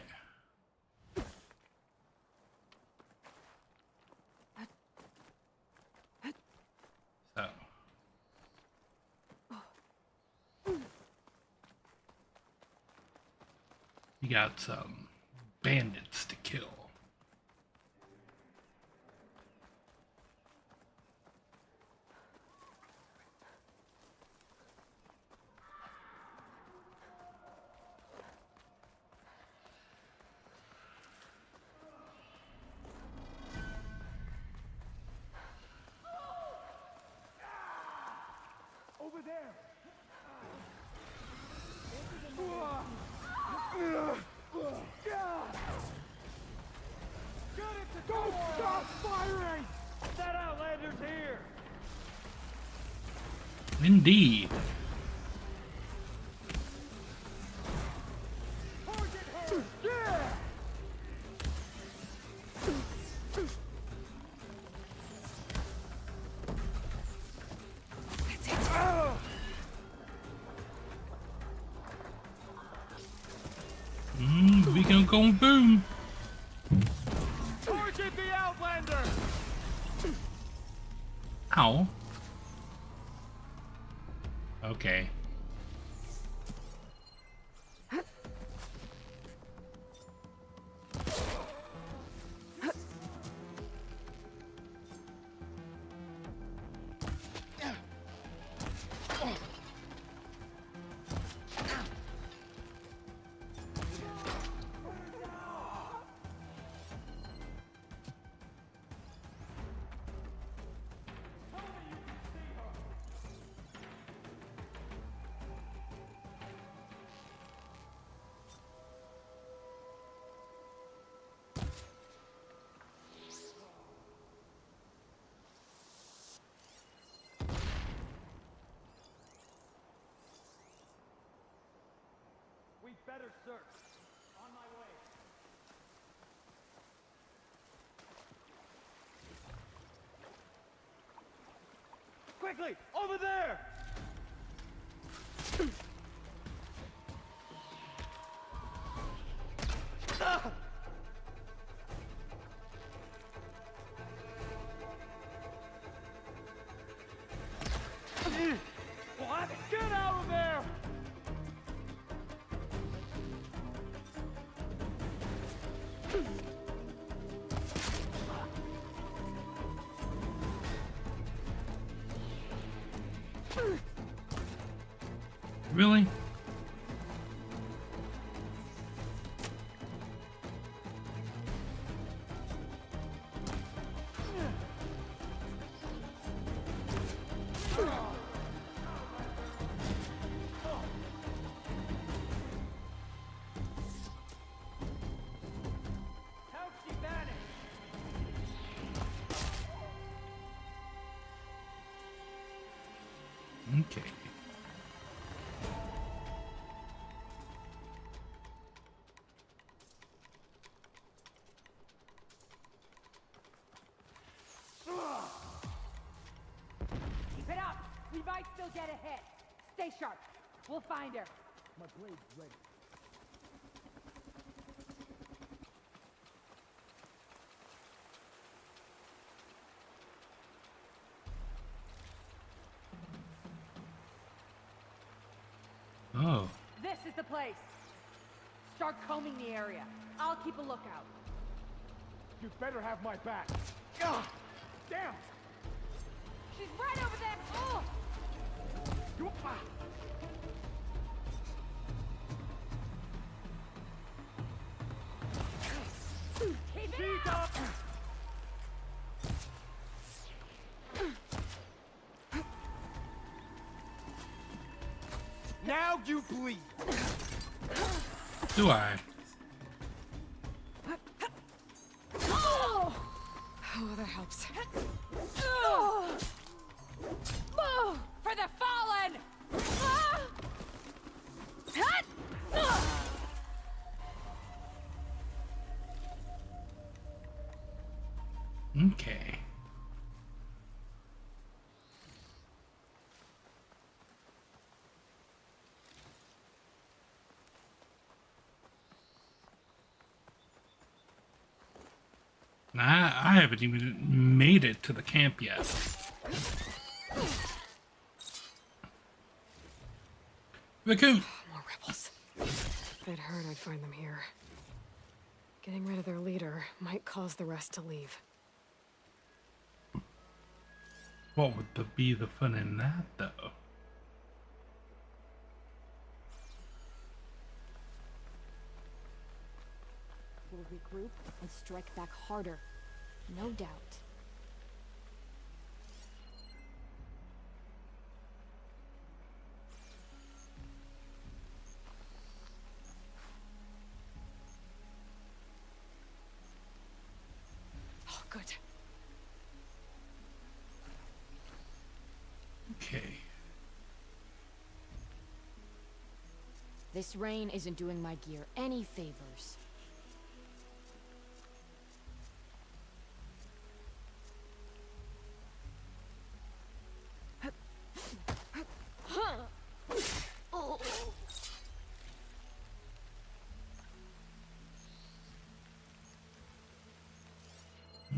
So. You got some bandits to kill. Over there! Don't stop firing! That Outlander's here! Indeed. Yeah! We can go boom. Target the Outlander! Ow. Okay. We'd better search. On my way. Quickly! Over there! Ah! What? Get out of there! Really? How'd she vanish? Okay. Keep it up! We might still get a hit. Stay sharp. We'll find her. My blade's ready. Oh. This is the place. Start combing the area. I'll keep a lookout. You better have my back. Ugh! Damn! She's right over there! Oh! You, Keep it up! Now you bleed! Do I? Oh, the helps. For the fallen! Okay. I haven't even made it to the camp yet. Raccoon! More rebels. I'd heard I'd find them here. Getting rid of their leader might cause the rest to leave. What would be the fun in that, though? We'll regroup and strike back harder. No doubt. Oh, good. Okay. This rain isn't doing my gear any favors.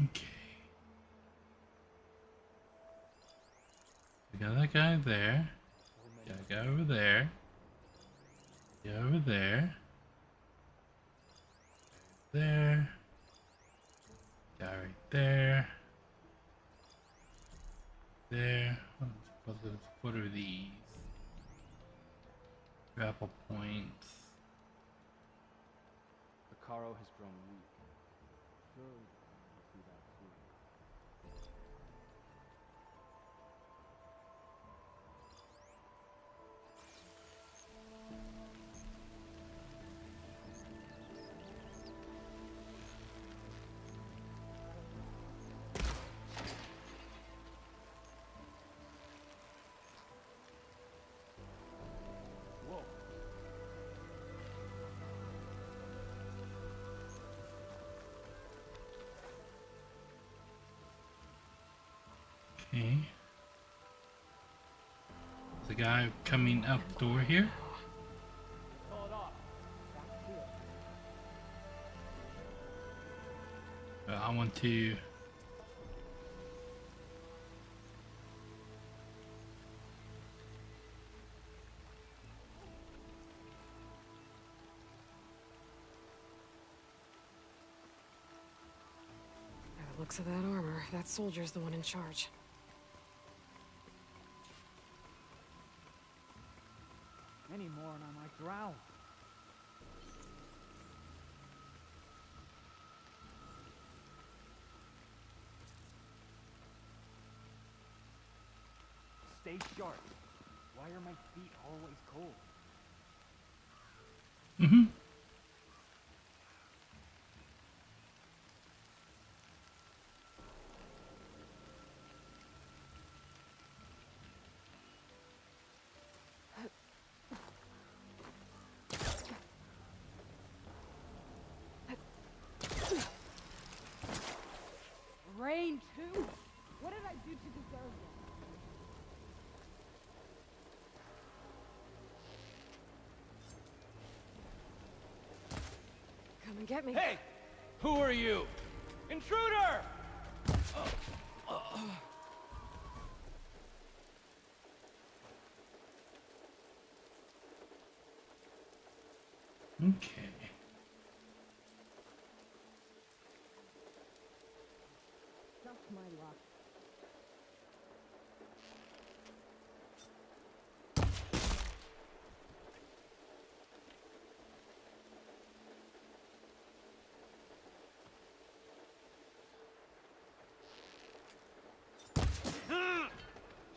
Okay. We got that guy there. Got a guy over there. Guy over there. There. Guy right there. There. What are these? Grapple points. The Caro has grown weak. Surely you see that too. Okay. There's a guy coming out the door here. I want to... By the looks of that armor, that soldier's the one in charge. Any more and I might drown. Stay sharp. Why are my feet always cold? Mm-hmm. Rain too? What did I do to deserve this? Come and get me. Hey! Who are you? Intruder! Okay. Just my luck.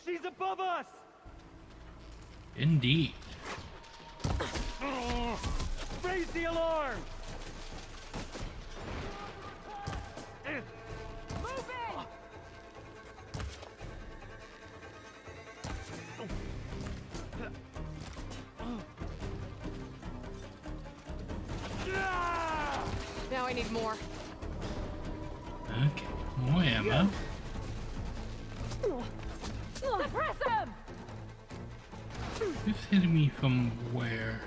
She's above us! Indeed. Raise the alarm! Move in! I need more. Okay, more ammo. Suppress him! Who's hitting me from where?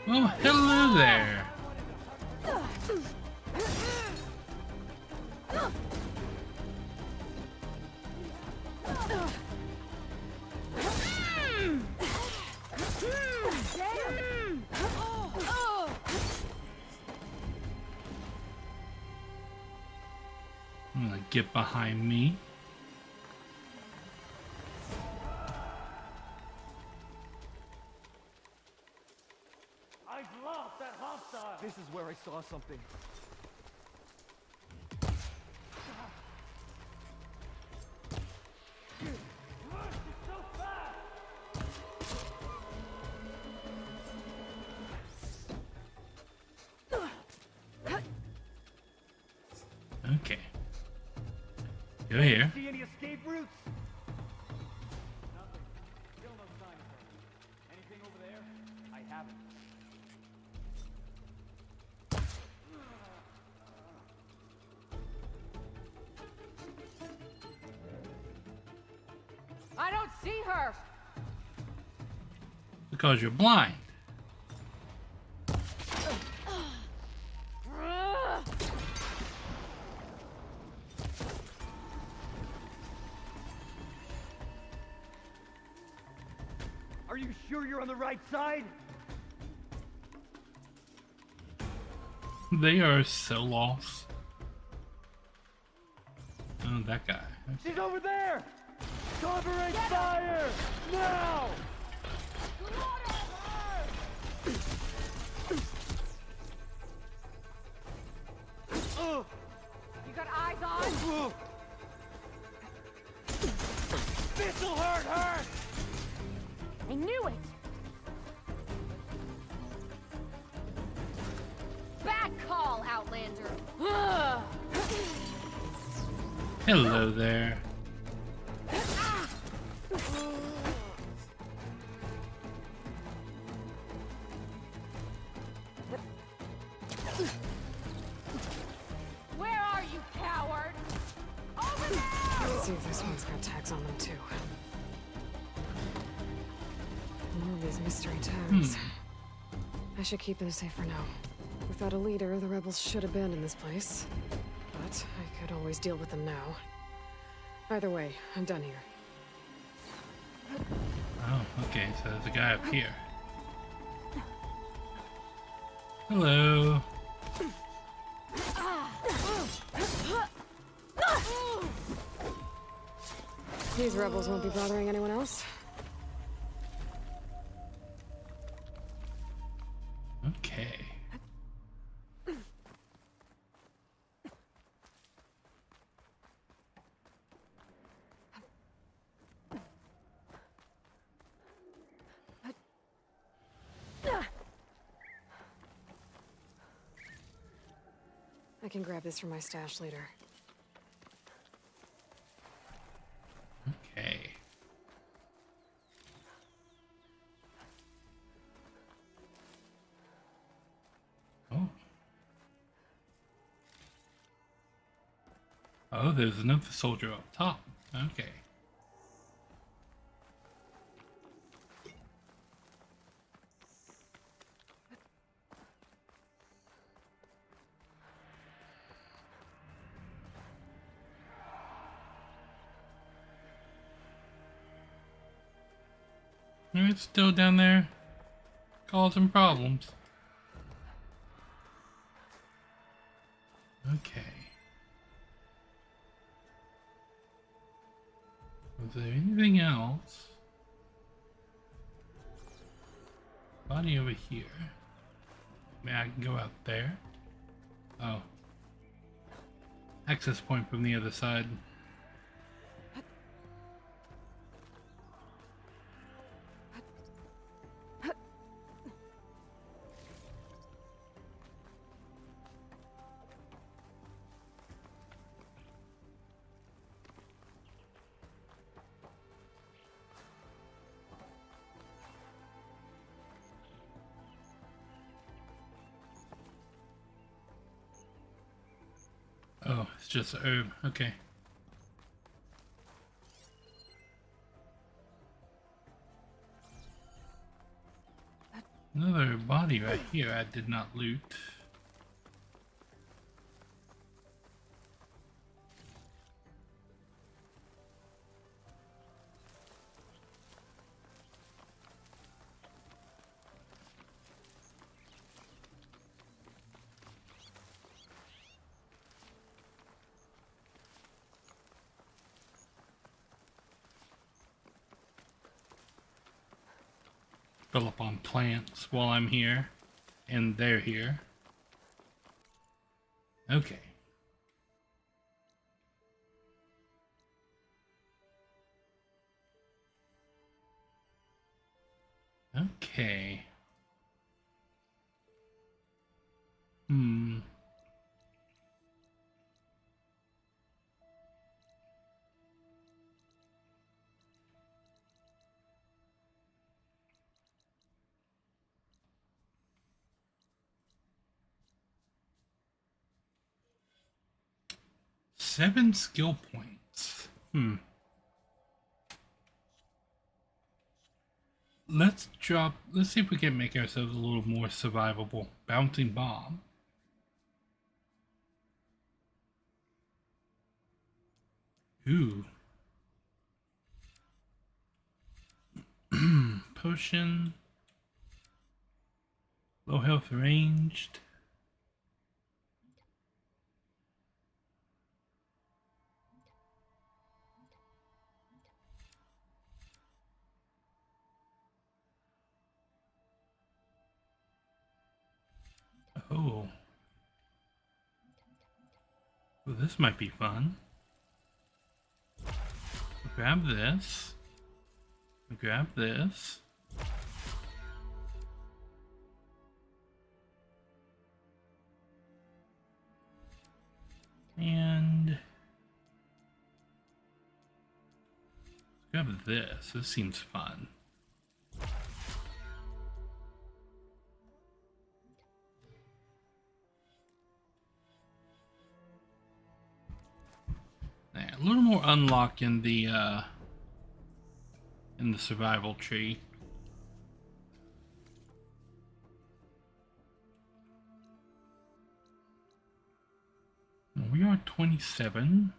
Oh, hello there. I'm gonna get behind me. I've lost that hostile. This is where I saw something. So fast. Okay. Go here. See any escape routes? Nothing. Still no sign of her. Anything over there? I haven't. I don't see her! Because you're blind. Are you sure you're on the right side? They are so lost. Oh, that guy. She's over there! Cover fire! Now! You got eyes on? This'll hurt her! I knew it! Back call, Outlander! Hello there. Where are you, coward? Over there! Let's see if this one's got tags on them too. More of these mystery tags. I should keep them safe for now. Without a leader, the rebels should abandon this place. But I could always deal with them now. Either way, I'm done here. Oh, okay, so there's a guy up here. Hello. These rebels won't be bothering anyone else. Okay. I can grab this from my stash later. Okay. Oh. Oh, there's another soldier up top. Okay. It's still down there, causing problems. Okay. Was there anything else? Body over here. Maybe I can go out there. Oh. Access point from the other side. it's just a herb. Okay. Another body right here I did not loot. Fill up on plants while I'm here, and they're here. Okay. Okay. Hmm. Seven skill points. Let's see if we can make ourselves a little more survivable. Bouncing bomb. Ooh. Potion. Low health ranged. Oh. Well, this might be fun. Grab this. Grab this. And grab this. This seems fun. Yeah, a little more unlock in the survival tree. We are 27.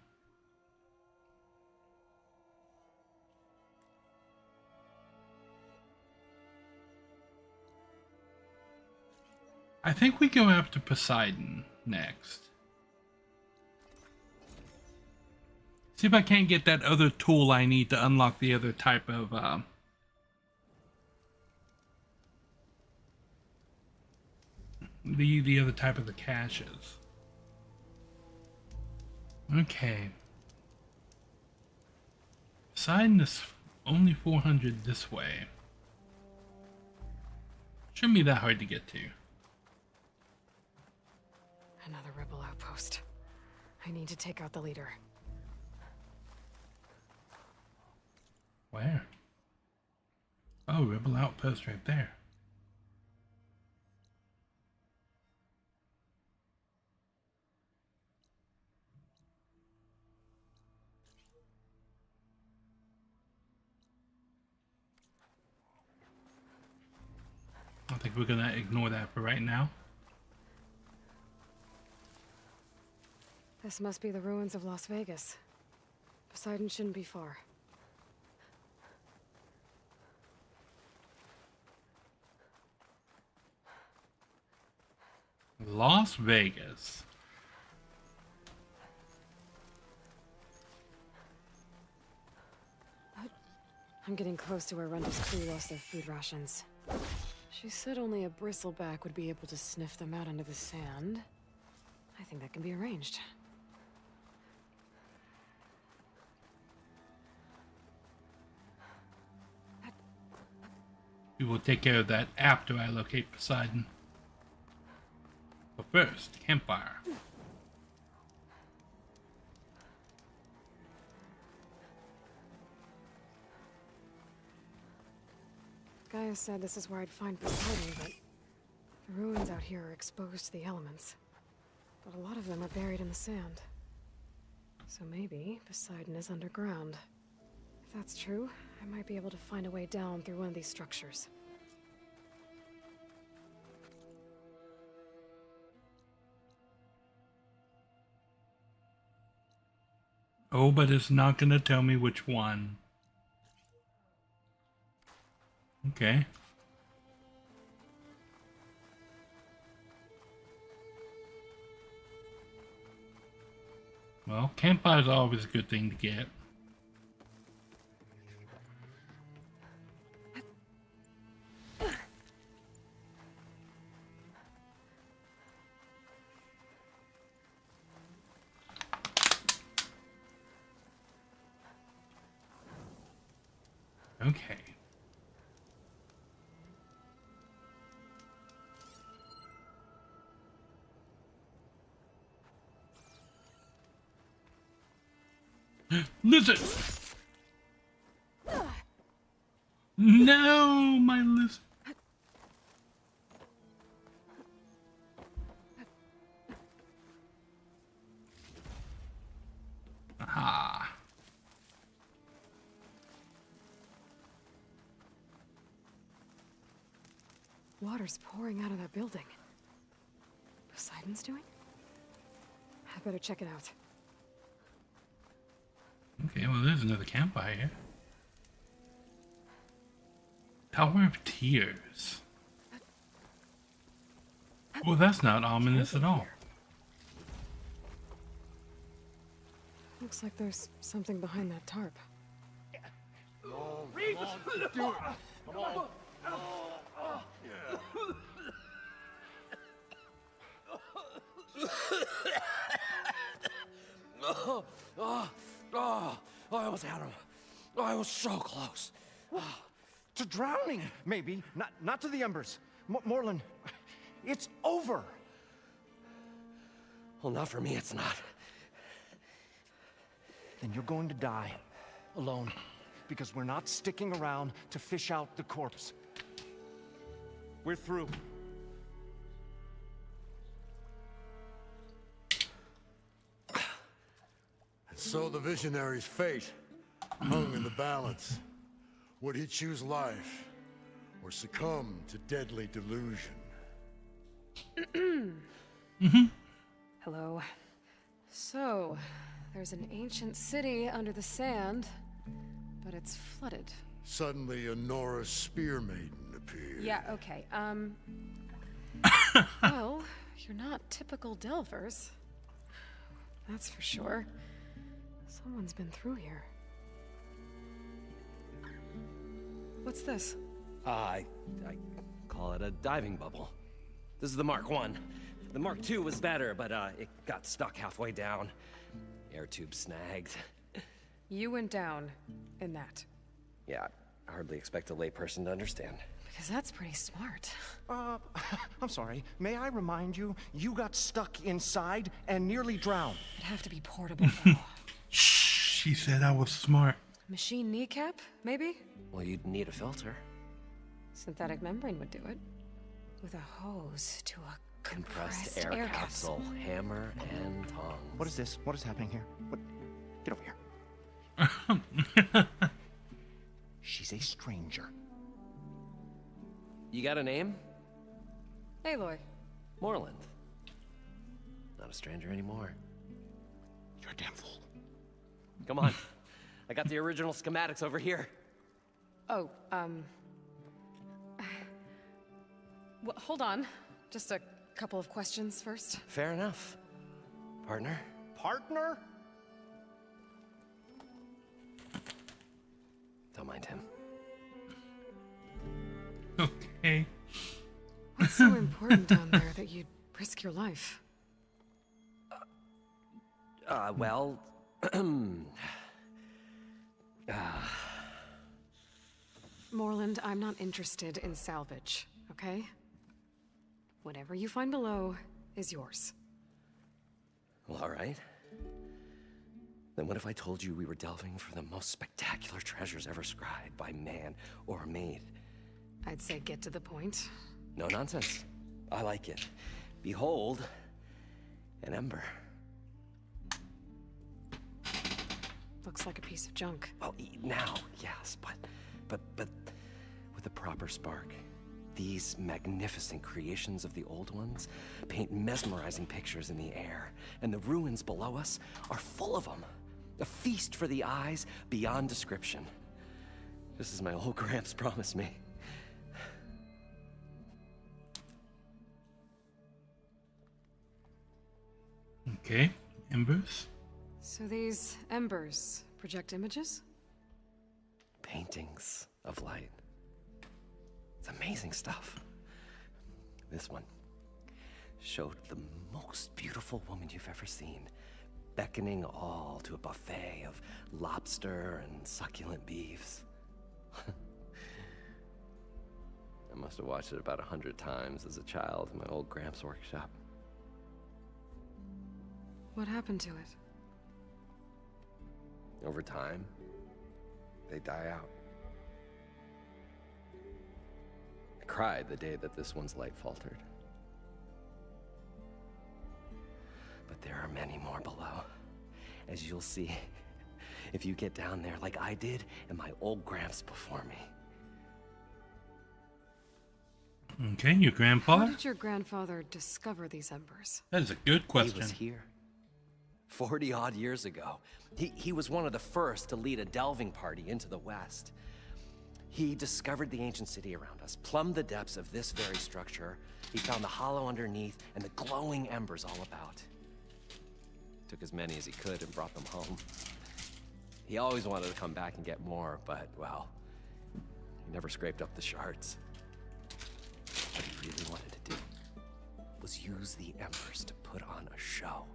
I think we go after Poseidon next. See if I can't get that other tool I need to unlock the other type of the other type of the caches. Okay. Poseidon is only 400 this way. Shouldn't be that hard to get to. Another rebel outpost. I need to take out the leader. Where? Oh, rebel outpost right there. I think we're gonna ignore that for right now. This must be the ruins of Las Vegas. Poseidon shouldn't be far. Las Vegas. I'm getting close to where Renda's crew lost their food rations. She said only a bristleback would be able to sniff them out under the sand. I think that can be arranged. We will take care of that after I locate Poseidon. But first, campfire. Gaia said this is where I'd find Poseidon, but the ruins out here are exposed to the elements. But a lot of them are buried in the sand. So maybe Poseidon is underground. If that's true, I might be able to find a way down through one of these structures. Oh, but it's not gonna tell me which one. Okay. Well, campfire is always a good thing to get. Okay. Listen! No, my listen. Aha. Water's pouring out of that building. Poseidon's doing? I better check it out. Okay, well, there's another campfire here. Tower of Tears. Well, that's not ominous at all. Looks like there's something behind that tarp. Reach! Do it! Come on! I almost had him. I was so close. To drowning, maybe. Not to the embers. Morland, it's over. Well, not for me, it's not. Then you're going to die. Alone. Because we're not sticking around to fish out the corpse. We're through. So the visionary's fate hung in the balance. Would he choose life or succumb to deadly delusion? Hello. So, there's an ancient city under the sand, but it's flooded. Suddenly a Norris spear maiden appeared. Yeah, okay. Well, you're not typical Delvers. That's for sure. Someone's been through here. What's this? I call it a diving bubble. This is the Mark I. The Mark II was better, but it got stuck halfway down. Air tube snagged. You went down in that. Yeah, I hardly expect a layperson to understand. Because that's pretty smart. I'm sorry. May I remind you, you got stuck inside and nearly drowned. It'd have to be portable, though. Shh, she said I was smart. Machine kneecap, maybe? Well, you'd need a filter. Synthetic membrane would do it. With a hose to a Compressed air capsule, hammer and tongs. What is this? What is happening here? What? Get over here. She's a stranger. You got a name? Aloy. Moreland. Not a stranger anymore. You're a damn fool. Come on. I got the original schematics over here. Oh, well, hold on. Just a couple of questions first. Fair enough. Partner? Partner? Don't mind him. Okay. What's so important down there that you'd risk your life? Well... Moreland, I'm not interested in salvage, okay? Whatever you find below is yours. Well, all right. Then what if I told you we were delving for the most spectacular treasures ever scribed by man or maid? I'd say get to the point. No nonsense. I like it. Behold, an ember. looks like a piece of junk. Well, now, yes, but with a proper spark. These magnificent creations of the old ones paint mesmerizing pictures in the air, and the ruins below us are full of them. A feast for the eyes beyond description. Just as my old Gramps promised me. Okay, embers. So these embers project images? Paintings of light. It's amazing stuff. This one showed the most beautiful woman you've ever seen, beckoning all to a buffet of lobster and succulent beefs. I must have watched it about 100 times as a child in my old Gramps' workshop. What happened to it? Over time, they die out. I cried the day that this one's light faltered. But there are many more below, as you'll see if you get down there like I did and my old Gramps before me. Okay, your grandfather? How did your grandfather discover these embers? That is a good question. He was here 40-odd years ago. He was one of the first to lead a delving party into the West. He discovered the ancient city around us, plumbed the depths of this very structure. He found the hollow underneath and the glowing embers all about. Took as many as he could and brought them home. He always wanted to come back and get more, but, well, he never scraped up the shards. What he really wanted to do was use the embers to put on a show.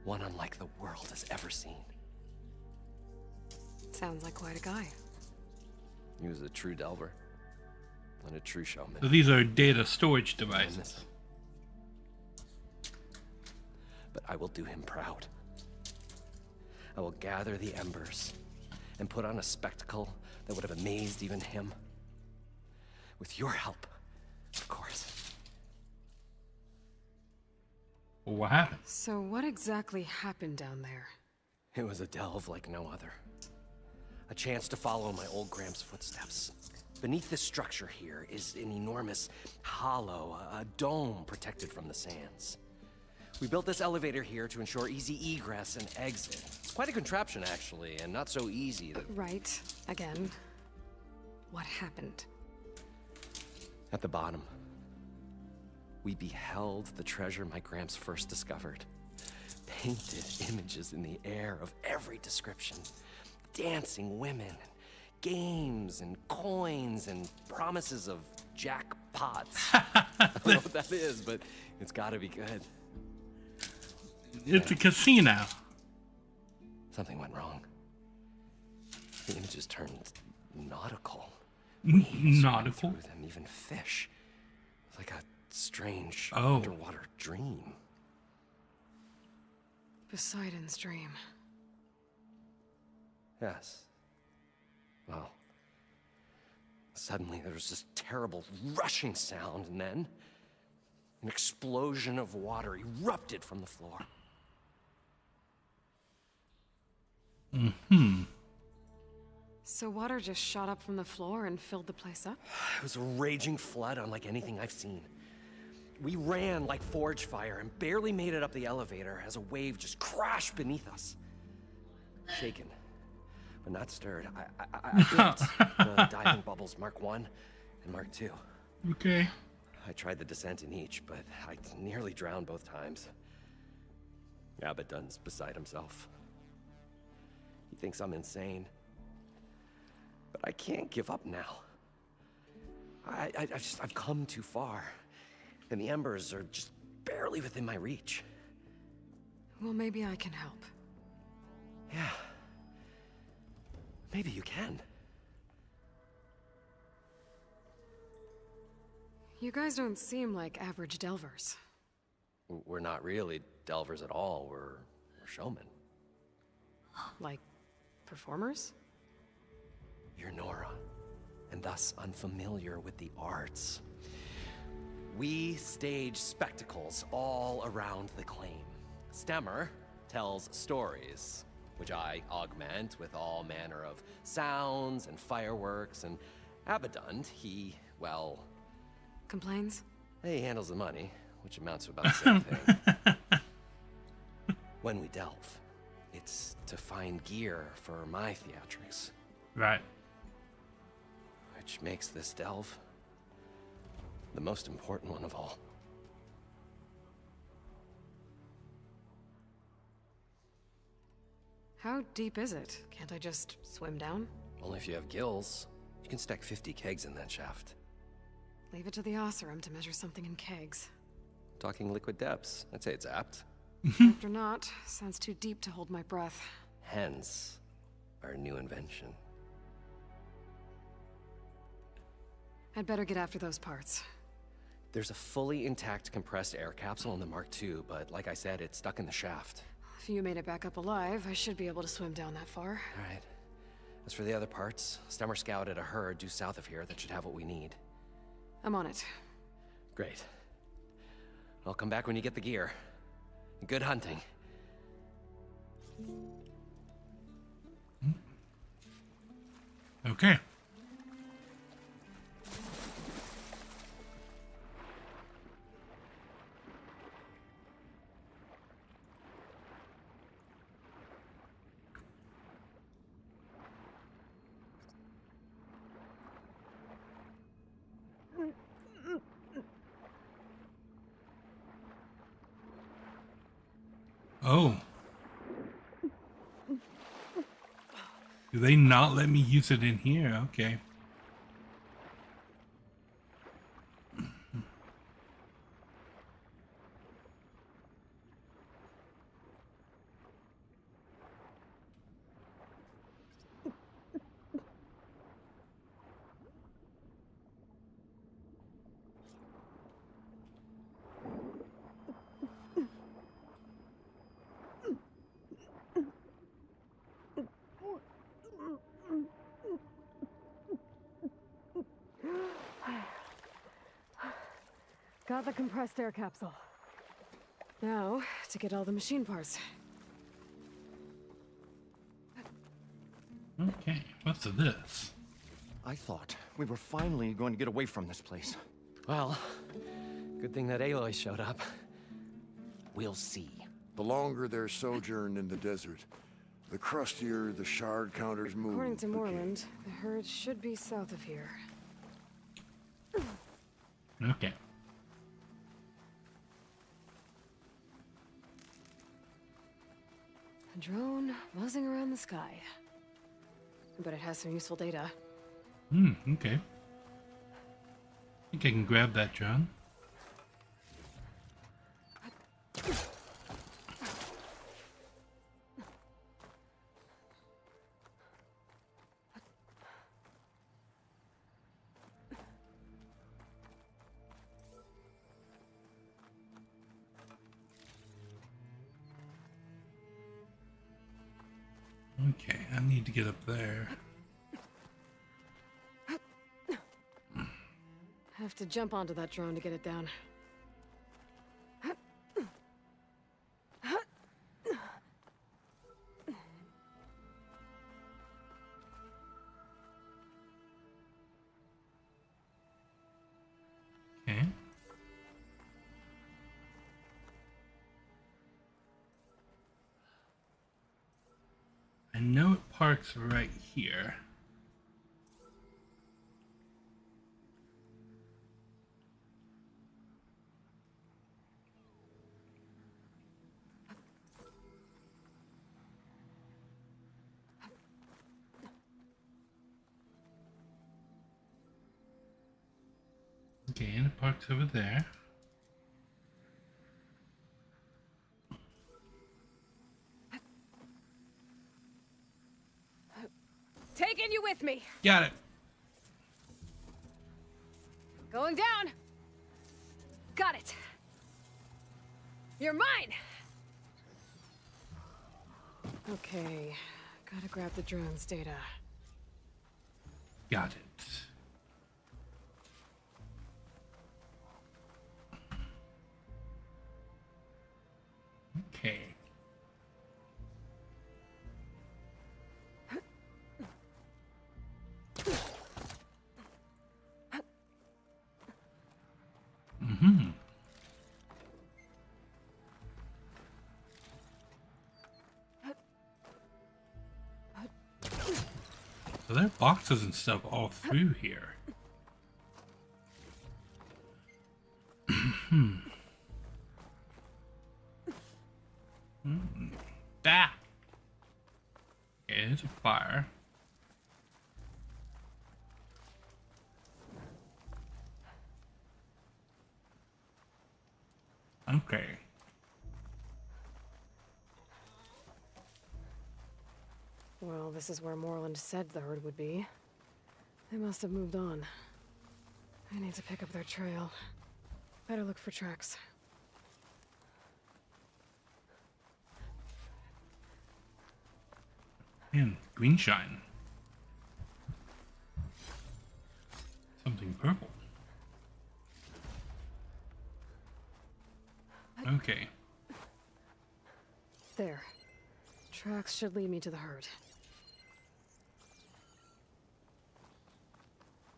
One unlike the world has ever seen. Sounds like quite a guy. He was a true delver and a true showman. So these are data storage devices. But I will do him proud. I will gather the embers and put on a spectacle that would have amazed even him. With your help, of course. Well, what happened? So what exactly happened down there? It was a delve like no other. A chance to follow my old Gramps' footsteps. Beneath this structure here is an enormous hollow, a dome protected from the sands. We built this elevator here to ensure easy egress and exit. It's quite a contraption, actually, and not so easy that... Right. Again. What happened? At the bottom, we beheld the treasure my Gramps first discovered. Painted images in the air of every description. Dancing women, games and coins and promises of jackpots. I don't know what that is, but it's gotta be good. It's a casino. Something went wrong. The images turned nautical. Nautical? Through them, even fish. It's like a strange Oh. underwater dream. Poseidon's dream. Yes. Well, suddenly there was this terrible rushing sound, and then an explosion of water erupted from the floor. Mm-hmm. So water just shot up from the floor and filled the place up? It was a raging flood unlike anything I've seen. We ran like forge fire and barely made it up the elevator as a wave just crashed beneath us. Shaken, but not stirred. I built the diving bubbles Mark 1 and Mark 2. Okay. I tried the descent in each, but I nearly drowned both times. Abaddon's beside himself. He thinks I'm insane. But I can't give up now. I've come too far. And the embers are just barely within my reach. Well, maybe I can help. Yeah. Maybe you can. You guys don't seem like average delvers. We're not really delvers at all. We're showmen. Like performers? You're Nora, and thus unfamiliar with the arts. We stage spectacles all around the claim. Stemmer tells stories. which I augment with all manner of sounds and fireworks, and Abaddon, he, well... Complains? He handles the money, which amounts to about the same thing. When we delve, it's to find gear for my theatrics. Right. Which makes this delve the most important one of all. How deep is it? Can't I just swim down? Only if you have gills. You can stack 50 kegs in that shaft. Leave it to the Oseram to measure something in kegs. Talking liquid depths, I'd say it's apt. After not, sounds too deep to hold my breath. Hence, our new invention. I'd better get after those parts. There's a fully intact compressed air capsule in the Mark II, but like I said, it's stuck in the shaft. If you made it back up alive, I should be able to swim down that far. All right. As for the other parts, Stemmer scouted a herd due south of here that should have what we need. I'm on it. Great. I'll come back when you get the gear. Good hunting. Okay. Oh. Do they not let me use it in here? Okay. Got the compressed air capsule. Now, to get all the machine parts. Okay, what's this? I thought we were finally going to get away from this place. Well, good thing that Aloy showed up. We'll see. The longer their sojourn in the desert, the crustier the shard counters move. According to Moreland, the herd should be south of here. Okay. A drone buzzing around the sky. But it has some useful data. Okay. I think I can grab that drone. Okay, I need to get up there. Have to jump onto that drone to get it down. Okay. I know it parks right here. Okay, and it parks over there. Taking you with me. Got it. Going down. Got it. You're mine. Okay, gotta grab the drone's data. Got it. Okay. So there are boxes and stuff all through here. That. Okay, there's a fire. Okay. Well, this is where Moreland said the herd would be. They must have moved on. I need to pick up their trail. Better look for tracks. Man, green shine. Something purple. Okay. There. Tracks should lead me to the herd.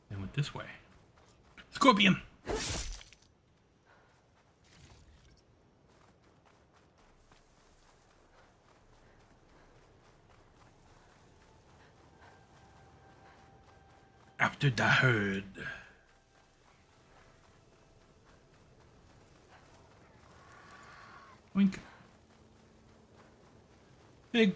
They went this way. Scorpion! After the herd. Wink. Big.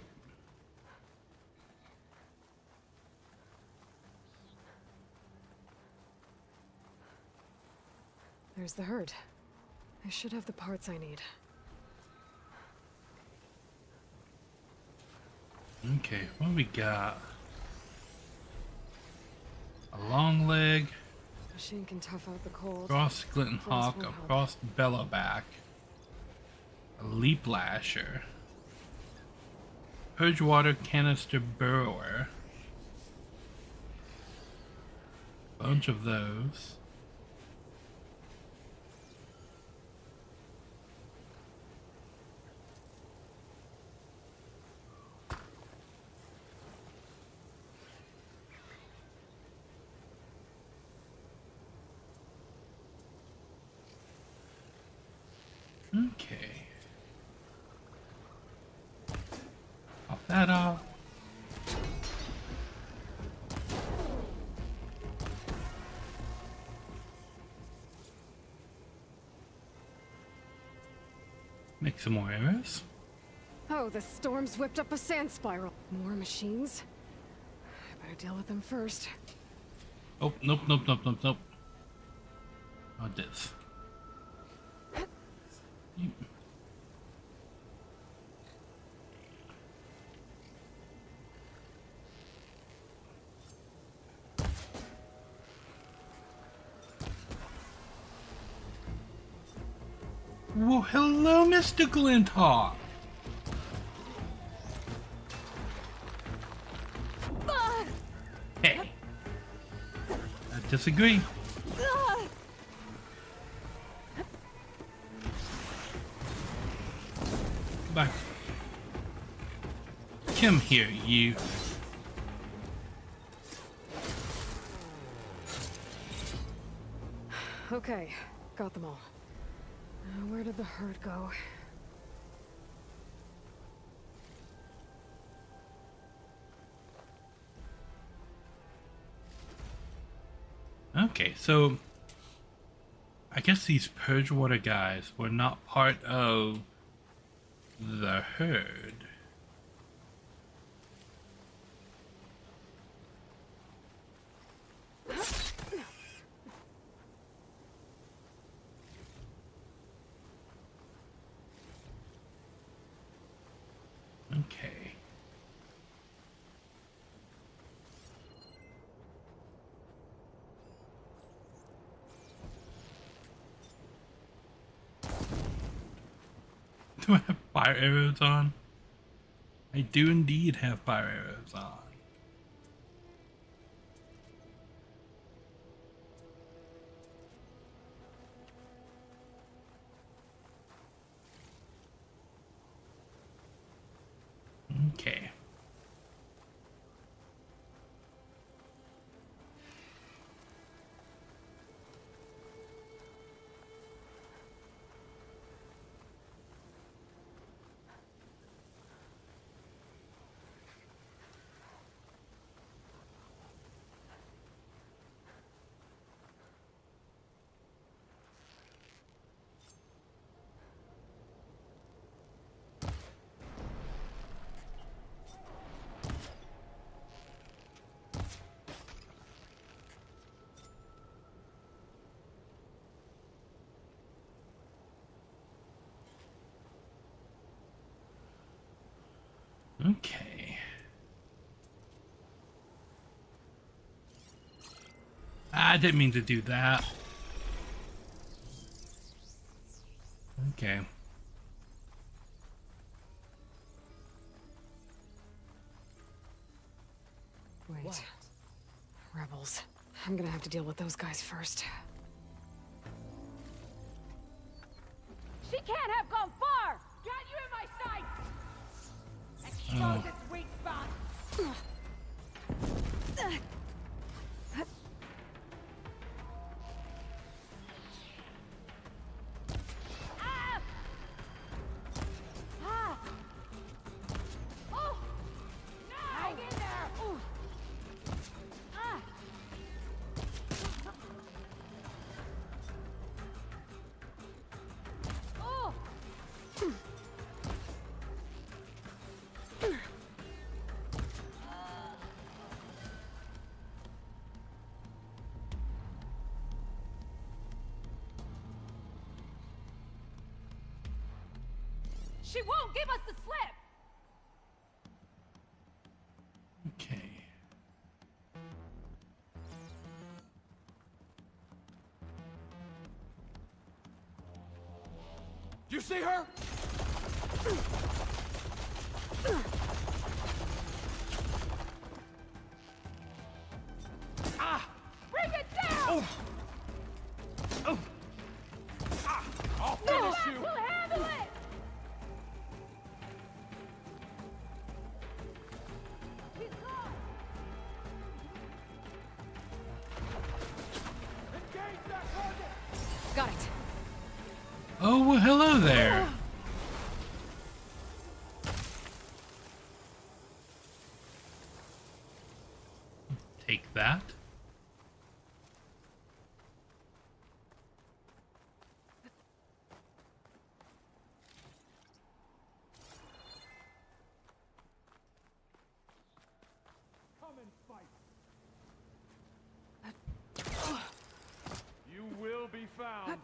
There's the herd. I should have the parts I need. Okay, what do we got? A long leg. Machine can tough out the cold. Frost Glitten Hawk, a Frost Bellowback. A Leap Lasher. Purgewater Canister Burrower. Bunch of those. Okay. Pop that off. Make some more arrows. Oh, the storm's whipped up a sand spiral. More machines? I better deal with them first. Oh, nope. Not this. Well, hello, Mr. Glinthawk. Hey. I disagree. Back. Come here, you. Okay, got them all. Where did the herd go? Okay, so I guess these Purgewater guys were not part of the herd. Okay. Do I have fire arrows on? I do indeed have fire arrows on. Okay. Okay. I didn't mean to do that. Okay. Wait. What? Rebels. I'm gonna have to deal with those guys first. She can't have gone far! Got you in my sights! Expose its weak spot! She won't give us the slip! Okay. Do you see her? Ah! Bring it down! Oh! Ah! I'll finish you! We'll handle it! Got it. Oh, well, hello there. Take that. Come and fight. You will be found.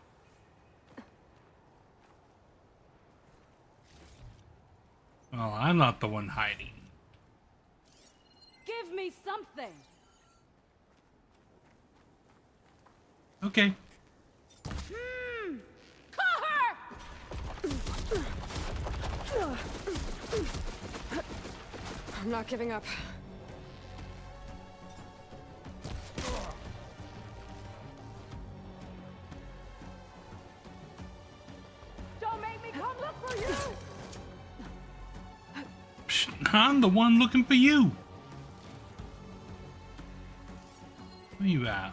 Well, I'm not the one hiding. Give me something. Okay. Call her! I'm not giving up. Don't make me come look for you! Psh, I'm the one looking for you. Where you at?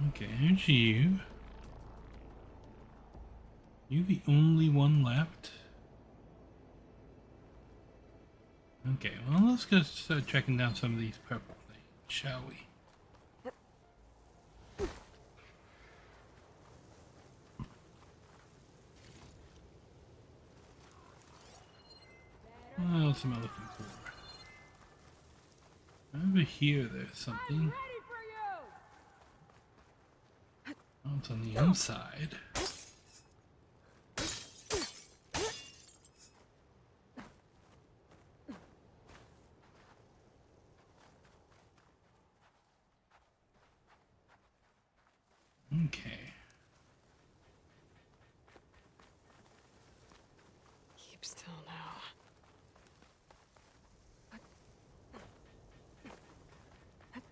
Okay, here's you. You the only one left? Okay, well, let's go start checking down some of these purple things, shall we? What else am I looking for? Over here, there's something. Oh, it's on the inside. Okay. Keep still now.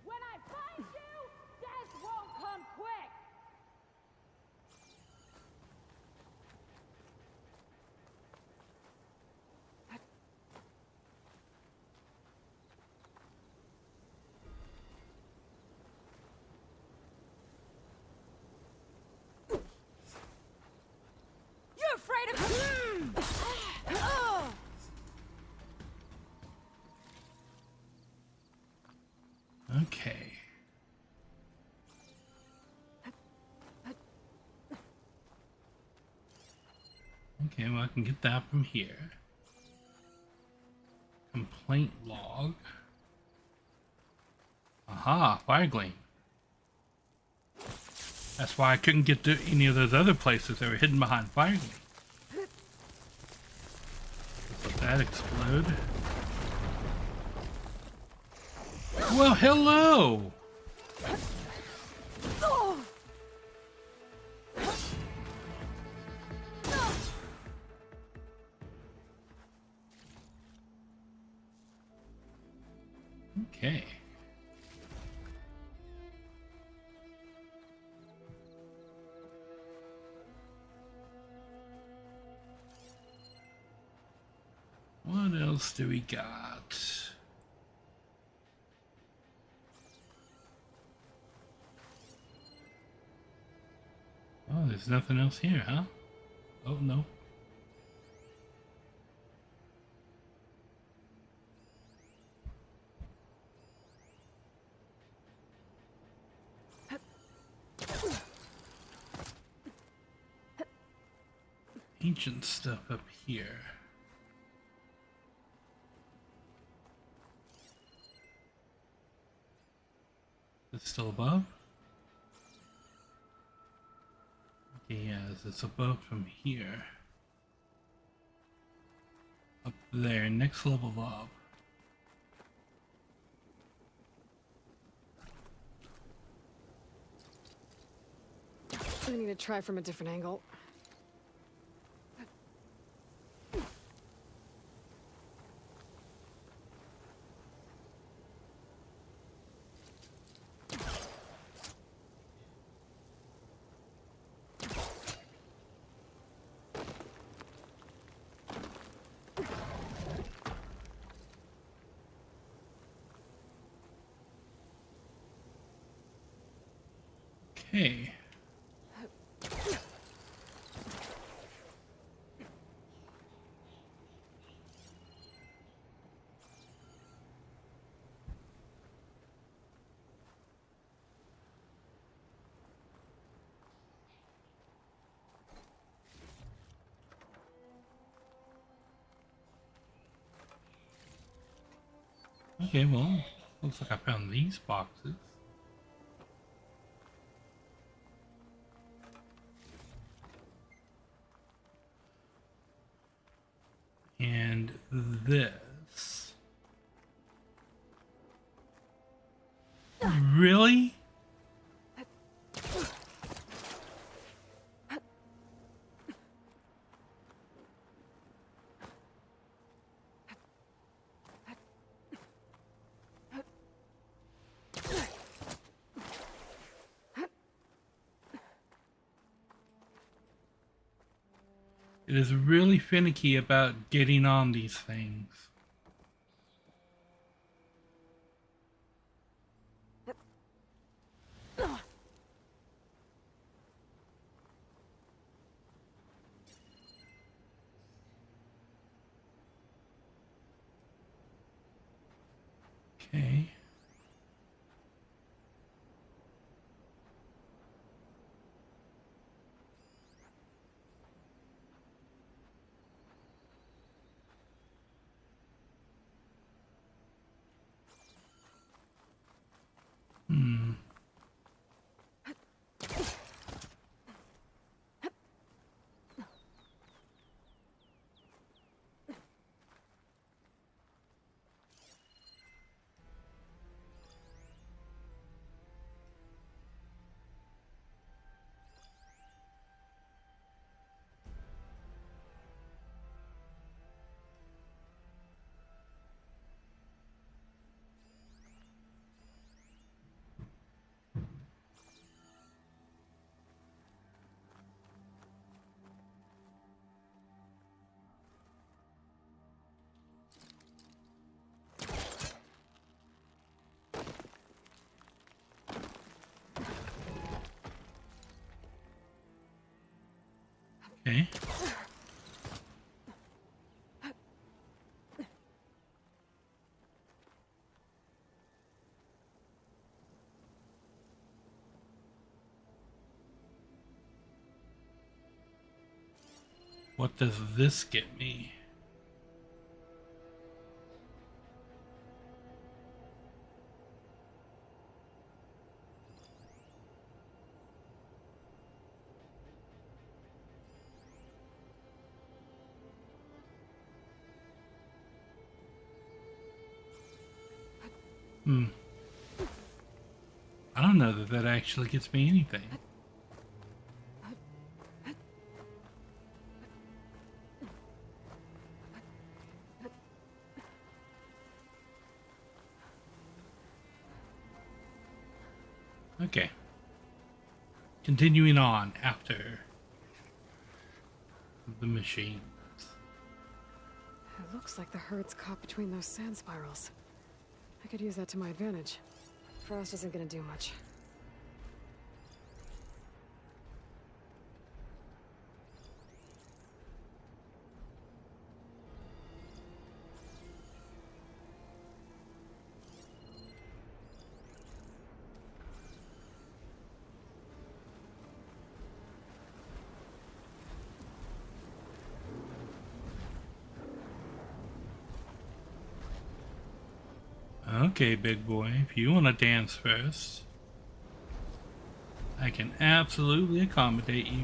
When I find you, death won't come quick! You're afraid of Okay. Okay, well, I can get that from here. Complaint log. Aha, fire gleam. That's why I couldn't get to any of those other places that were hidden behind fire. Let that explode. Well, hello! Okay. What else do we got? Oh, there's nothing else here, huh? Oh, no. Ancient stuff up here. Is it still above? Okay, yes, it's above from here. Up there, next level up. I need to try from a different angle. Okay. Okay, well, looks like I found these boxes. And this. Really? It is really finicky about getting on these things. Okay. Hmm. Okay. What does this get me? I don't know that that actually gets me anything. Okay. Continuing on after the machine. It looks like the herd's caught between those sand spirals. I could use that to my advantage. Frost isn't gonna do much. Okay, big boy, if you want to dance first, I can absolutely accommodate you.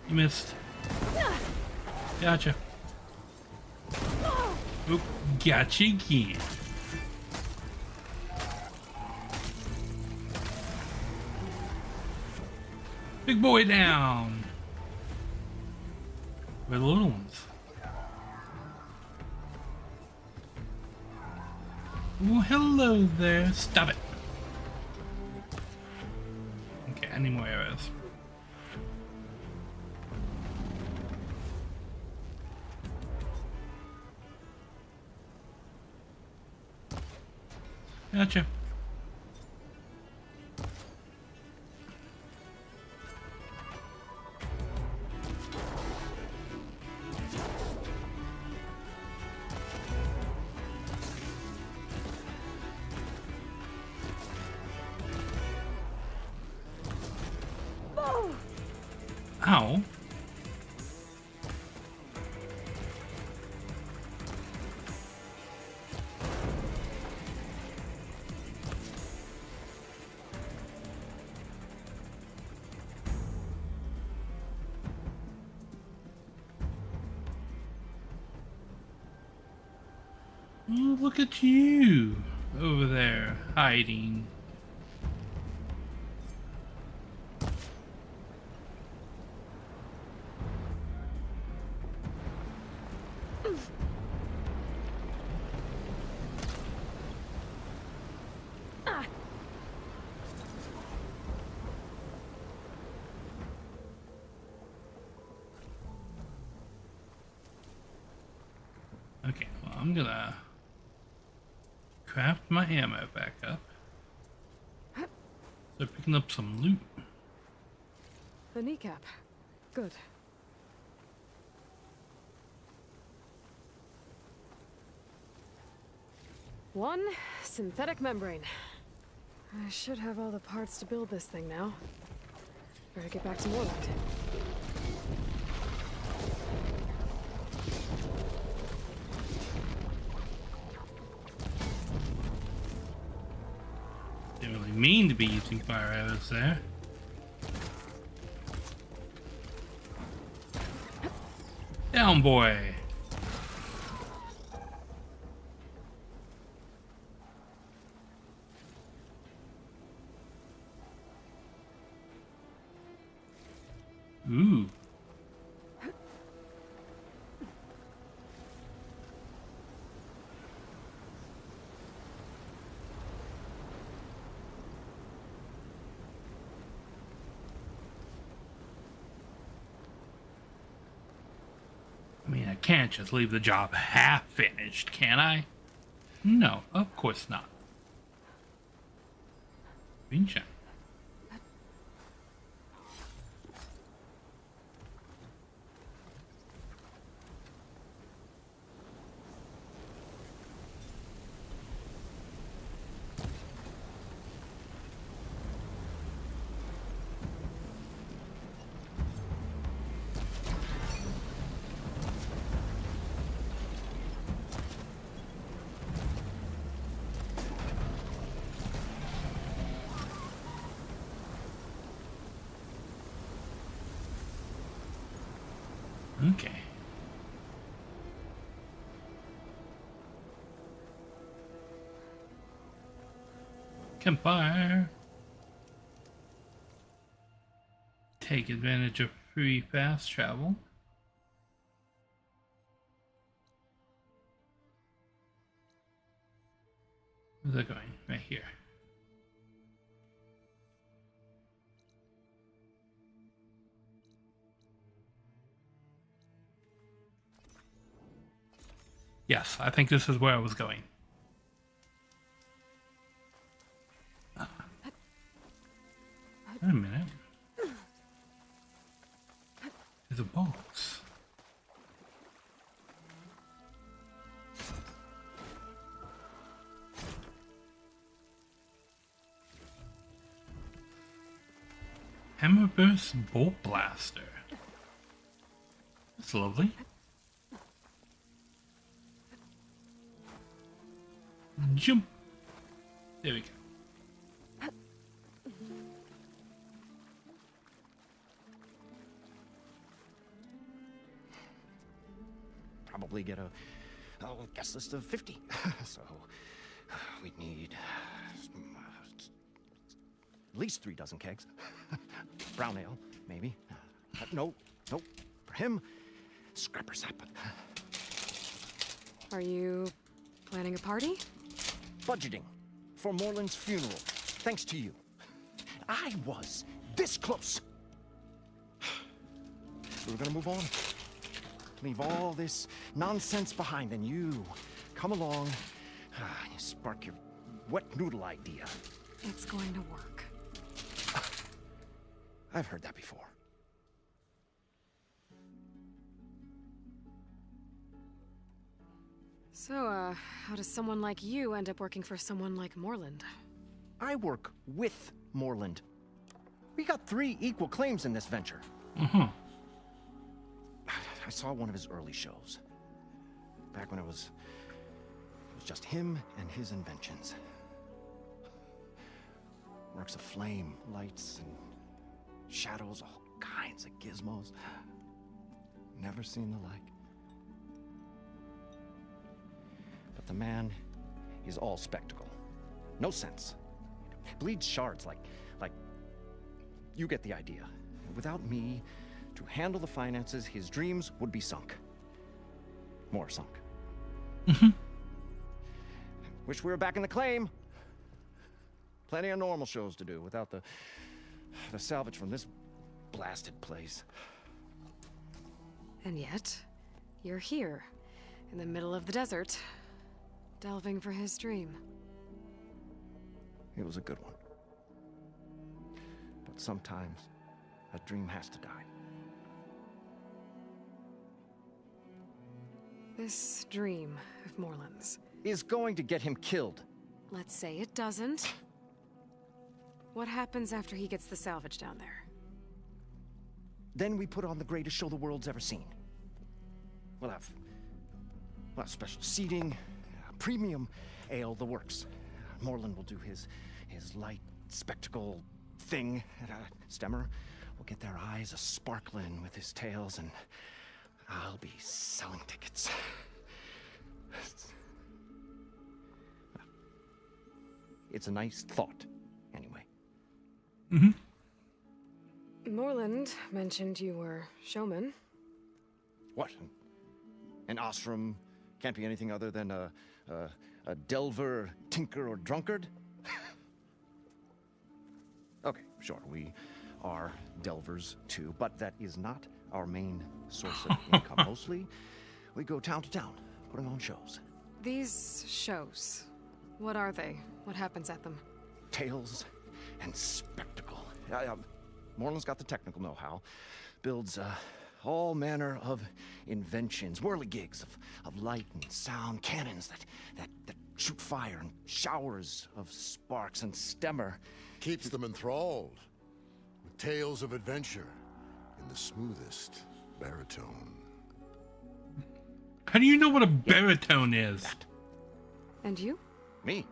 You missed. Gotcha. Oop, gotcha again. Big boy down. Where the little ones? Oh, hello there. Stop it. Okay, I need more arrows. Gotcha. Ow. Oh, look at you over there hiding. Okay, well, I'm gonna craft my ammo back up. Start picking up some loot. The kneecap. Good. One synthetic membrane. I should have all the parts to build this thing now. Better get back to Moreland. Didn't really mean to be using fire arrows there. Down, boy. Ooh. I mean, I can't just leave the job half finished, can I? No, of course not. Pincha. Campfire. Take advantage of free fast travel. Where's that going? Right here. Yes, I think this is where I was going. Wait a minute. There's a box. Hammerburst Bolt Blaster. That's lovely. Jump. There we go. Probably get a guest list of 50. So we'd need at least 3 dozen kegs. Brown ale, maybe. No. For him, scrapper sap. Are you planning a party? Budgeting for Morland's funeral, thanks to you. I was this close. We were gonna move on. Leave all this nonsense behind, and you come along, you spark your wet noodle idea. It's going to work. I've heard that before. So, how does someone like you end up working for someone like Morland? I work with Morland. We got 3 equal claims in this venture. I saw one of his early shows. Back when it was just him and his inventions. Works of flame, lights, and shadows, all kinds of gizmos. Never seen the like. But the man is all spectacle. No sense. Bleeds shards like you get the idea. Without me to handle the finances, his dreams would be sunk. More sunk. Wish we were back in the claim. Plenty of normal shows to do without the salvage from this blasted place. And yet, you're here, in the middle of the desert, delving for his dream. It was a good one. But sometimes, a dream has to die. This dream of Morland's is going to get him killed. Let's say it doesn't. What happens after he gets the salvage down there? Then we put on the greatest show the world's ever seen. We'll have special seating, premium ale, the works. Morland will do his light spectacle thing. Stemmer will get their eyes a-sparkling with his tales, and I'll be selling tickets. It's a nice thought, anyway. Morland mentioned you were showman. What? An ostrom can't be anything other than a delver, tinker, or drunkard? Okay, sure, we are delvers too, but that is not our main source of income. Mostly, we go town to town, putting on shows. These shows, what are they? What happens at them? Tales and spectacle. Morland's got the technical know-how. Builds all manner of inventions, whirligigs of light and sound, cannons that shoot fire, and showers of sparks, and Stemmer keeps them enthralled with tales of adventure in the smoothest baritone. How do you know what a baritone is? And you? Me?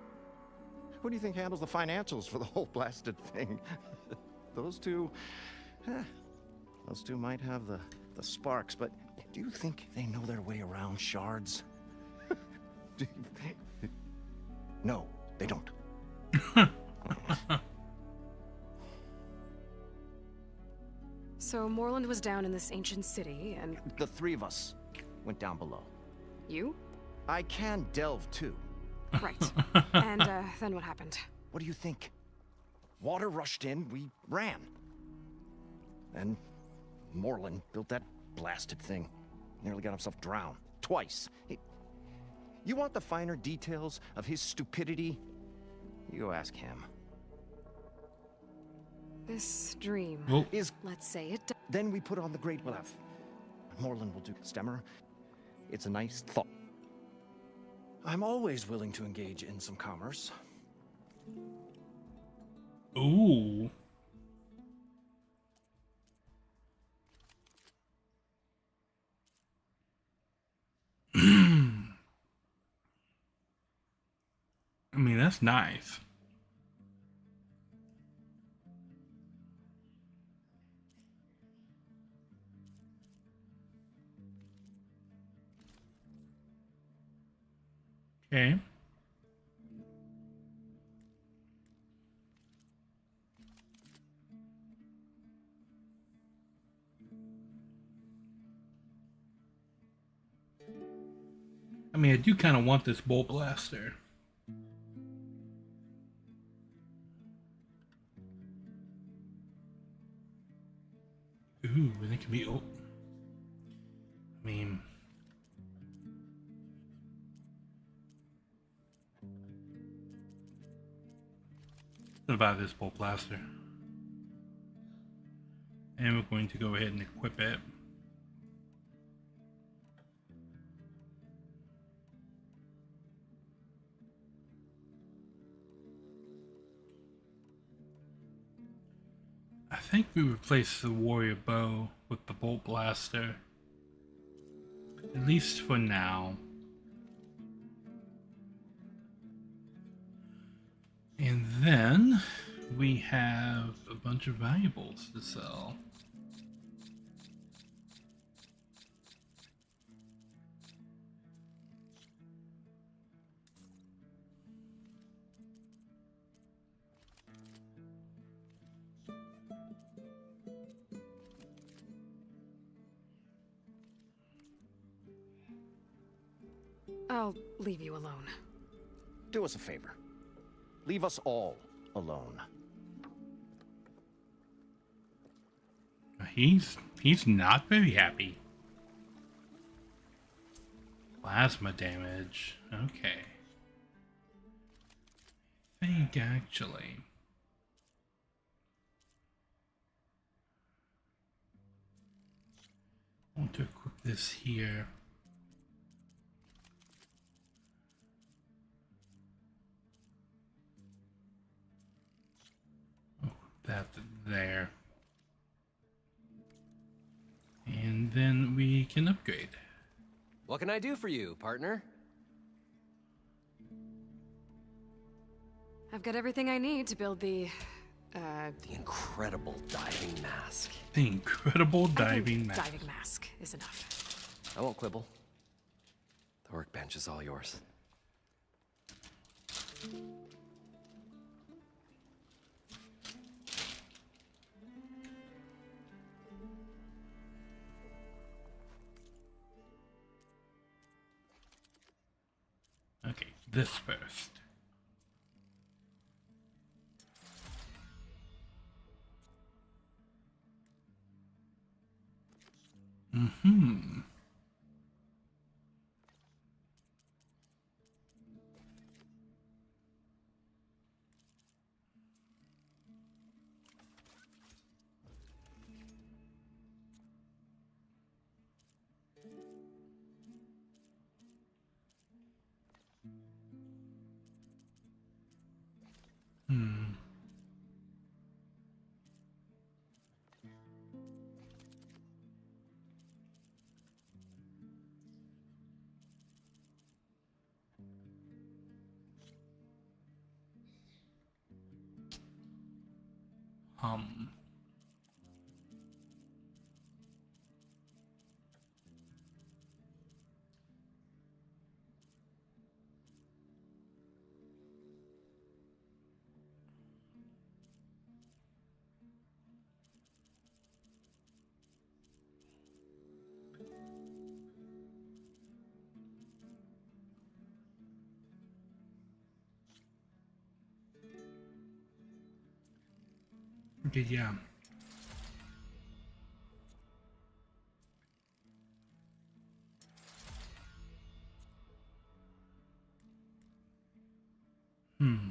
Who do you think handles the financials for the whole blasted thing? Those two might have the sparks, but do you think they know their way around shards? No, they don't. Moreland was down in this ancient city, and... The three of us went down below. You? I can delve, too. Right. And, then what happened? What do you think? Water rushed in, we ran. Then Moreland built that blasted thing. Nearly got himself drowned. Twice. You want the finer details of his stupidity? You go ask him. This dream is... Let's say it... Then we put on the great... We'll have... Moreland will do Stemmer. It's a nice thought. I'm always willing to engage in some commerce. Ooh. I mean, that's nice. Okay. I mean, I do kind of want this bolt blaster. Ooh, and it can be... Oh. I mean... What about this bolt blaster? And we're going to go ahead and equip it. I think we replace the warrior bow with the bolt blaster, at least for now. And then we have a bunch of valuables to sell. I'll leave you alone. Do us a favor. Leave us all alone. He's not very happy. Plasma damage. Okay. I think actually... I want to equip this here. That there. And then we can upgrade. What can I do for you, partner? I've got everything I need to build the incredible diving mask. The incredible diving mask. Diving mask is enough. I won't quibble. The workbench is all yours. Okay, this first. Mm-hmm. Um. Okay, yeah. Hmm.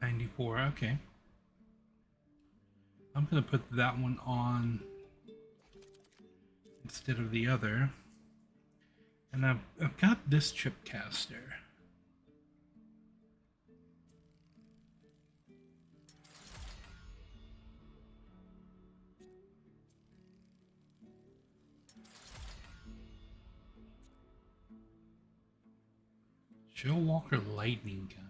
$94, okay. I'm gonna put that one on instead of the other. And I've got this chipcaster. Showwalker lightning gun.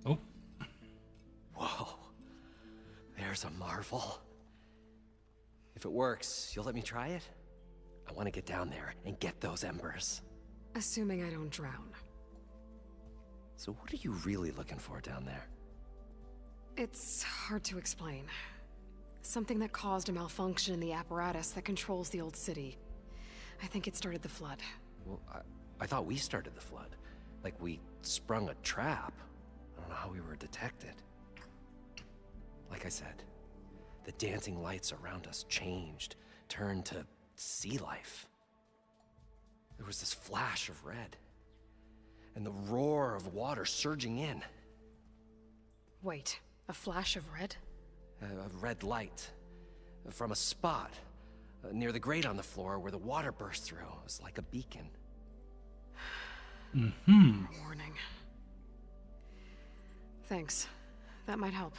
Oh. Whoa. There's a marvel. If it works, you'll let me try it? I want to get down there and get those embers. Assuming I don't drown. So what are you really looking for down there? It's hard to explain. Something that caused a malfunction in the apparatus that controls the old city. I think it started the flood. Well, I thought we started the flood. Like we sprung a trap. I don't know how we were detected. Like I said, the dancing lights around us changed, turned to sea life. There was this flash of red, and the roar of water surging in. Wait, a flash of red? A red light from a spot near the grate on the floor where the water burst through. It was like a beacon. Mm-hmm. Warning. Thanks. That might help.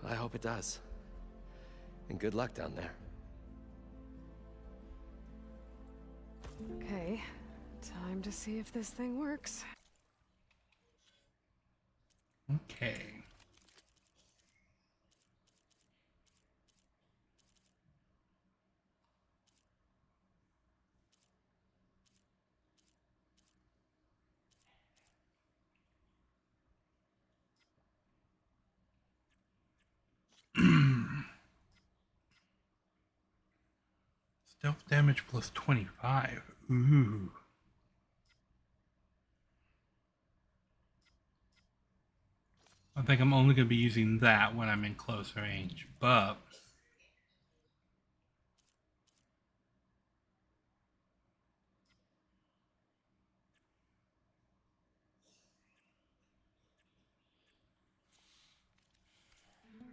I hope it does. And good luck down there. Okay, time to see if this thing works. Okay. Stealth damage plus 25. Ooh. I think I'm only going to be using that when I'm in close range, but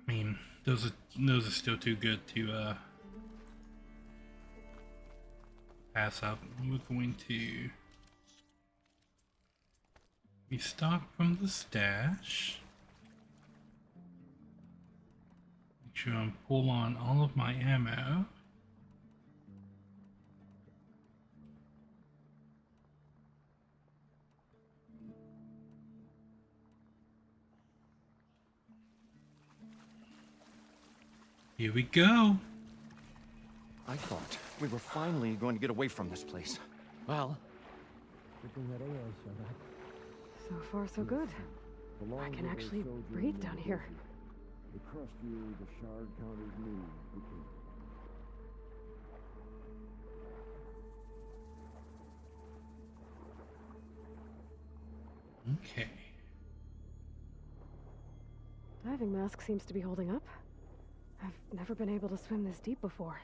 I mean, those are still too good to pass up. We're going to restock from the stash. Make sure I'm full on all of my ammo. Here we go. I thought we were finally going to get away from this place. Well, So far, so good. I can actually breathe down here. They crushed you, the Shard Counter's news became. Okay. Diving mask seems to be holding up. I've never been able to swim this deep before.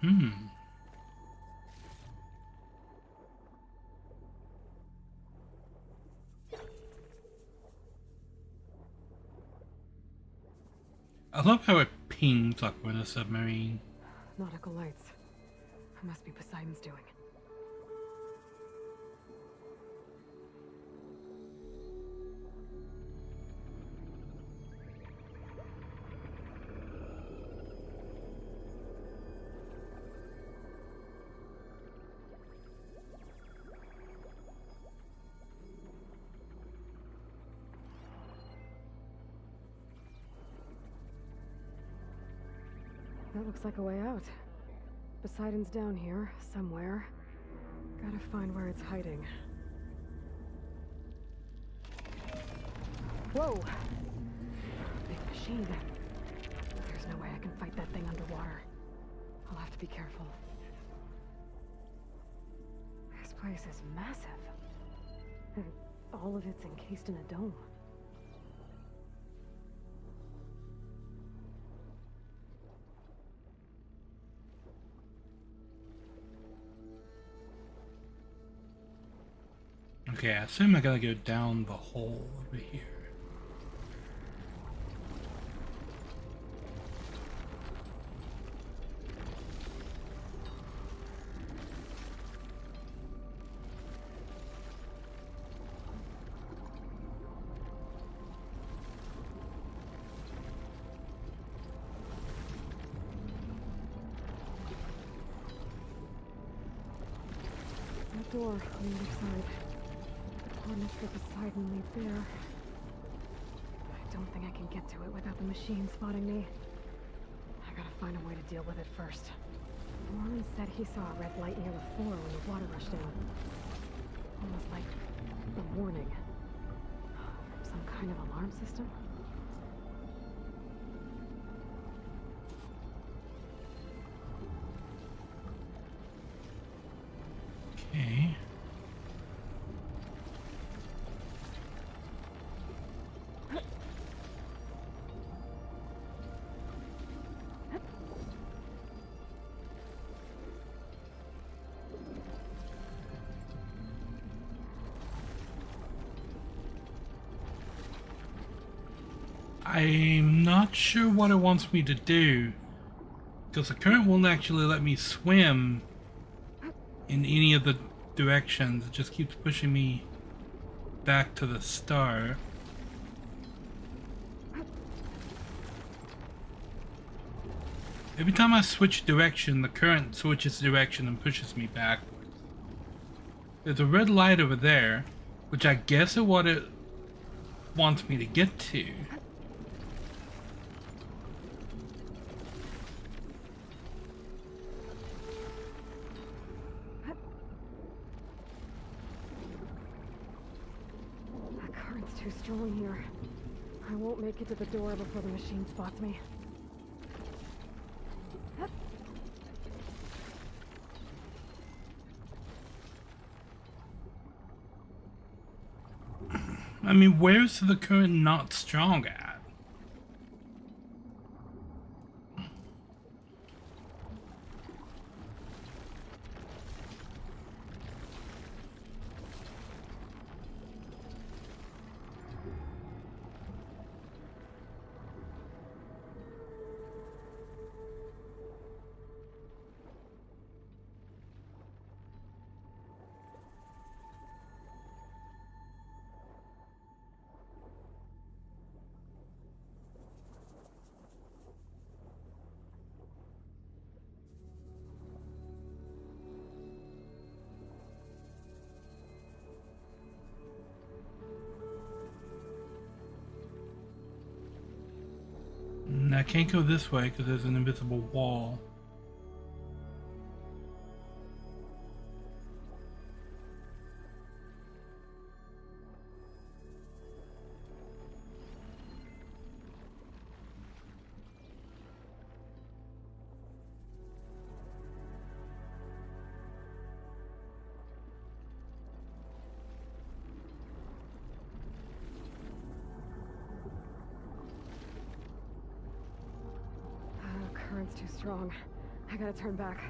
Hmm. I love how it pings like we're in a submarine. Nautical lights. It must be Poseidon's doing. Looks like a way out. Poseidon's down here, somewhere. Gotta find where it's hiding. Whoa! Big machine. There's no way I can fight that thing underwater. I'll have to be careful. This place is massive. And all of it's encased in a dome. Okay, I assume I gotta go down the hole over here. That door on the other side. Harness for Poseidon lead there. I don't think I can get to it without the machine spotting me. I gotta find a way to deal with it first. Norman said he saw a red light near the floor when the water rushed in. Almost like a warning. Some kind of alarm system? Okay. I'm not sure what it wants me to do, because the current won't actually let me swim in any of the directions. It just keeps pushing me back to the start. Every time I switch direction, the current switches direction and pushes me backwards. There's a red light over there, which I guess is what it wants me to get to. Too strong here. I won't make it to the door before the machine spots me. I mean, where's the current not strong at? I can't go this way because there's an invisible wall. Current's too strong. I gotta turn back.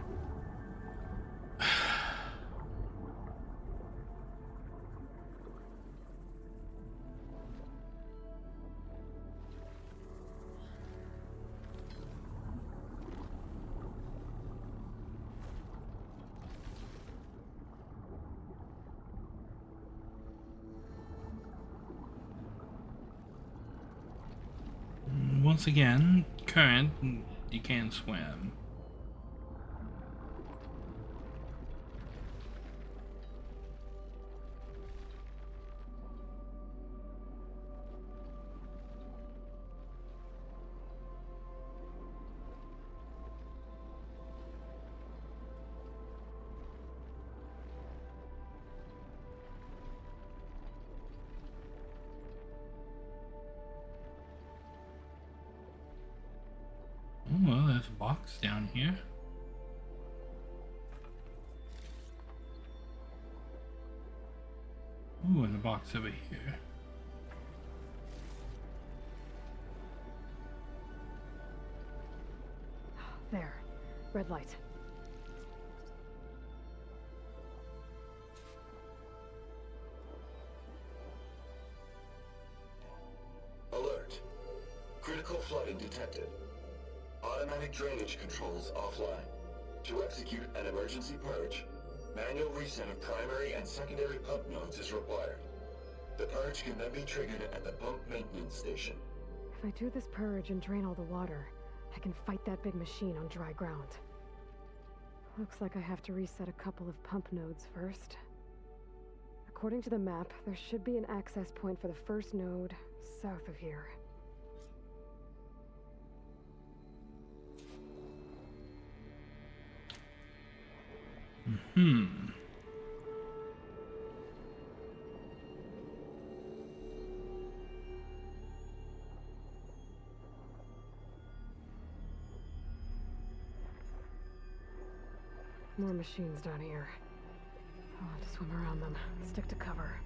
Once again, current, you can't swim. box down here. Ooh, and a box over here. There. Red light. Alert. Critical flooding detected. Automatic drainage controls offline. To execute an emergency purge, manual reset of primary and secondary pump nodes is required. The purge can then be triggered at the pump maintenance station. If I do this purge and drain all the water, I can fight that big machine on dry ground. Looks like I have to reset a couple of pump nodes first. According to the map, there should be an access point for the first node south of here. More machines down here. I'll have to swim around them. Stick to cover.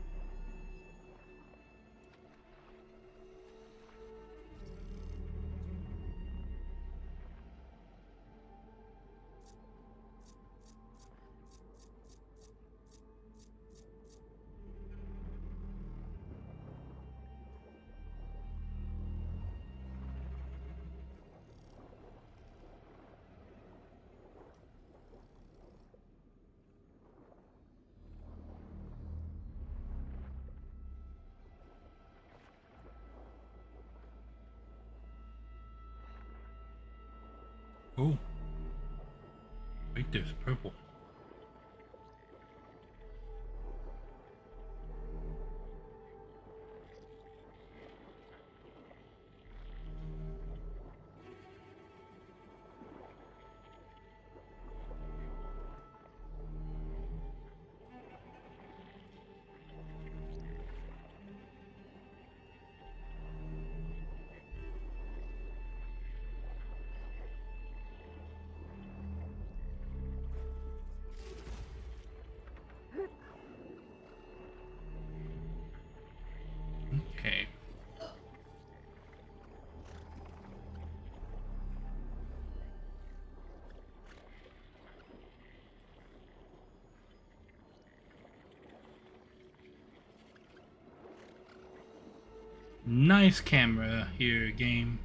Oh. Wait, there's purple. Okay. Nice camera here, game.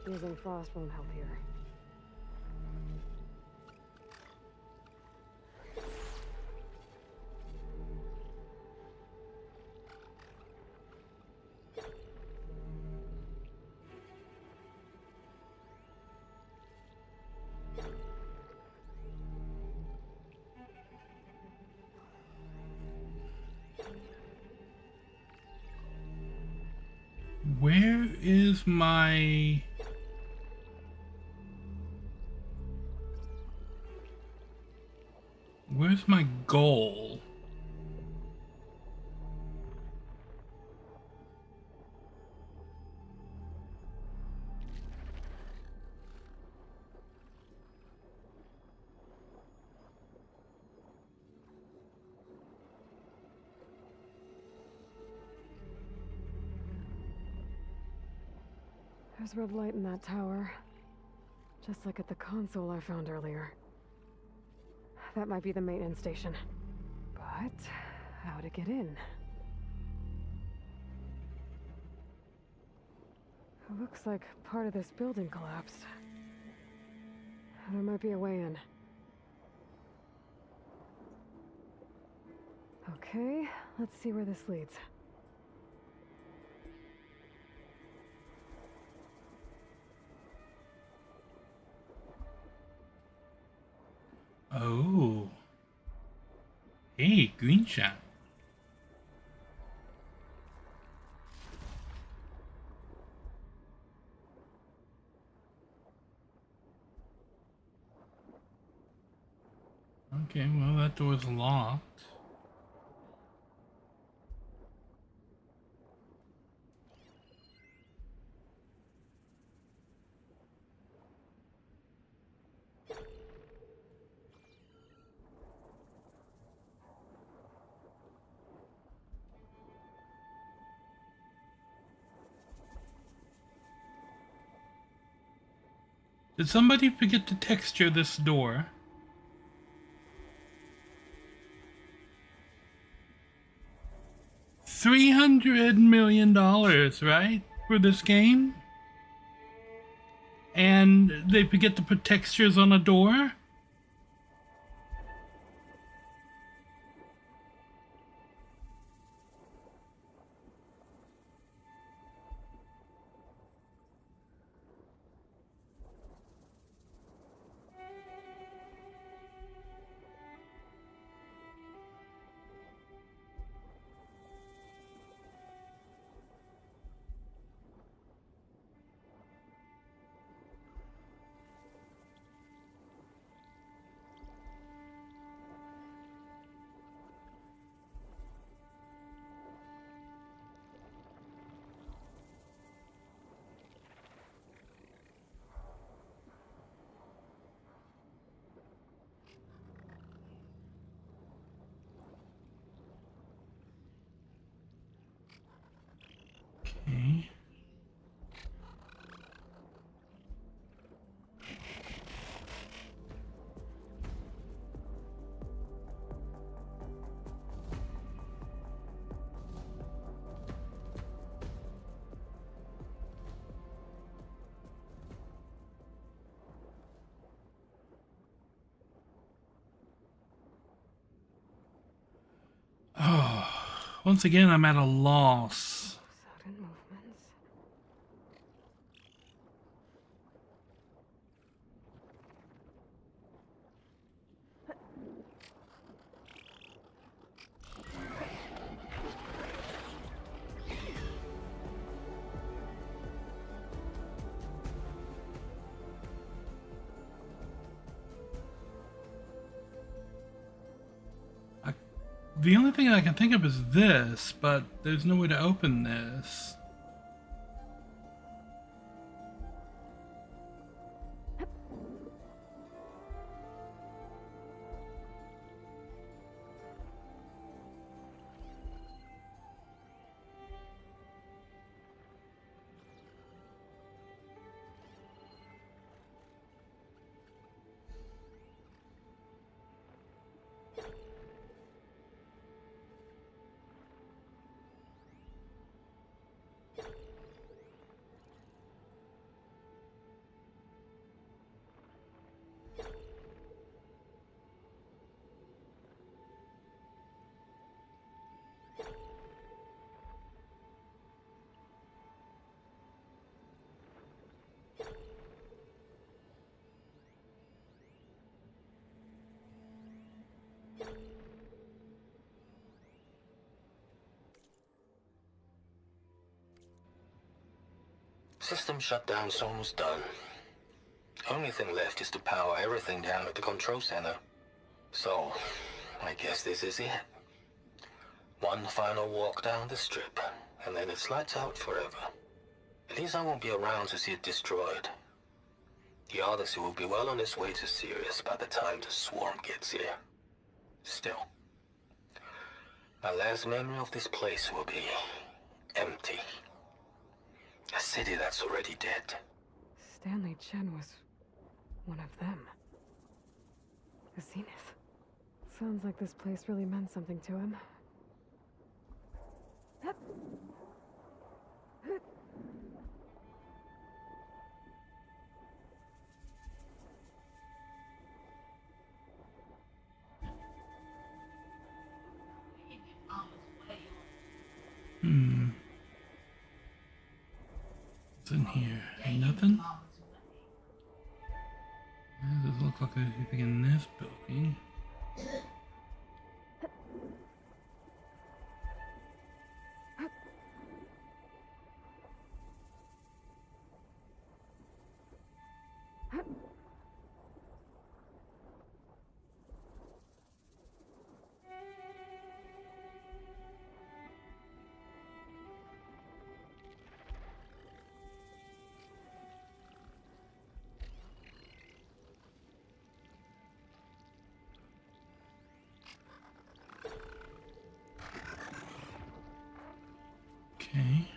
Using frost won't help here. Where is my... Where's my goal? There's red light in that tower. Just like at the console I found earlier. That might be the maintenance station. But how to get in? It looks like part of this building collapsed. There might be a way in. Okay, let's see where this leads. Hey, green shot. Okay, well, that door's locked. Did somebody forget to texture this door? $300 million, right? For this game? And they forget to put textures on a door? Okay. Oh, once again, I'm at a loss. Sudden movements. The only thing I can think of is this, but there's no way to open this. System shutdown's almost done. Only thing left is to power everything down at the control center. So, I guess this is it. One final walk down the strip, and then it's lights out forever. At least I won't be around to see it destroyed. The Odyssey will be well on its way to Sirius by the time the swarm gets here. Still, my last memory of this place will be empty. A city that's already dead. Stanley Chen was one of them. The Zenith. Sounds like this place really meant something to him. What's in here? Nothing? Does it look like anything in this building? Okay.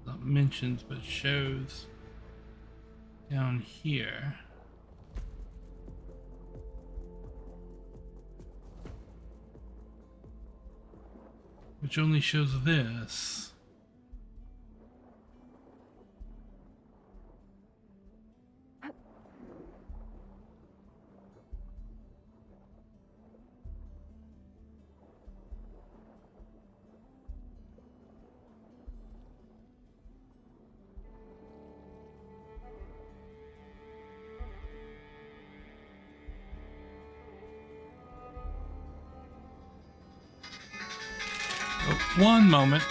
Not mentions, but shows down here. Which only shows this. Oh, one moment.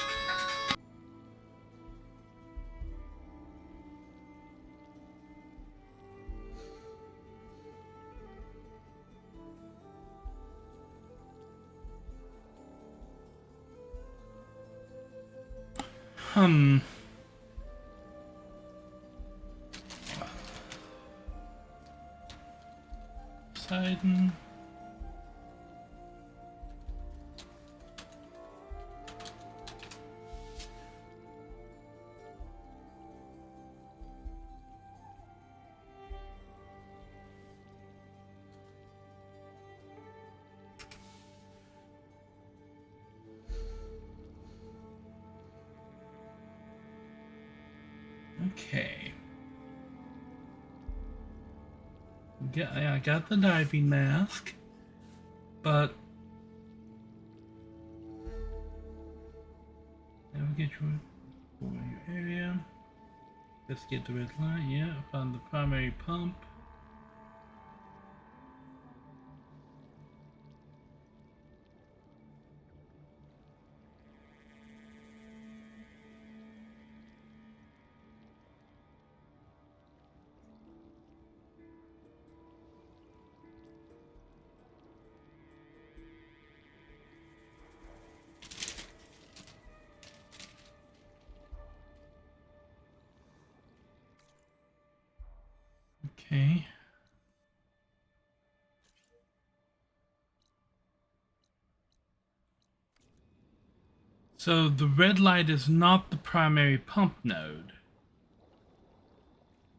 Poseidon. Okay. I got the diving mask, but navigate for your area. Let's get the red light. Yeah, found the primary pump. Okay. So the red light is not the primary pump node.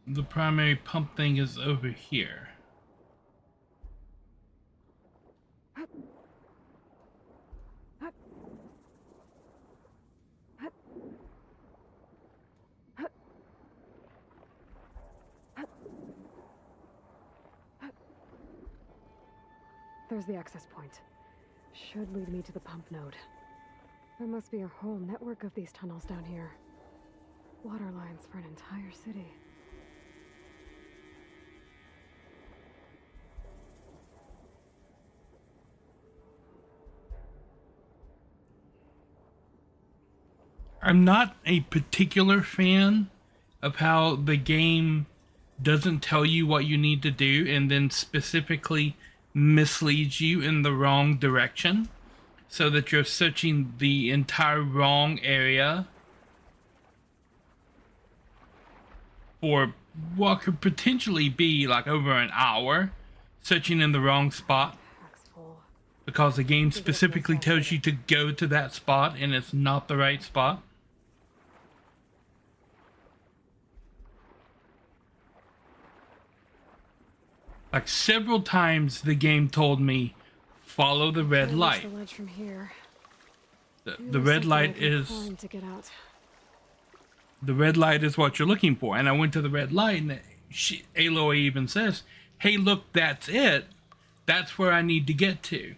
The primary pump thing is over here. There's the access point. Should lead me to the pump node. There must be a whole network of these tunnels down here. Water lines for an entire city. I'm not a particular fan of how the game doesn't tell you what you need to do and then specifically misleads you in the wrong direction so that you're searching the entire wrong area for what could potentially be like over an hour searching in the wrong spot because the game specifically tells you to go to that spot and it's not the right spot. Like several times the game told me, follow the red light. The ledge from here. The red light is the red light is what you're looking for. And I went to the red light and Aloy even says, hey, look, that's it. That's where I need to get to.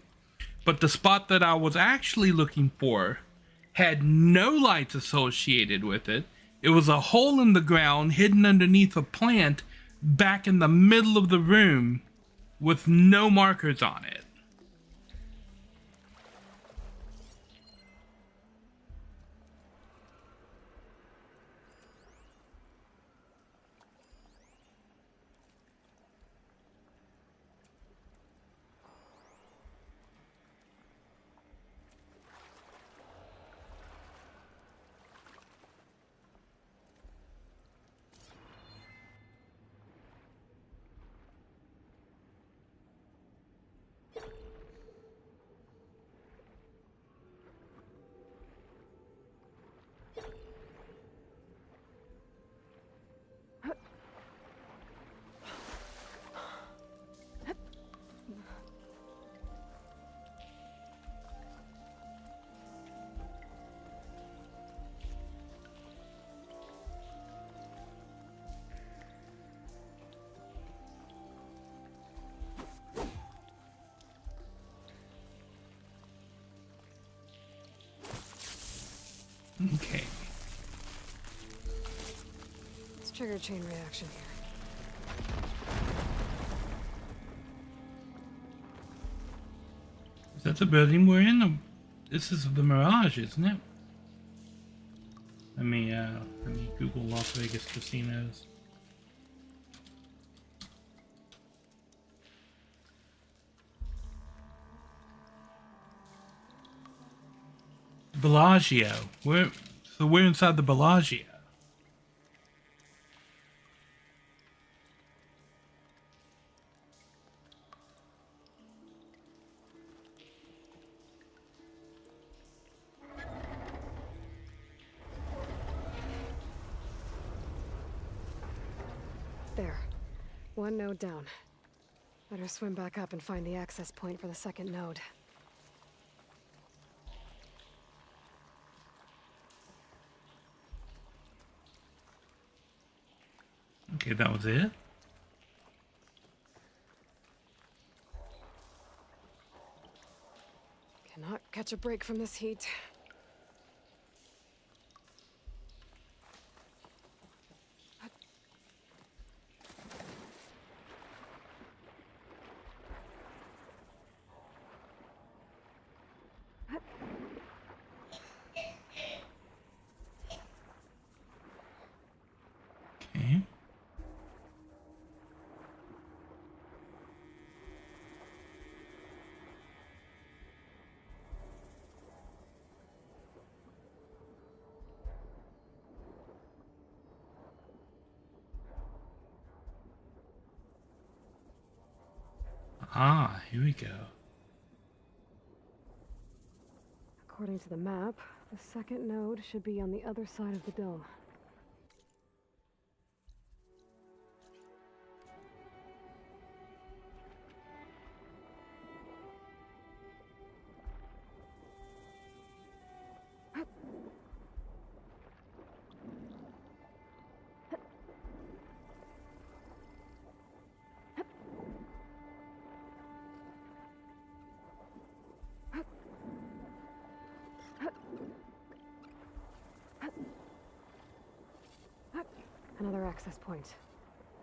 But the spot that I was actually looking for had no lights associated with it. It was a hole in the ground hidden underneath a plant back in the middle of the room with no markers on it. Okay. Let's trigger a chain reaction here. Is that the building we're in? This is the Mirage, isn't it? Let me Google Las Vegas casinos. Bellagio. We're inside the Bellagio. There. One node down. Better swim back up and find the access point for the second node. Okay, that was it. Cannot catch a break from this heat. Okay. Ah, here we go. According to the map, the second node should be on the other side of the dome. Another access point.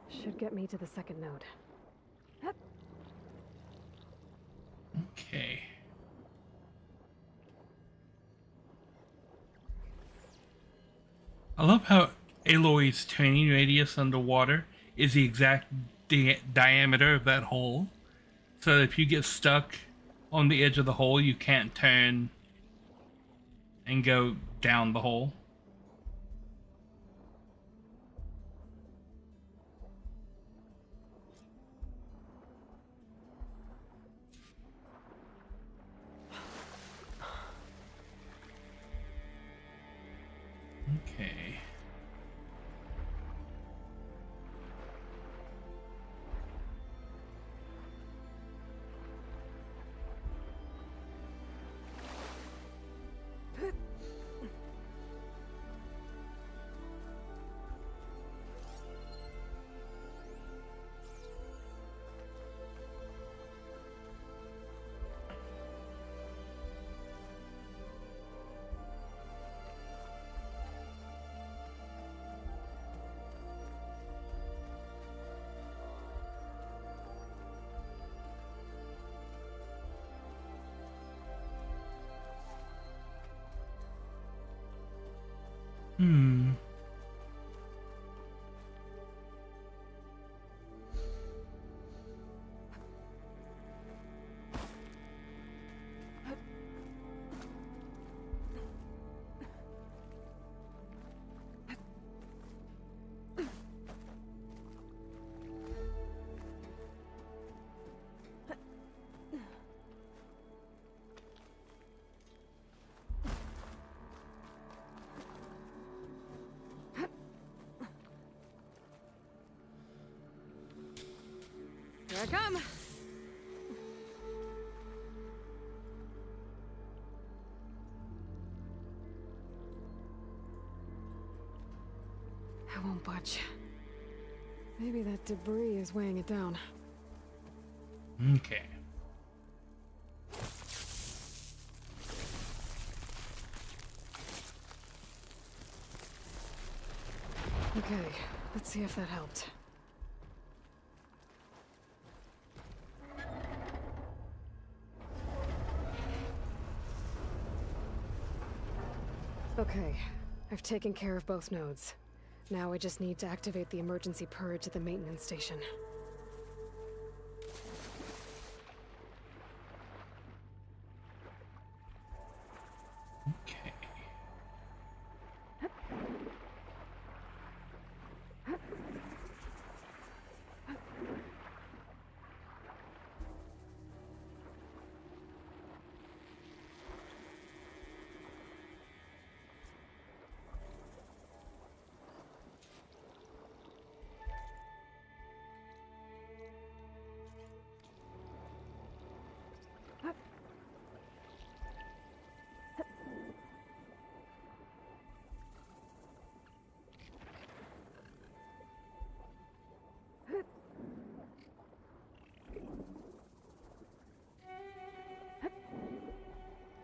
Should get me to the second node. Okay. I love how Aloy's turning radius underwater is the exact diameter of that hole. So if you get stuck on the edge of the hole, you can't turn and go down the hole. Okay. Hmm. Here I come! I won't budge. Maybe that debris is weighing it down. Okay. Okay, let's see if that helped. Okay, I've taken care of both nodes. Now I just need to activate the emergency purge at the maintenance station. Okay.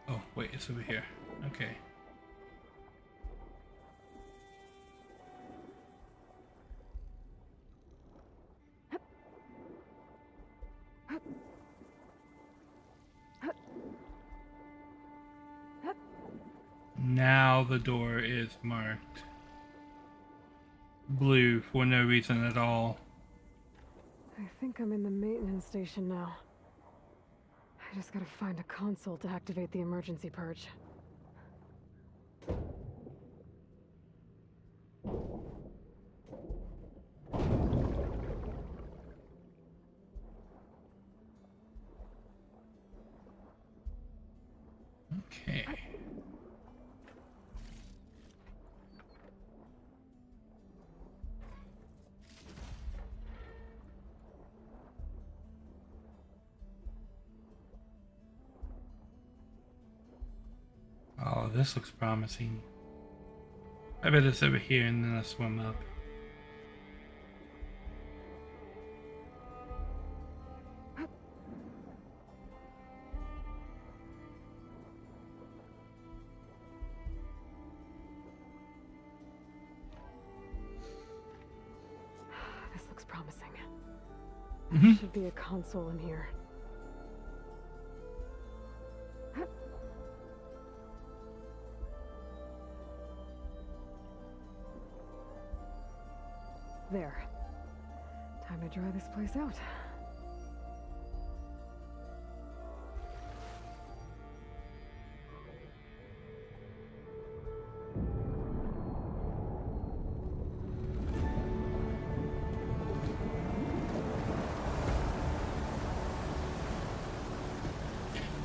Oh, wait, it's over here. Okay. Now the door is marked blue for no reason at all. I think I'm in the maintenance station now. I just gotta find a console to activate the emergency purge. Okay. Oh, this looks promising. I bet it's over here and then I swim up. This looks promising. Mm-hmm. There should be a console in here. There. Time to dry this place out.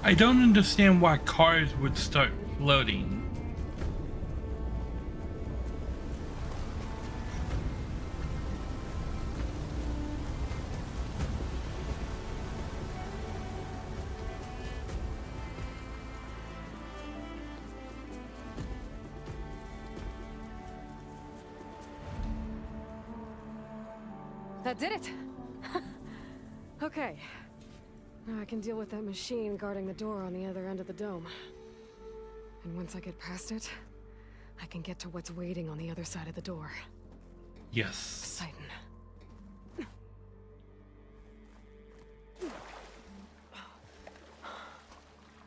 I don't understand why cars would start floating. That did it! Okay. Now I can deal with that machine guarding the door on the other end of the dome. And once I get past it, I can get to what's waiting on the other side of the door. Yes. Poseidon.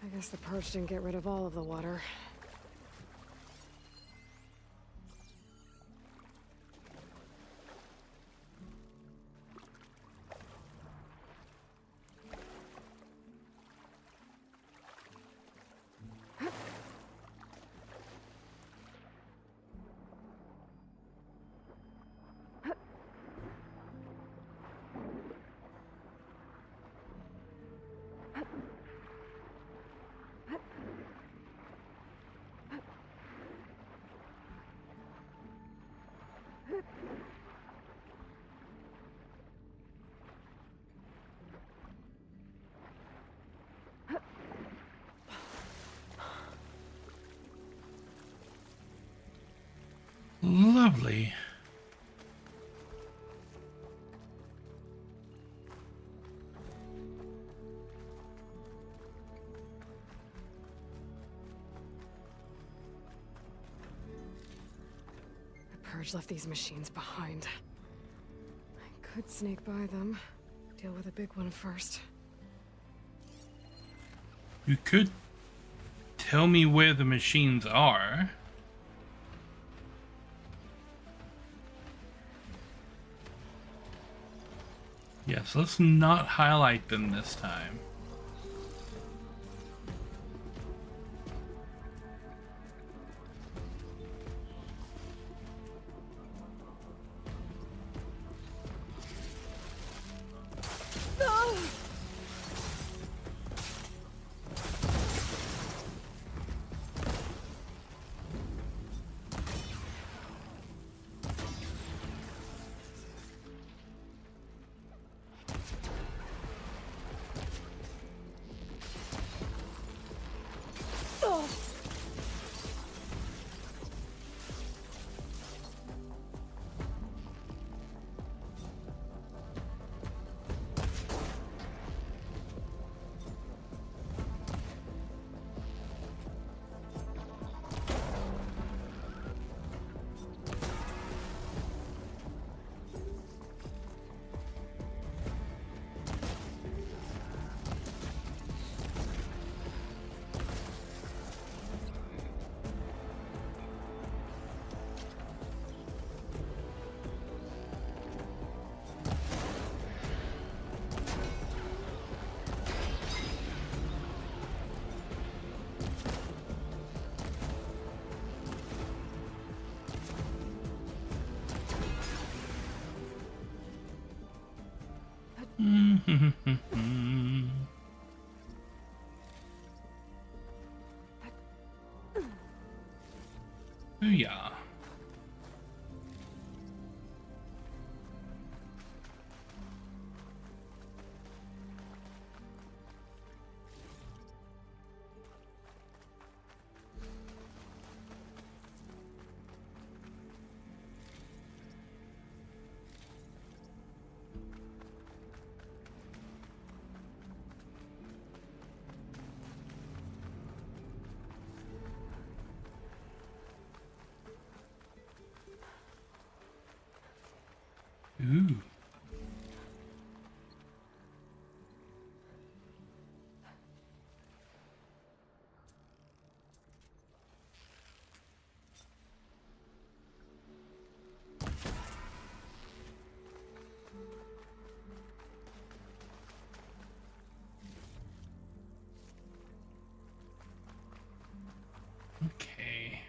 I guess the purge didn't get rid of all of the water. Lovely. The purge left these machines behind. I could sneak by them. Deal with a big one first. You could tell me where the machines are. Yes, let's not highlight them this time. No! Yeah. Ooh. Okay.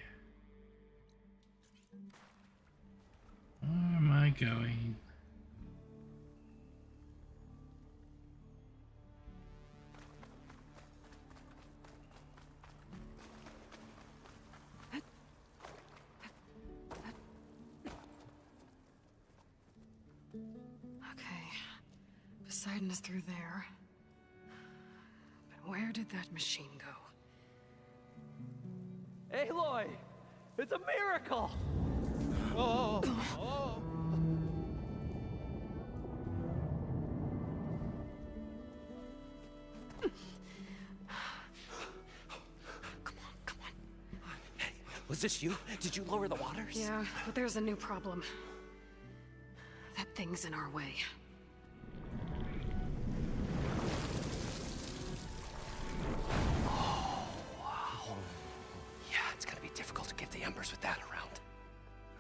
Where am I going? Okay. Poseidon is through there. But where did that machine go? Aloy! It's a miracle! Oh! Oh! Come on. Hey, was this you? Did you lower the waters? Yeah, but there's a new problem. That thing's in our way. Difficult to get the embers with that around.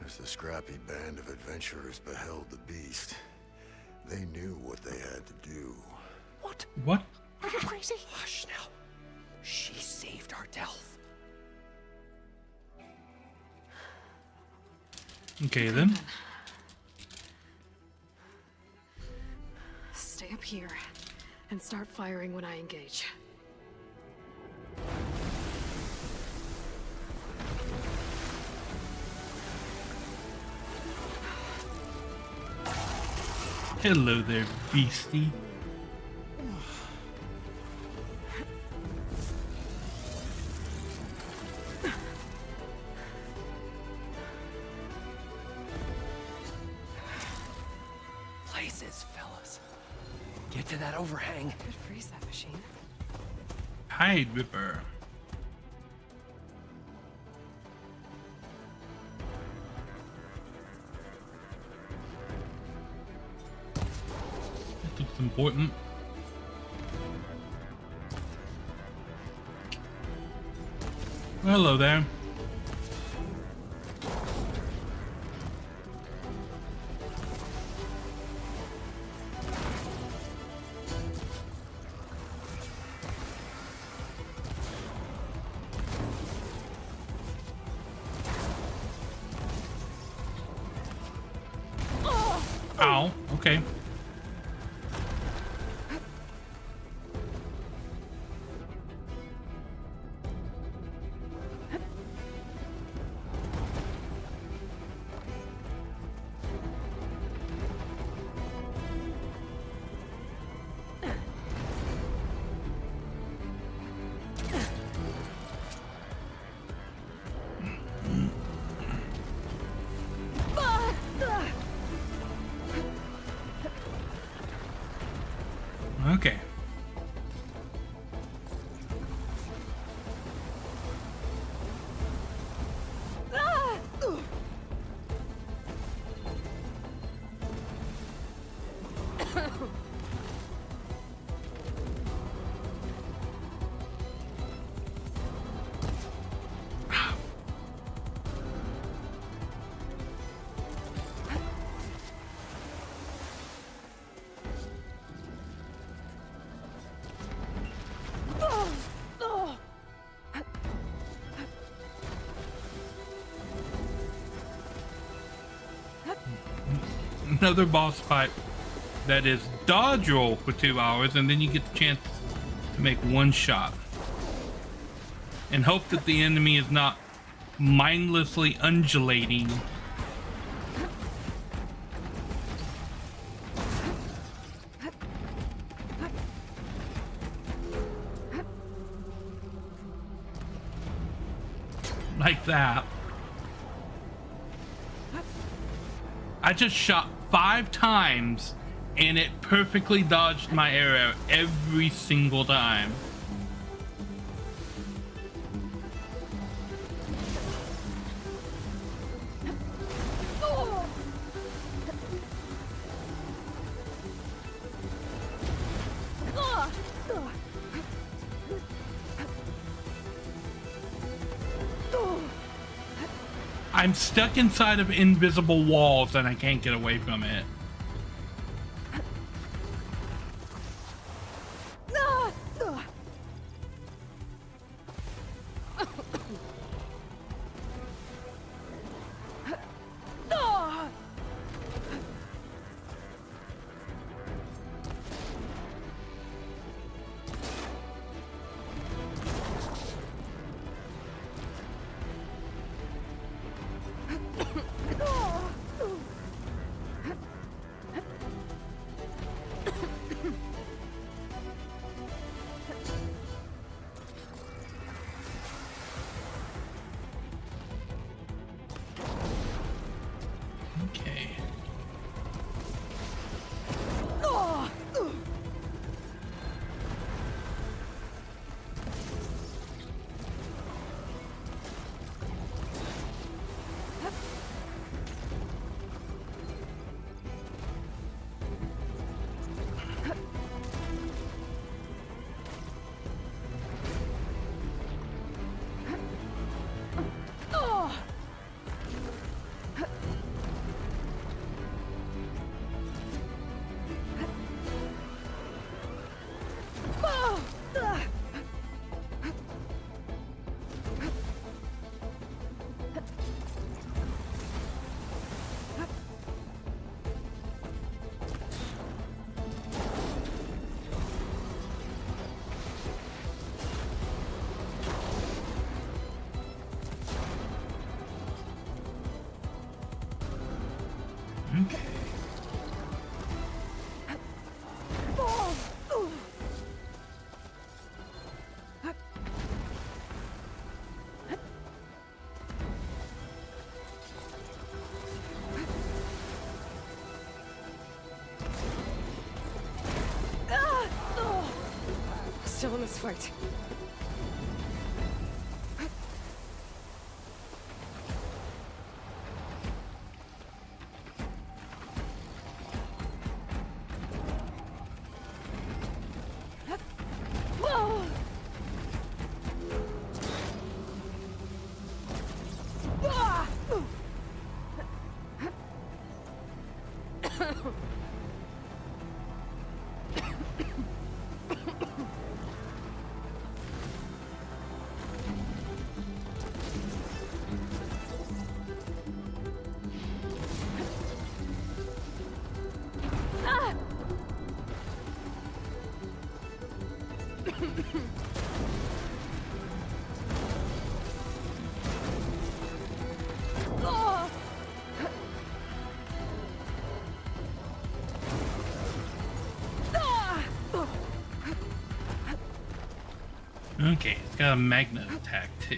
As the scrappy band of adventurers beheld the beast, they knew what they had to do. What? What? Are you crazy? Hush now. She saved our Delph. Okay then. Stay up here and start firing when I engage. Hello there, beastie. Places, fellas. Get to that overhang. Could freeze that machine. Hide Ripper. important. Hello there. Ow, okay. Okay. Another boss fight that is dodge roll for 2 hours, and then you get the chance to make one shot and hope that the enemy is not mindlessly undulating. Like that. I just shot 5 times and it perfectly dodged my arrow every single time. I'm stuck inside of invisible walls and I can't get away from it. Still in this fight. Okay, it's got a magnet attack too.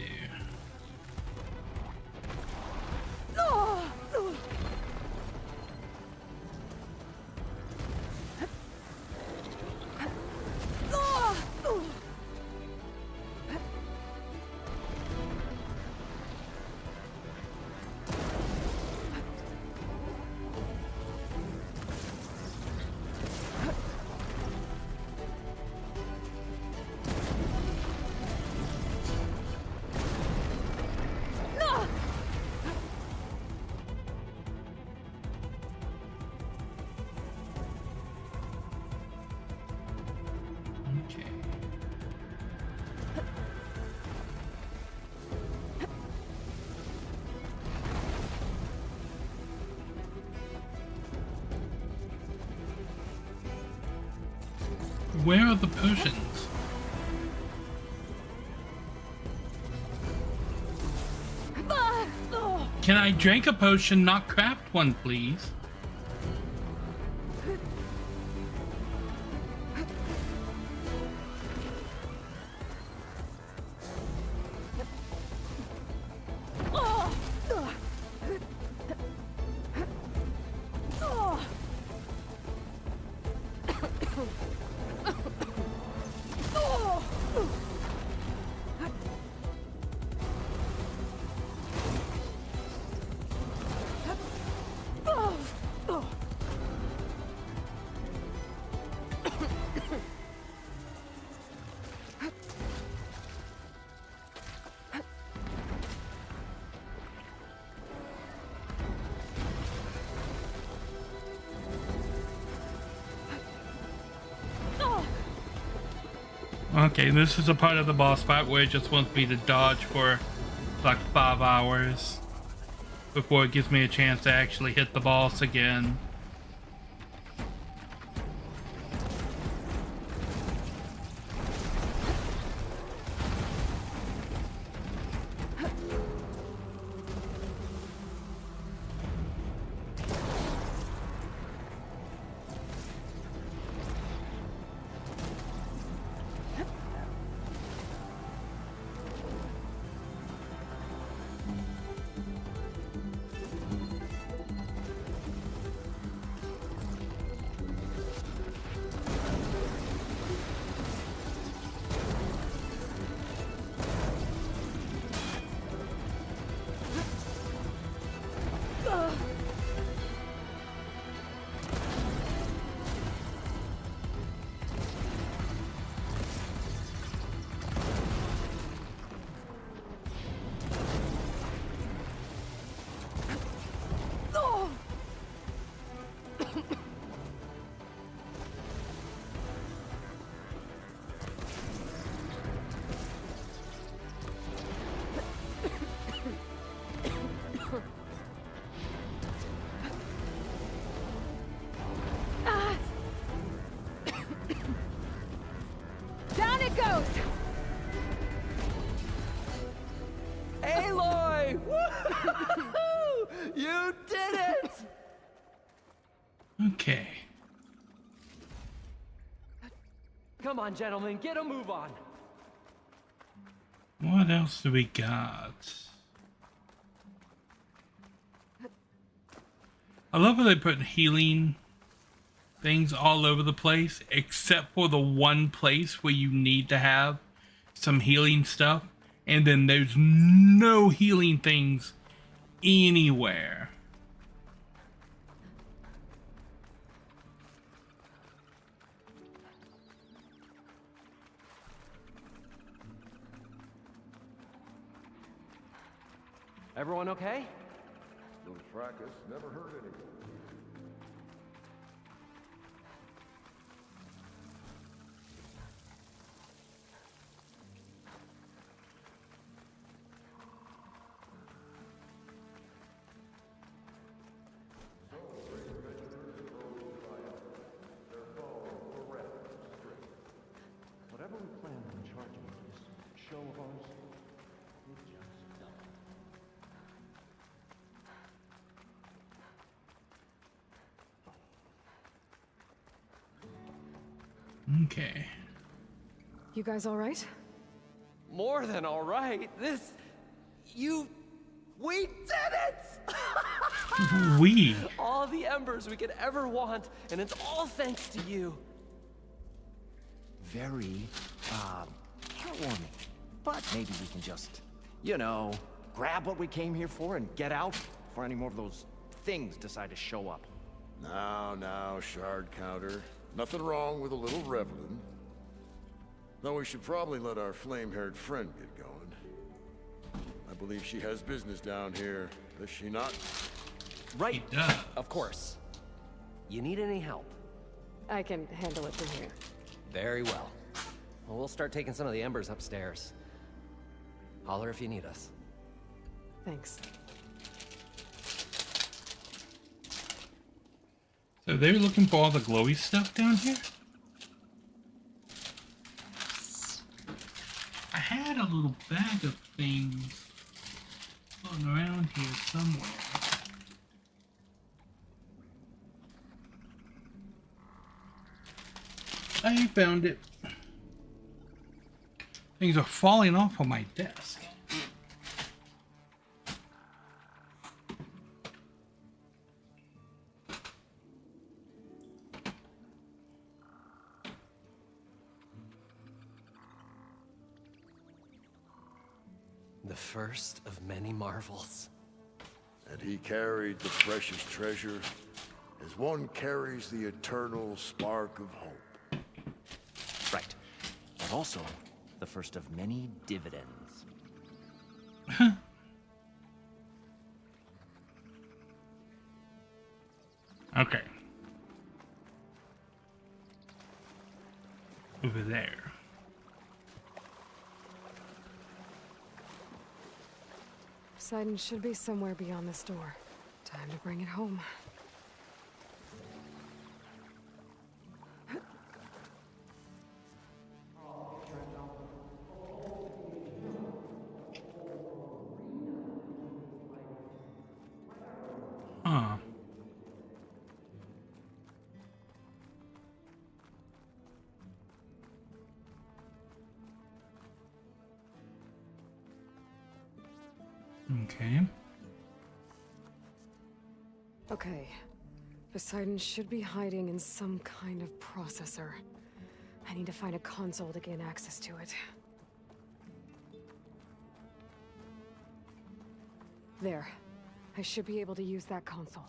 Where are the potions? Can I drink a potion, not craft one, please? Okay, this is a part of the boss fight where it just wants me to dodge for like 5 hours before it gives me a chance to actually hit the boss again. Down it goes! Aloy! Woo-hoo-hoo! You did it! Okay. Come on, gentlemen, get a move on. What else do we got? I love how they put healing things all over the place, except for the one place where you need to have some healing stuff, and then there's no healing things anywhere. Everyone okay? Little fracas never hurt anyone. Whatever we planned on charging with this show of ours, it just done. Okay. You guys all right? more than all right. We did it! We? All the embers we could ever want, and it's all thanks to you. Very, heartwarming. But maybe we can just, grab what we came here for and get out before any more of those things decide to show up. Now, shard counter. Nothing wrong with a little reveling. Though we should probably let our flame-haired friend get going. I believe she has business down here, does she not? Right, of course. You need any help? I can handle it from here. Very well. Well, we'll start taking some of the embers upstairs. Holler if you need us. Thanks. So they're looking for all the glowy stuff down here? I had a little bag of things floating around here somewhere. I found it. Things are falling off of my desk. The first of many marvels. And he carried the precious treasure as one carries the eternal spark of hope. Right. But also, the first of many dividends. Okay. Over there. Poseidon should be somewhere beyond this door. Time to bring it home. Huh. Okay. Okay. Poseidon should be hiding in some kind of processor. I need to find a console to gain access to it. There. I should be able to use that console.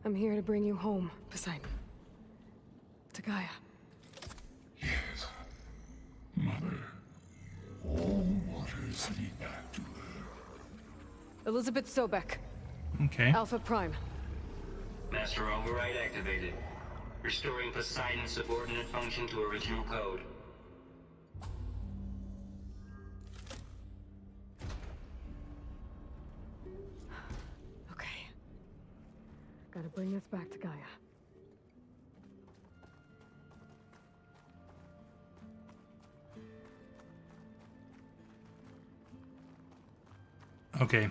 I'm here to bring you home, Poseidon. To Gaia. Yes. Mother, all waters lead back to her. Elizabeth Sobek. Okay. Alpha Prime. Master override activated. Restoring Poseidon's subordinate function to original code. Okay. Gotta bring this back to Gaia. Okay.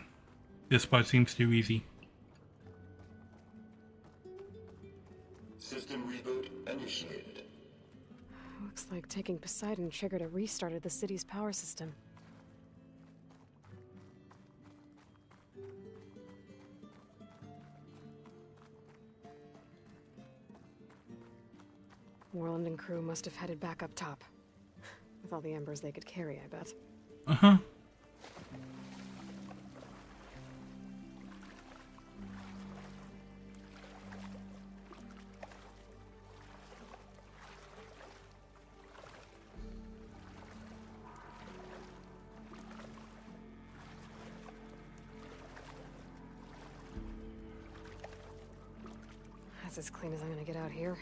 This part seems too easy. System reboot initiated. Looks like taking Poseidon triggered a restart of the city's power system. Moreland and crew must have headed back up top. With all the embers they could carry, I bet. Uh-huh. That's as clean as I'm gonna get out here.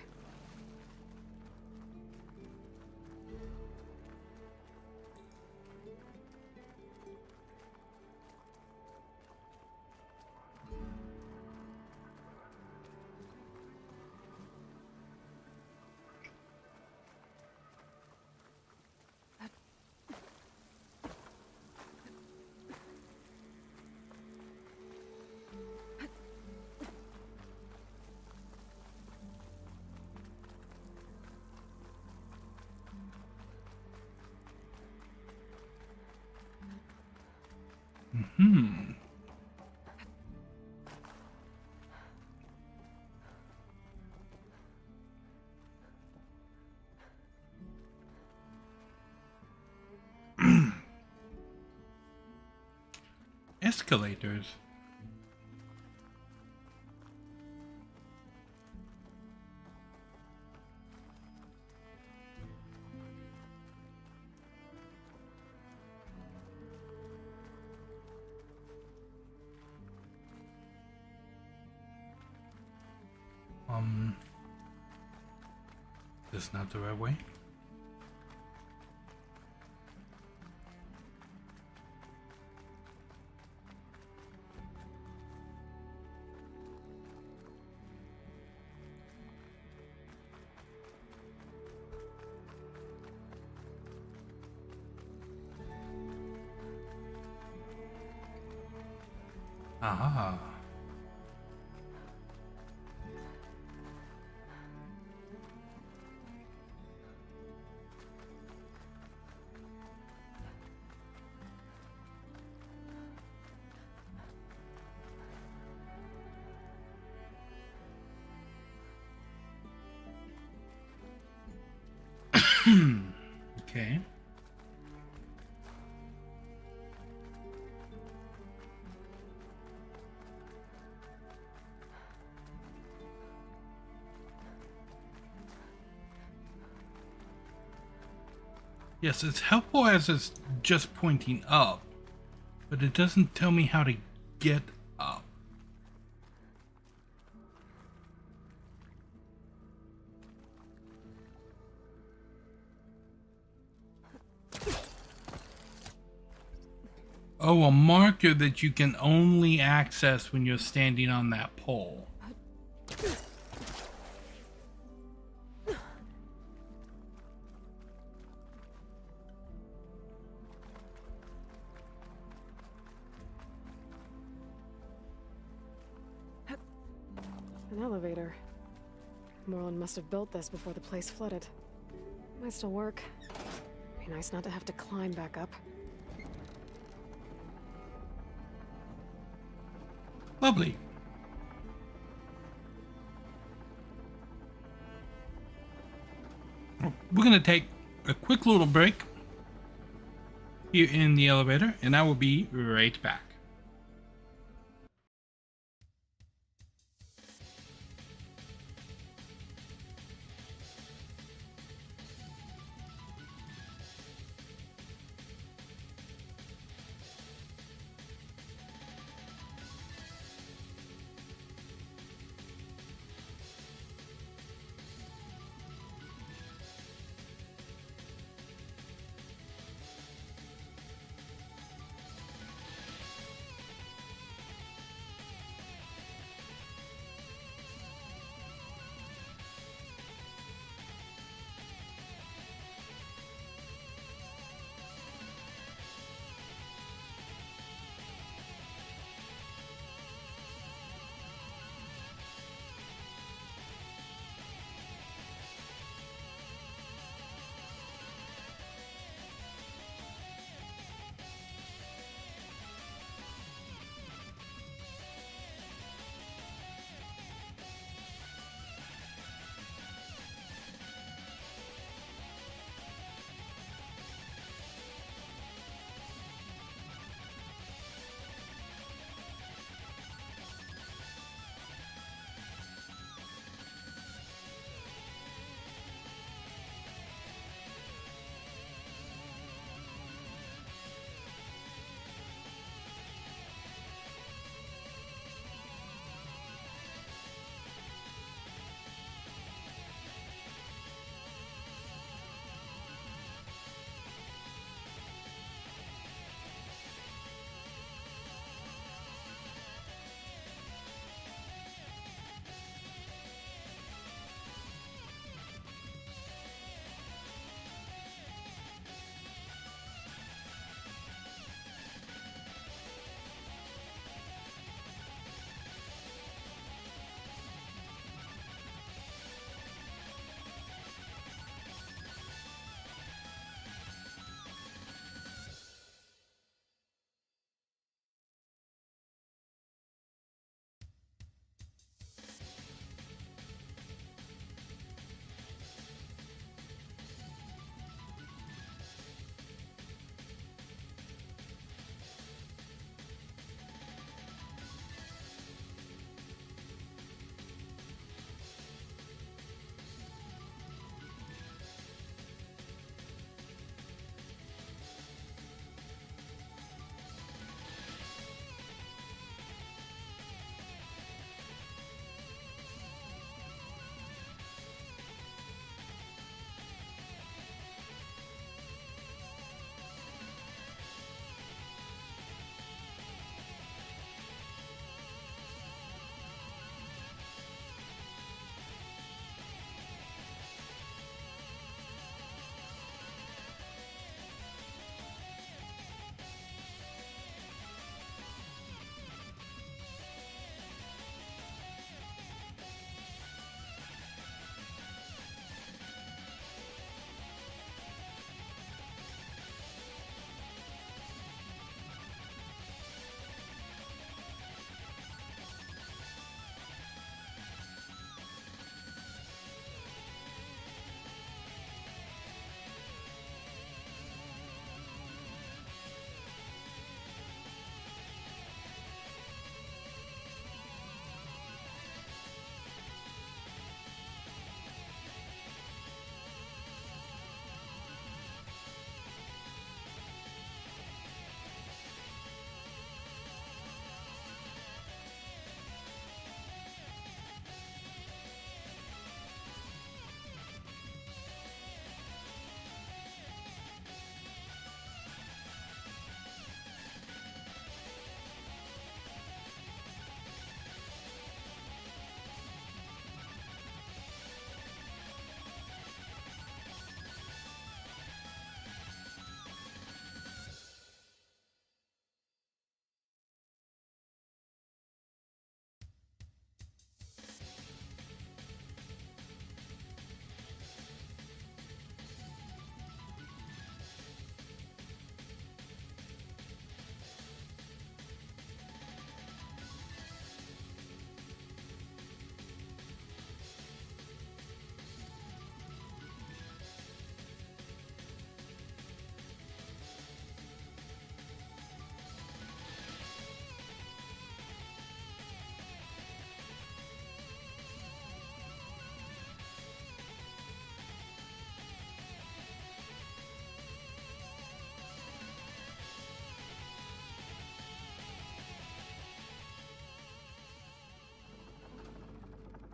Escalators. This is not the right way. Aha. Okay. Yes, it's helpful as it's just pointing up, but it doesn't tell me how to get up. Oh, a marker that you can only access when you're standing on that pole. An elevator. Moreland must have built this before the place flooded. Might still work. Be nice not to have to climb back up. Lovely. We're going to take a quick little break here in the elevator, and I will be right back.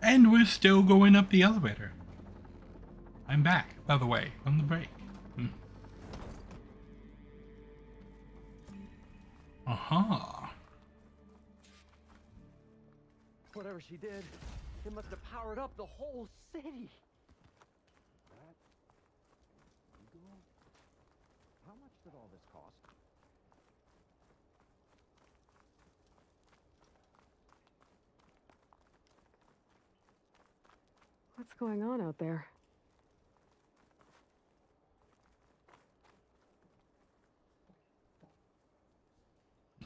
And we're still going up the elevator. I'm back, by the way, from the break. Uh-huh. Whatever she did, it must have powered up the whole city. How much did all this cost? What's going on out there?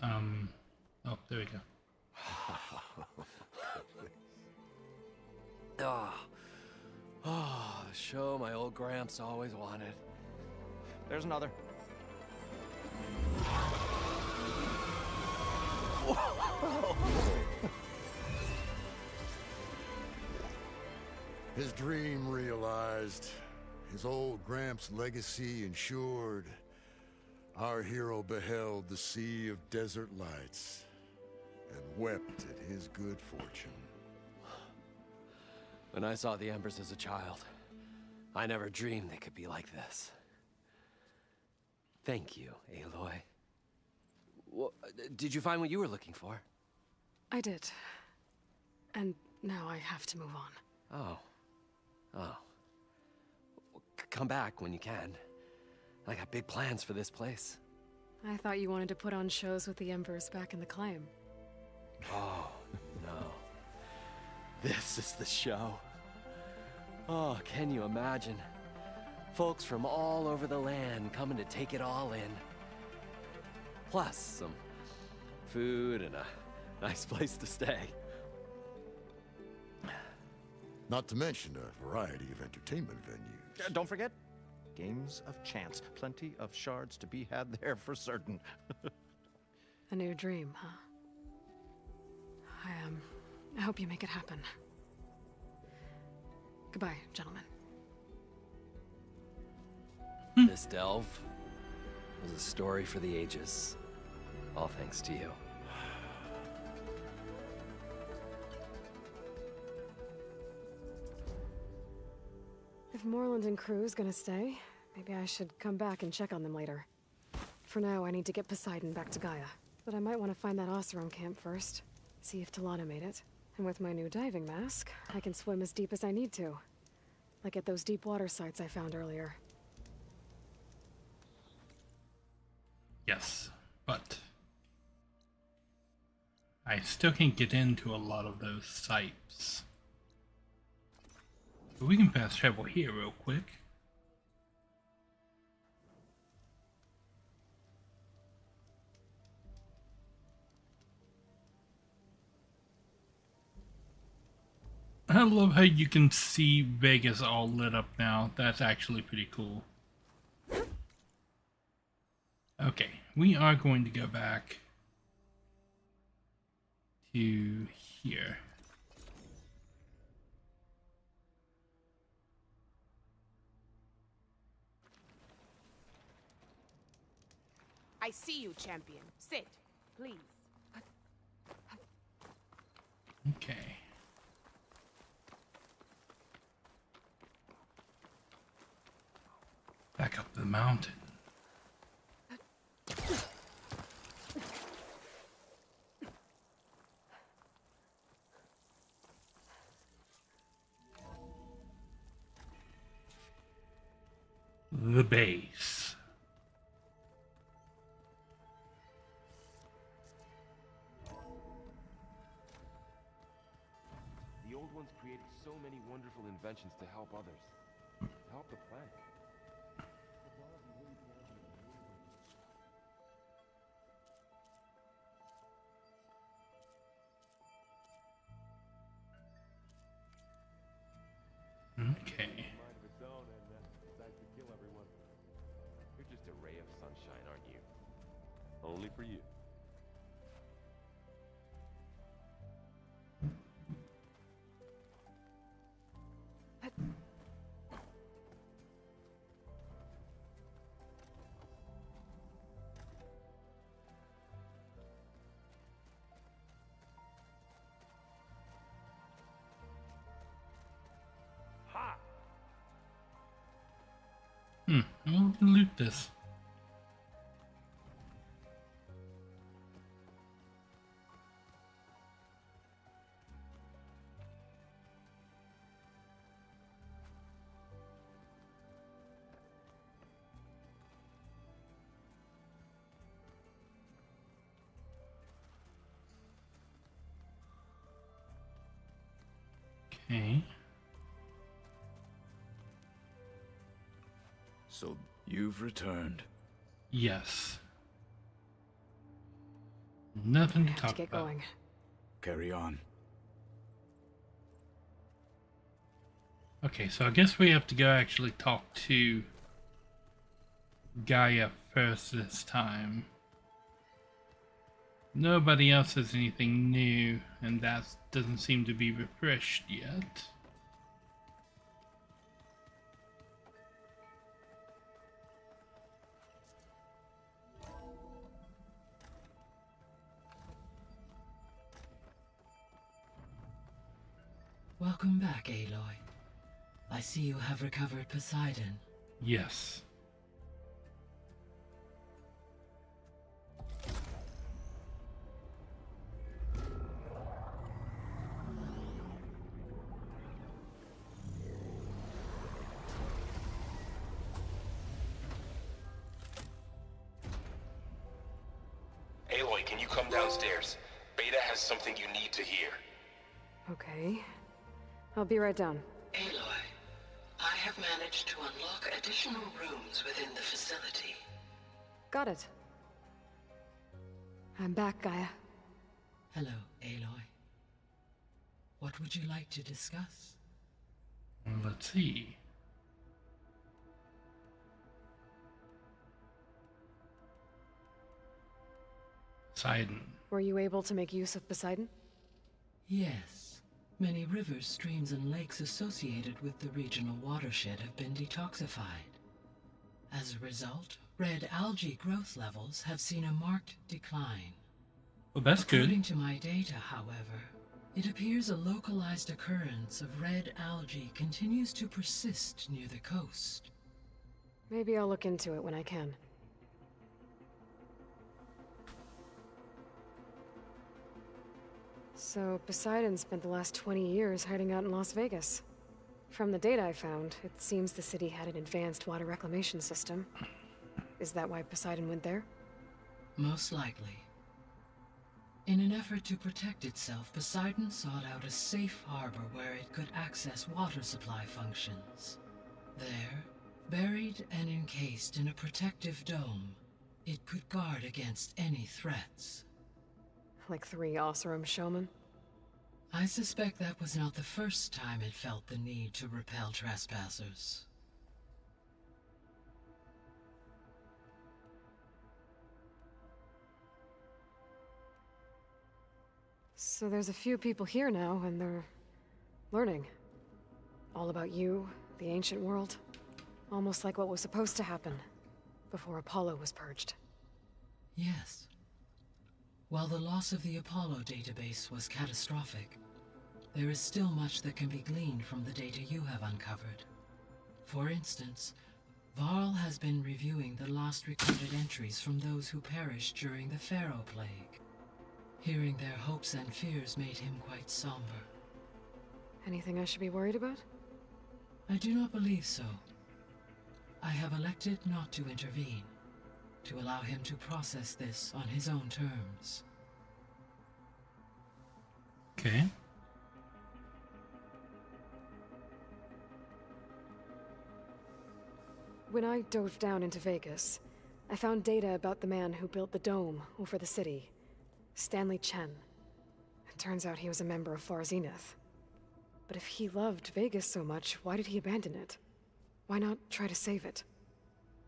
Oh, there we go. The show my old Gramps always wanted. There's another. His dream realized, his old Gramps' legacy ensured. Our hero beheld the sea of desert lights and wept at his good fortune. When I saw the Embers as a child, I never dreamed they could be like this. Thank you, Aloy. Did you find what you were looking for? I did. And now I have to move on. Oh. Come back when you can. I got big plans for this place. I thought you wanted to put on shows with the Embers back in the claim. Oh, no. This is the show. Oh, can you imagine? Folks from all over the land coming to take it all in. Plus some food and a nice place to stay. Not to mention a variety of entertainment venues. Don't forget, games of chance. Plenty of shards to be had there for certain. A new dream, huh? I hope you make it happen. Goodbye, gentlemen. This delve was a story for the ages. All thanks to you. If Moreland and crew's gonna stay, maybe I should come back and check on them later. For now, I need to get Poseidon back to Gaia. But I might want to find that Oseram camp first. See if Talana made it. And with my new diving mask, I can swim as deep as I need to. Like at those deep water sites I found earlier. Yes, but I still can't get into a lot of those sites. But we can fast travel here real quick. I love how you can see Vegas all lit up now. That's actually pretty cool. Okay, we are going to go back to here. I see you, champion. Sit, please. Okay. Back up the mountain. The base. The old ones created so many wonderful inventions to help others. To help the planet. Okay. Mind of its own and decides to kill everyone. You're just a ray of sunshine, aren't you? Only for you. We'll loot this. Okay. So you've returned. Yes. Nothing to talk get about. going. Carry on. Okay, so I guess we have to go actually talk to Gaia first this time. Nobody else has anything new, and that doesn't seem to be refreshed yet. Welcome back, Aloy. I see you have recovered Poseidon. Yes. Aloy, can you come downstairs? Beta has something you need to hear. Okay. I'll be right down. Aloy, I have managed to unlock additional rooms within the facility. Got it. I'm back, Gaia. Hello, Aloy. What would you like to discuss? Well, let's see. Poseidon. Were you able to make use of Poseidon? Yes. Many rivers, streams, and lakes associated with the regional watershed have been detoxified. As a result, red algae growth levels have seen a marked decline. Well, that's good. According to my data, however, it appears a localized occurrence of red algae continues to persist near the coast. Maybe I'll look into it when I can. So, Poseidon spent the last 20 years hiding out in Las Vegas. From the data I found, it seems the city had an advanced water reclamation system. Is that why Poseidon went there? Most likely. In an effort to protect itself, Poseidon sought out a safe harbor where it could access water supply functions. There, buried and encased in a protective dome, it could guard against any threats. Like 3 Oseram showmen? I suspect that was not the first time it felt the need to repel trespassers. So there's a few people here now, and they're learning. All about you, the ancient world. Almost like what was supposed to happen before Apollo was purged. Yes. While the loss of the Apollo database was catastrophic, there is still much that can be gleaned from the data you have uncovered. For instance, Varl has been reviewing the last recorded entries from those who perished during the Pharaoh Plague. Hearing their hopes and fears made him quite somber. Anything I should be worried about? I do not believe so. I have elected not to intervene, to allow him to process this on his own terms. Okay. When I dove down into Vegas, I found data about the man who built the dome over the city, Stanley Chen. It turns out he was a member of Far Zenith. But if he loved Vegas so much, why did he abandon it? Why not try to save it?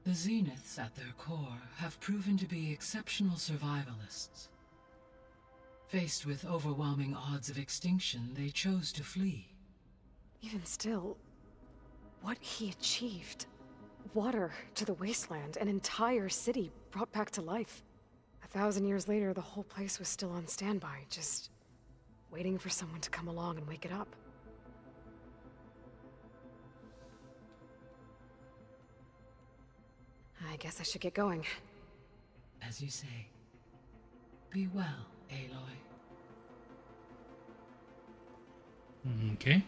The Zeniths, at their core, have proven to be exceptional survivalists. Faced with overwhelming odds of extinction, they chose to flee. Even still, what he achieved. Water to the wasteland, an entire city brought back to life. 1,000 years later, the whole place was still on standby, just waiting for someone to come along and wake it up. I guess I should get going. As you say. Be well, Aloy. Okay.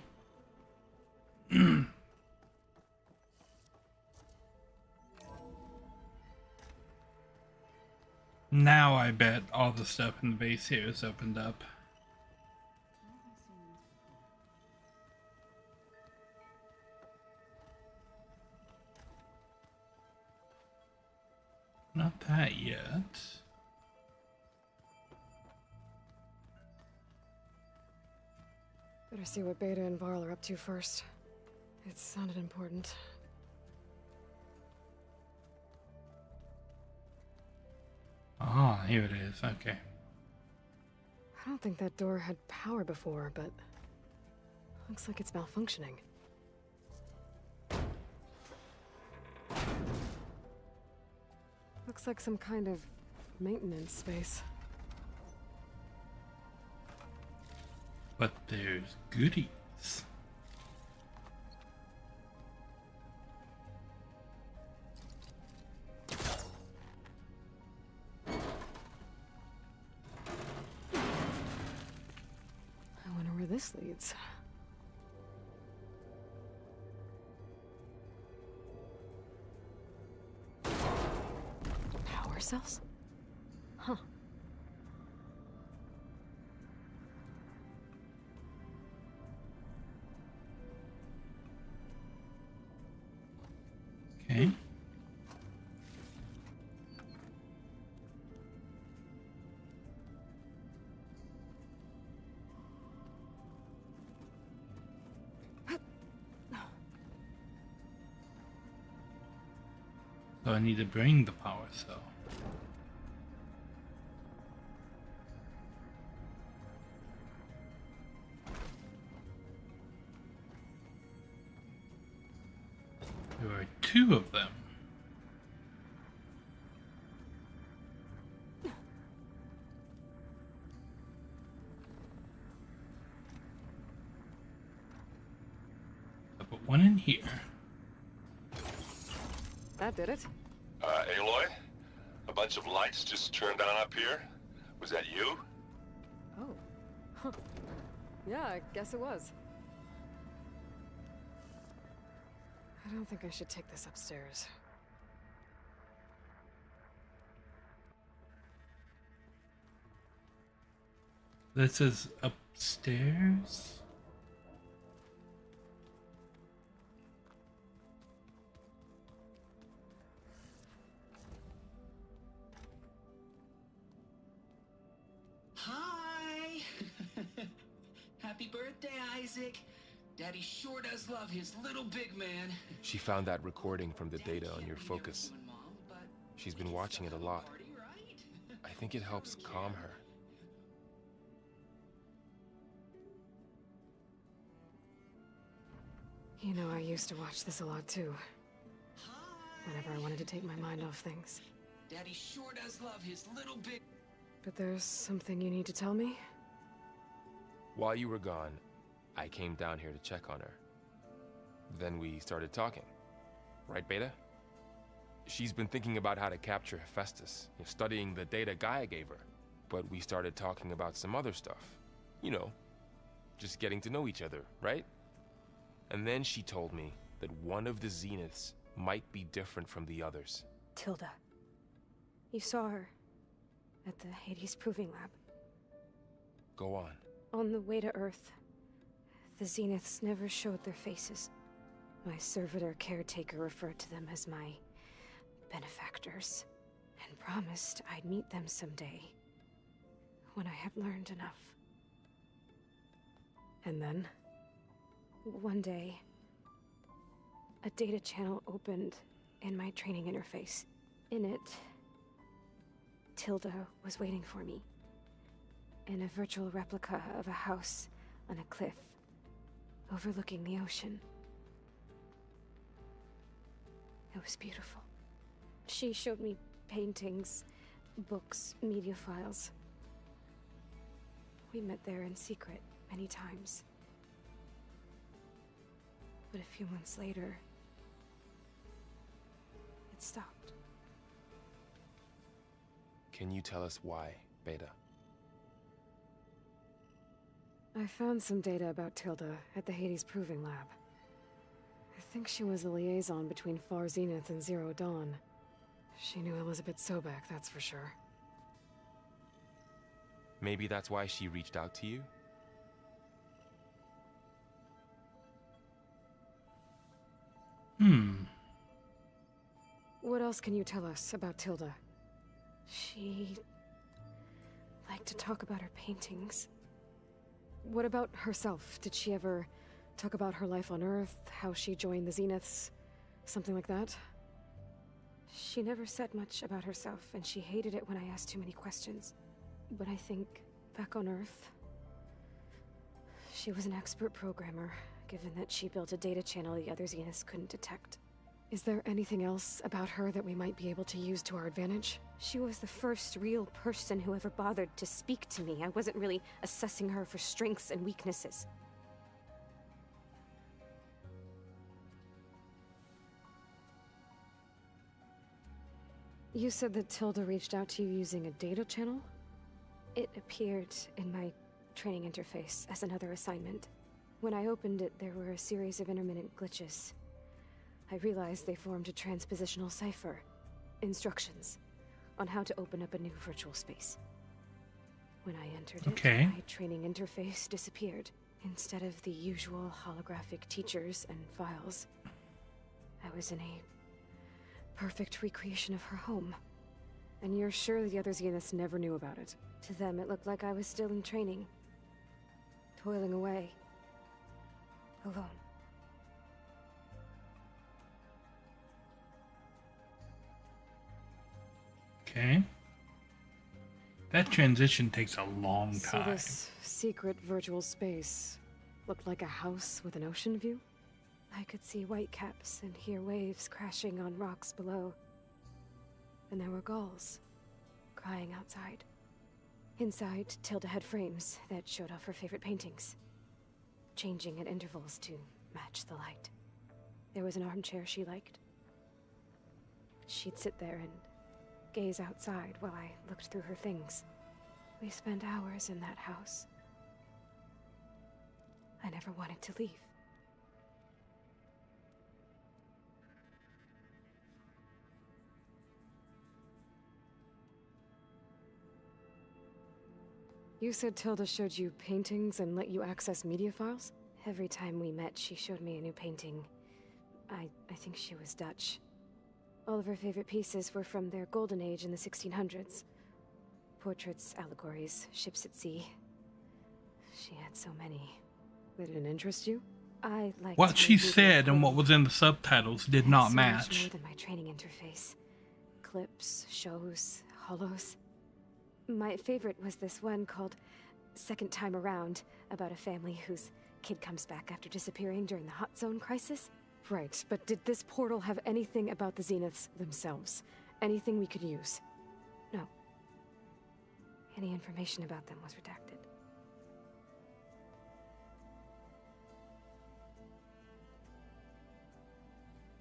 Now I bet all the stuff in the base here is opened up. Not that yet. Better see what Beta and Varl are up to first. It sounded important. Ah, here it is. Okay. I don't think that door had power before, but looks like it's malfunctioning. Looks like some kind of maintenance space. But there's goodies. I wonder where this leads. Power cells? Huh. Okay. So I need to bring the power cell. There are two of them. I'll put one in here. That did it. Aloy? A bunch of lights just turned on up here? Was that you? Oh. Huh. Yeah, I guess it was. I don't think I should take this upstairs. This is upstairs? Hi! Happy birthday, Isaac. Daddy sure does love his little big man. She found that recording from the data on your focus. She's been watching it a lot. I think it helps calm her. You know, I used to watch this a lot too. Whenever I wanted to take my mind off things. Daddy sure does love his little big... But there's something you need to tell me? While you were gone, I came down here to check on her. Then we started talking. Right, Beta? She's been thinking about how to capture Hephaestus, studying the data Gaia gave her. But we started talking about some other stuff. You know, just getting to know each other, right? And then she told me that one of the Zeniths might be different from the others. Tilda. You saw her at the Hades Proving Lab. Go on. On the way to Earth, the Zeniths never showed their faces. My servitor caretaker referred to them as my benefactors, and promised I'd meet them someday, when I had learned enough. And then? One day, a data channel opened in my training interface. In it, Tilda was waiting for me, in a virtual replica of a house on a cliff, overlooking the ocean. It was beautiful. She showed me paintings, books, media files. We met there in secret many times. But a few months later, it stopped. Can you tell us why, Beta? I found some data about Tilda at the Hades Proving Lab. I think she was the liaison between Far Zenith and Zero Dawn. She knew Elizabeth Sobek, that's for sure. Maybe that's why she reached out to you? What else can you tell us about Tilda? She liked to talk about her paintings. What about herself? Did she ever talk about her life on Earth, how she joined the Zeniths, something like that? She never said much about herself, and she hated it when I asked too many questions. But I think, back on Earth, she was an expert programmer, given that she built a data channel the other Zeniths couldn't detect. Is there anything else about her that we might be able to use to our advantage? She was the first real person who ever bothered to speak to me. I wasn't really assessing her for strengths and weaknesses. You said that Tilda reached out to you using a data channel? It appeared in my training interface as another assignment. When I opened it, there were a series of intermittent glitches. I realized they formed a transpositional cipher. Instructions on how to open up a new virtual space. When I entered it, my training interface disappeared. Instead of the usual holographic teachers and files, I was in a perfect recreation of her home. And you're sure the other Zeniths never knew about it? To them, it looked like I was still in training. Toiling away. Alone. Okay. That transition takes a long So time. this secret virtual space looked like a house with an ocean view? I could see whitecaps and hear waves crashing on rocks below. And there were gulls crying outside. Inside, Tilda had frames that showed off her favorite paintings, changing at intervals to match the light. There was an armchair she liked. She'd sit there and gaze outside while I looked through her things. We spent hours in that house. I never wanted to leave. You said Tilda showed you paintings and let you access media files? Every time we met, she showed me a new painting. I think she was Dutch. All of her favorite pieces were from their golden age in the 1600s. Portraits, allegories, ships at sea. She had so many. They didn't interest you? I liked What she said and what was in the subtitles did not so match. much more than my training interface. Clips, shows, holos. My favorite was this one called Second Time Around, about a family whose kid comes back after disappearing during the Hot Zone crisis. Right, but did this portal have anything about the Zeniths themselves? Anything we could use? No. Any information about them was redacted.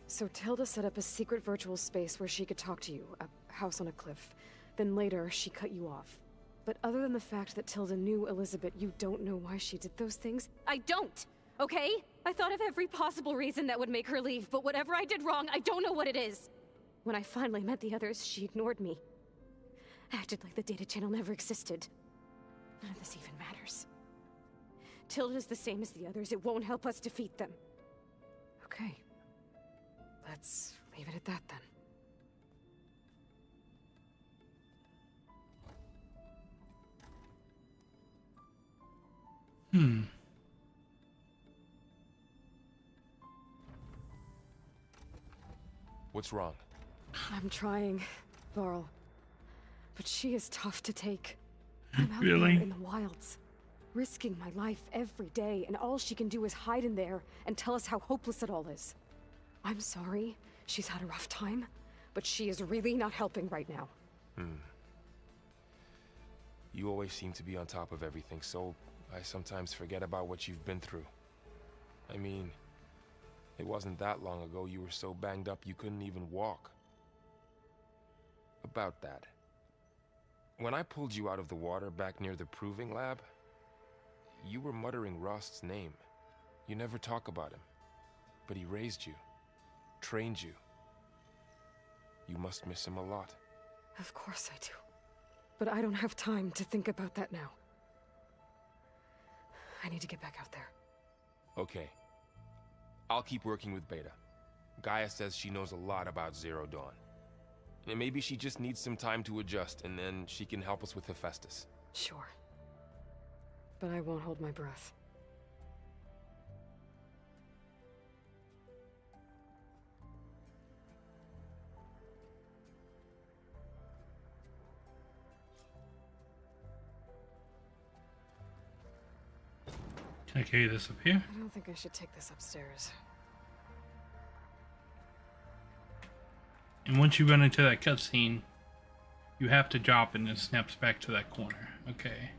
So Tilda set up a secret virtual space where she could talk to you, a house on a cliff. Then later, she cut you off. But other than the fact that Tilda knew Elizabeth, you don't know why she did those things? I don't! Okay? I thought of every possible reason that would make her leave, but whatever I did wrong, I don't know what it is. When I finally met the others, she ignored me. Acted like the data channel never existed. None of this even matters. Tilda's the same as the others. It won't help us defeat them. Okay. Let's leave it at that then. What's wrong? I'm trying, Varl. But she is tough to take. I'm out Really? there in the wilds, risking my life every day, and all she can do is hide in there and tell us how hopeless it all is. I'm sorry, she's had a rough time, but she is really not helping right now. You always seem to be on top of everything, so I sometimes forget about what you've been through. I mean, it wasn't that long ago you were so banged up you couldn't even walk. About that, When I pulled you out of the water back near the proving lab, you were muttering Rost's name. You never talk about him. But he raised you, trained you. You must miss him a lot. Of course I do. But I don't have time to think about that now. I need to get back out there. Okay. I'll keep working with Beta. Gaia says she knows a lot about Zero Dawn. And maybe she just needs some time to adjust, and then she can help us with Hephaestus. Sure. But I won't hold my breath. Can I carry this up here? I don't think I should take this upstairs. And once you run into that cutscene, you have to drop and it snaps back to that corner. Okay.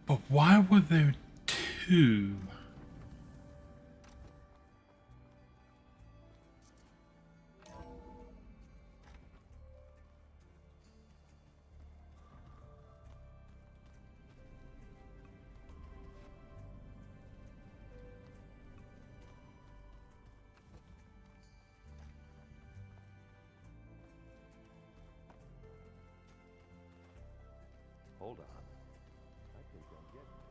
But why were there two? Hold on. I think I'm getting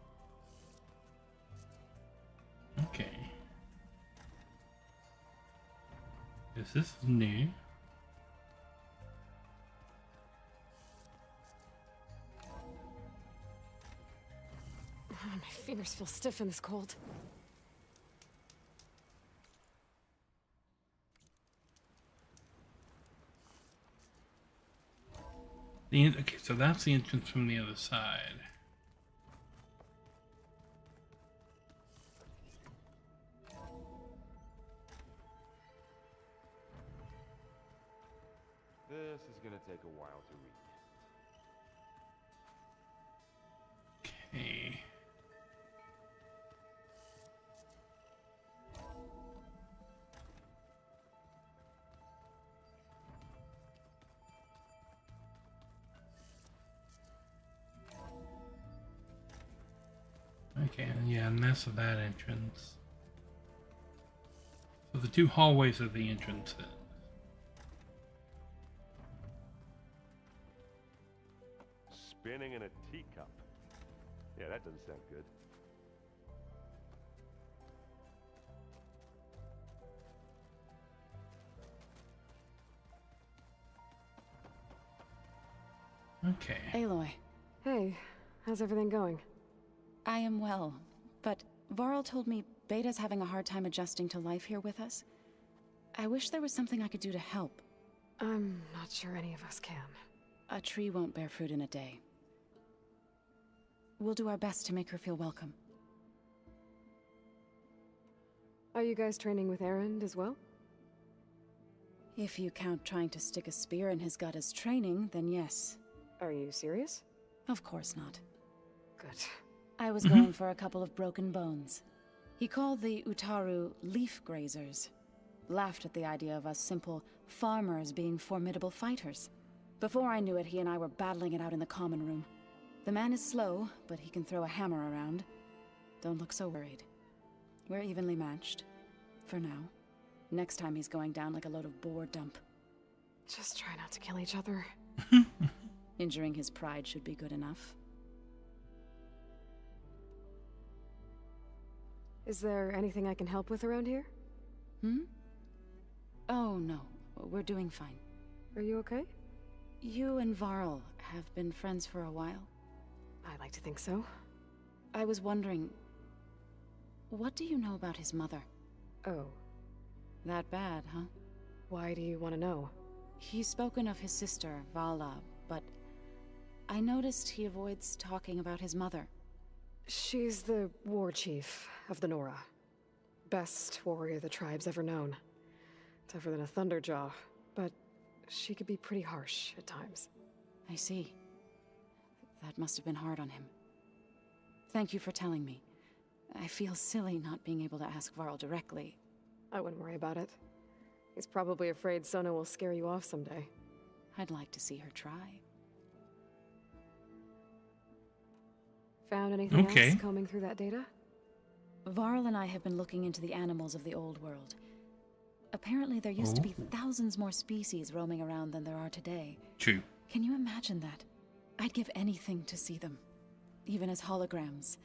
Okay. This is new. My fingers feel stiff in this cold. Okay, so that's the entrance from the other side. This is gonna take a while to read. Okay. Okay, yeah, and that's that entrance. So the two hallways are the entrances. Spinning in a teacup. Yeah, that doesn't sound good. Okay. Aloy. Hey, how's everything going? I am well, but Varl told me Beta's having a hard time adjusting to life here with us. I wish there was something I could do to help. I'm not sure any of us can. A tree won't bear fruit in a day. We'll do our best to make her feel welcome. Are you guys training with Erend as well? If you count trying to stick a spear in his gut as training, then yes. Are you serious? Of course not. Good. I was going for a couple of broken bones. He called the Utaru leaf grazers. Laughed at the idea of us simple farmers being formidable fighters. Before I knew it, he and I were battling it out in the common room. The man is slow, but he can throw a hammer around. Don't look so worried. We're evenly matched. For now. Next time he's going down like a load of boar dump. Just try not to kill each other. Injuring his pride should be good enough. Is there anything I can help with around here? Oh, no. We're doing fine. Are you okay? You and Varl have been friends for a while. I like to think so. I was wondering, what do you know about his mother? Oh. That bad, huh? Why do you want to know? He's spoken of his sister, Vala, but I noticed he avoids talking about his mother. She's the war chief of the Nora. Best warrior the tribe's ever known. Tougher than a Thunderjaw, but she could be pretty harsh at times. I see. That must have been hard on him. Thank you for telling me. I feel silly not being able to ask Varl directly. I wouldn't worry about it. He's probably afraid Sona will scare you off someday. I'd like to see her try. Found anything Okay. else combing through that data? Varl and I have been looking into the animals of the old world. Apparently there used to be thousands more species roaming around than there are today. True. Can you imagine that? I'd give anything to see them, even as holograms.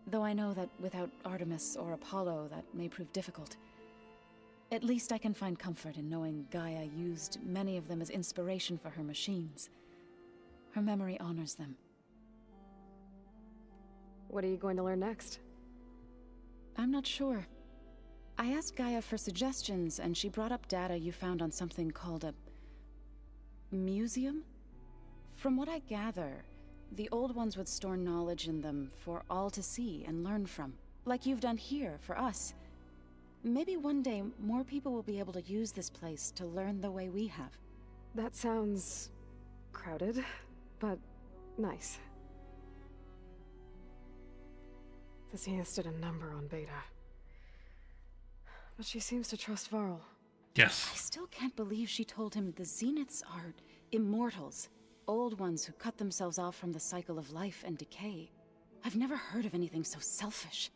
Though I know that without Artemis or Apollo, that may prove difficult. At least I can find comfort in knowing Gaia used many of them as inspiration for her machines. Her memory honors them. What are you going to learn next? I'm not sure. I asked Gaia for suggestions, and she brought up data you found on something called a museum? From what I gather, the old ones would store knowledge in them for all to see and learn from, like you've done here for us. Maybe one day more people will be able to use this place to learn the way we have. That sounds crowded, but nice. The Zeniths did a number on Beta. But she seems to trust Varl. Yes. I still can't believe she told him the Zeniths are immortals. Old ones who cut themselves off from the cycle of life and decay. I've never heard of anything so selfish.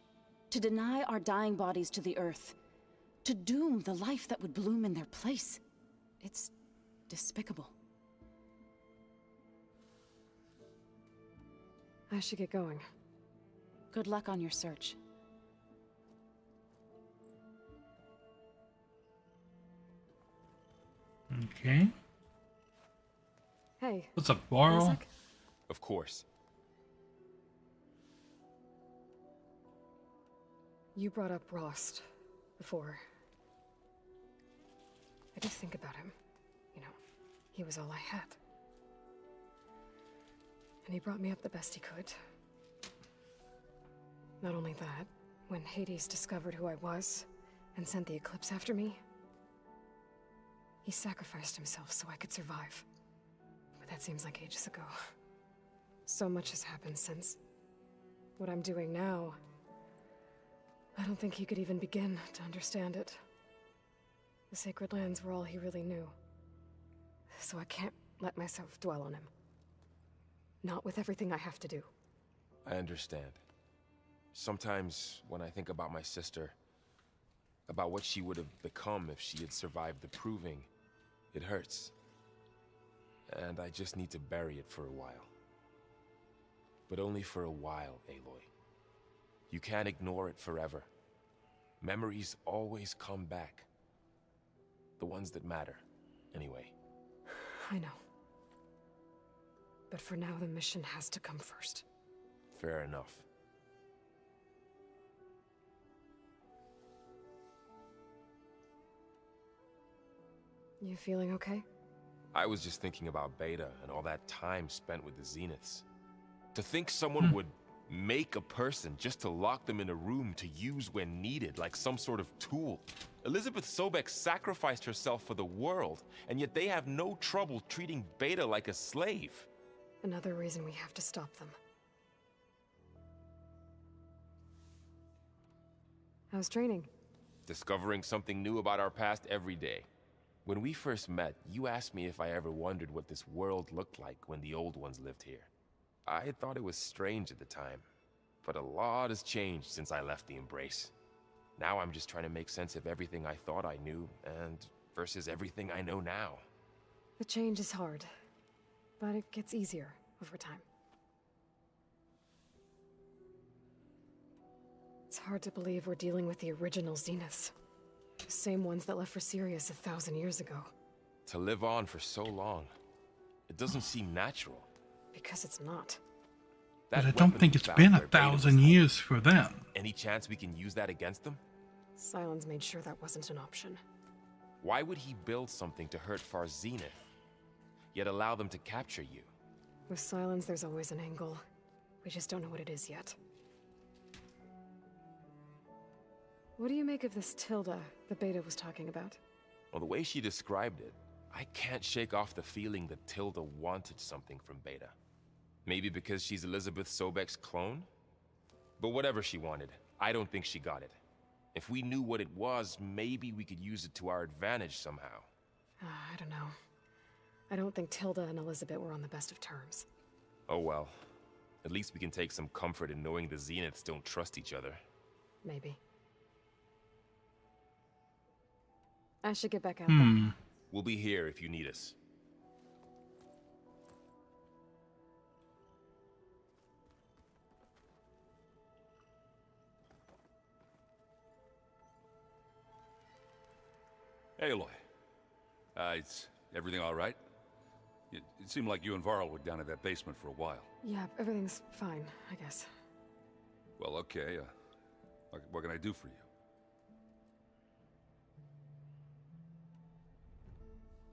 To deny our dying bodies to the earth. To doom the life that would bloom in their place. It's despicable. I should get going. Good luck on your search. Okay. Hey. What's up, Varl? Of course. You brought up Rost before. I just think about him. You know, he was all I had. And he brought me up the best he could. Not only that, when Hades discovered who I was and sent the Eclipse after me, he sacrificed himself so I could survive. But that seems like ages ago. So much has happened since. What I'm doing now, I don't think he could even begin to understand it. The Sacred Lands were all he really knew. So I can't let myself dwell on him. Not with everything I have to do. I understand. Sometimes when I think about my sister, about what she would have become if she had survived the Proving, it hurts. And I just need to bury it for a while. But only for a while, Aloy. You can't ignore it forever. Memories always come back. The ones that matter, anyway. I know. But for now, the mission has to come first. Fair enough. You feeling okay? I was just thinking about Beta and all that time spent with the Zeniths. To think someone would make a person just to lock them in a room to use when needed, like some sort of tool. Elizabeth Sobek sacrificed herself for the world, and yet they have no trouble treating Beta like a slave. Another reason we have to stop them. How's training? Discovering something new about our past every day. When we first met, you asked me if I ever wondered what this world looked like when the old ones lived here. I thought it was strange at the time, but a lot has changed since I left the Embrace. Now I'm just trying to make sense of everything I thought I knew, and versus everything I know now. The change is hard, but it gets easier over time. It's hard to believe we're dealing with the original Zeniths. The same ones that left for Sirius 1,000 years ago. To live on for so long, it doesn't seem natural. Because it's not. But I don't think it's been 1,000 years for them. Any chance we can use that against them? Sylens made sure that wasn't an option. Why would he build something to hurt Far Zenith, yet allow them to capture you? With Sylens, there's always an angle. We just don't know what it is yet. What do you make of this Tilda that Beta was talking about? Well, the way she described it, I can't shake off the feeling that Tilda wanted something from Beta. Maybe because she's Elizabeth Sobek's clone? But whatever she wanted, I don't think she got it. If we knew what it was, maybe we could use it to our advantage somehow. I don't know. I don't think Tilda and Elizabeth were on the best of terms. Oh well. At least we can take some comfort in knowing the Zeniths don't trust each other. Maybe. I should get back out there. We'll be here if you need us. Hey, Aloy. Is everything all right? It seemed like you and Varl were down at that basement for a while. Yeah, everything's fine, I guess. Well, okay. What can I do for you?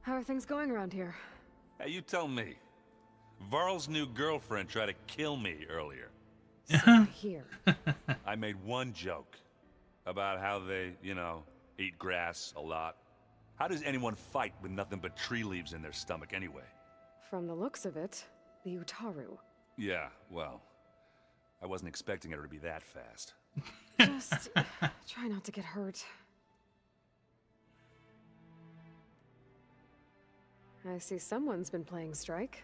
How are things going around here? Hey, you tell me. Varl's new girlfriend tried to kill me earlier. Here. I made one joke about how they, eat grass a lot. How does anyone fight with nothing but tree leaves in their stomach anyway? From the looks of it, the Utaru. Yeah, well, I wasn't expecting her to be that fast. Just try not to get hurt. I see someone's been playing Strike.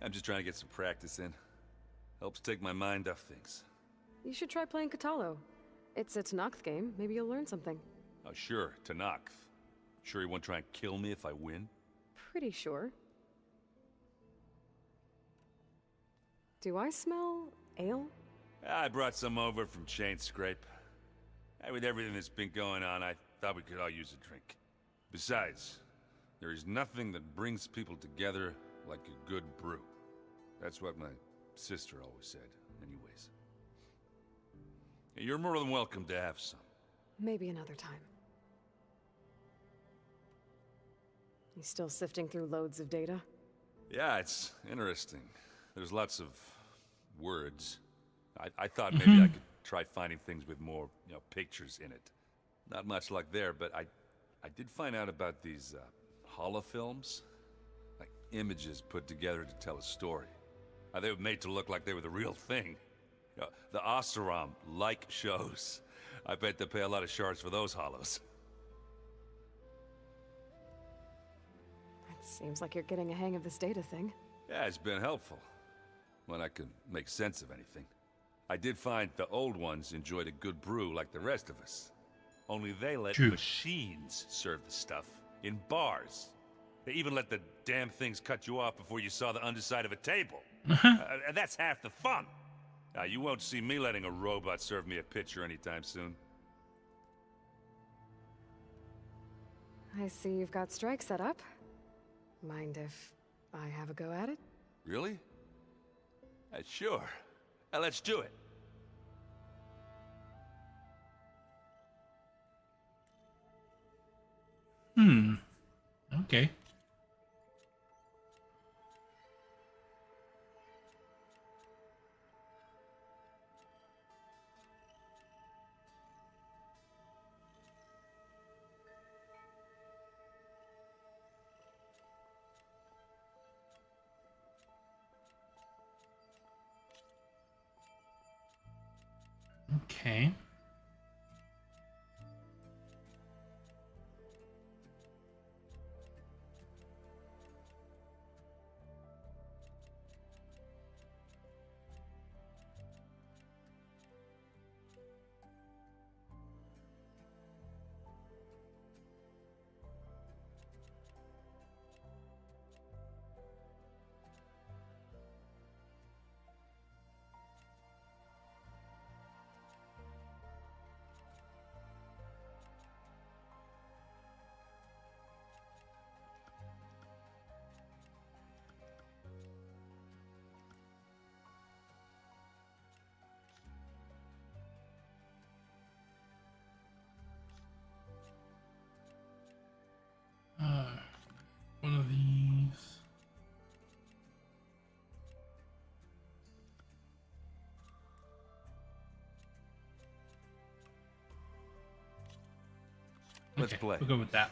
I'm just trying to get some practice in. Helps take my mind off things. You should try playing Katalo. It's a Tanakh game. Maybe you'll learn something. Oh, sure, Tanakh. Sure he won't try and kill me if I win? Pretty sure. Do I smell ale? I brought some over from Chain Scrape. With everything that's been going on, I thought we could all use a drink. Besides, there is nothing that brings people together like a good brew. That's what my sister always said, anyways. You're more than welcome to have some. Maybe another time. You still sifting through loads of data? Yeah, it's interesting. There's lots of words. I thought maybe I could try finding things with more, pictures in it. Not much luck there, but I did find out about these holofilms. Like images put together to tell a story. They were made to look like they were the real thing. The Oseram like shows. I bet they pay a lot of shards for those hollows. It seems like you're getting a hang of this data thing. Yeah, it's been helpful. When I could make sense of anything. I did find the old ones enjoyed a good brew like the rest of us. Only they let machines serve the stuff in bars. They even let the damn things cut you off before you saw the underside of a table. That's half the fun. Now, you won't see me letting a robot serve me a pitcher anytime soon. I see you've got Strike set up. Mind if I have a go at it? Really? Sure. Let's do it. Okay. Okay. One of these. Let's play. We'll go with that.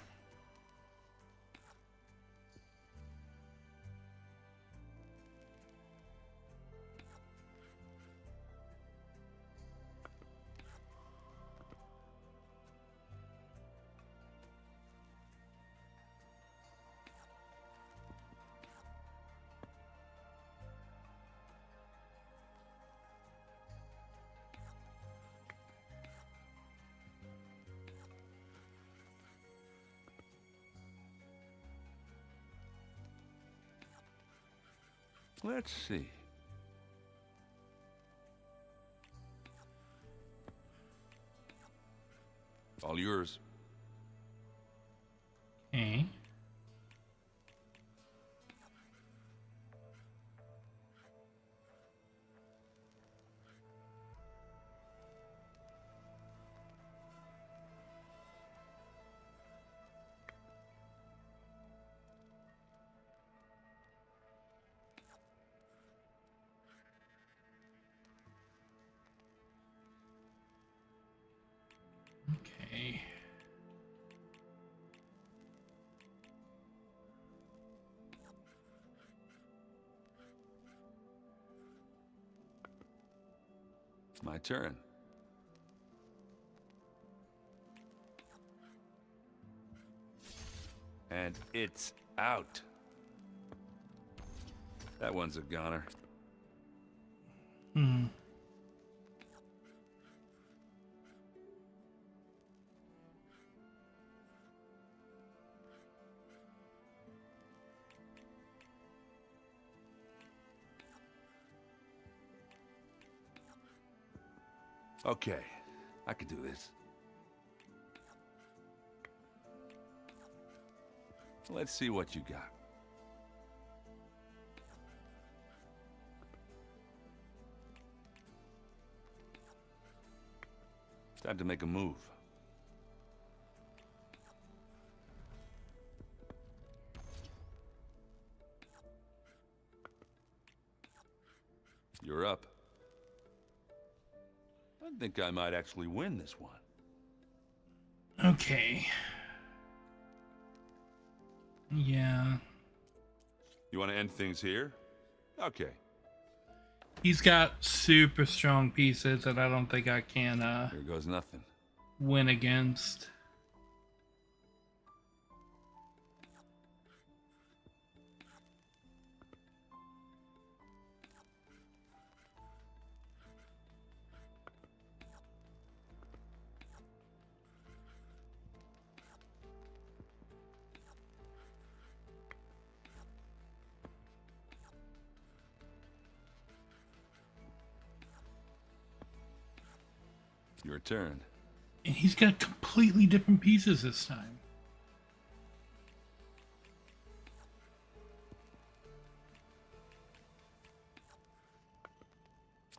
Let's see. All yours. Okay. Okay. It's my turn. And it's out. That one's a goner. Hmm. Okay, I could do this. Let's see what you got. Time to make a move. You're up. I think I might actually win this one. Okay. Yeah. You want to end things here? Okay. He's got super strong pieces that I don't think I can Here goes nothing. win against. Your turn. And he's got completely different pieces this time.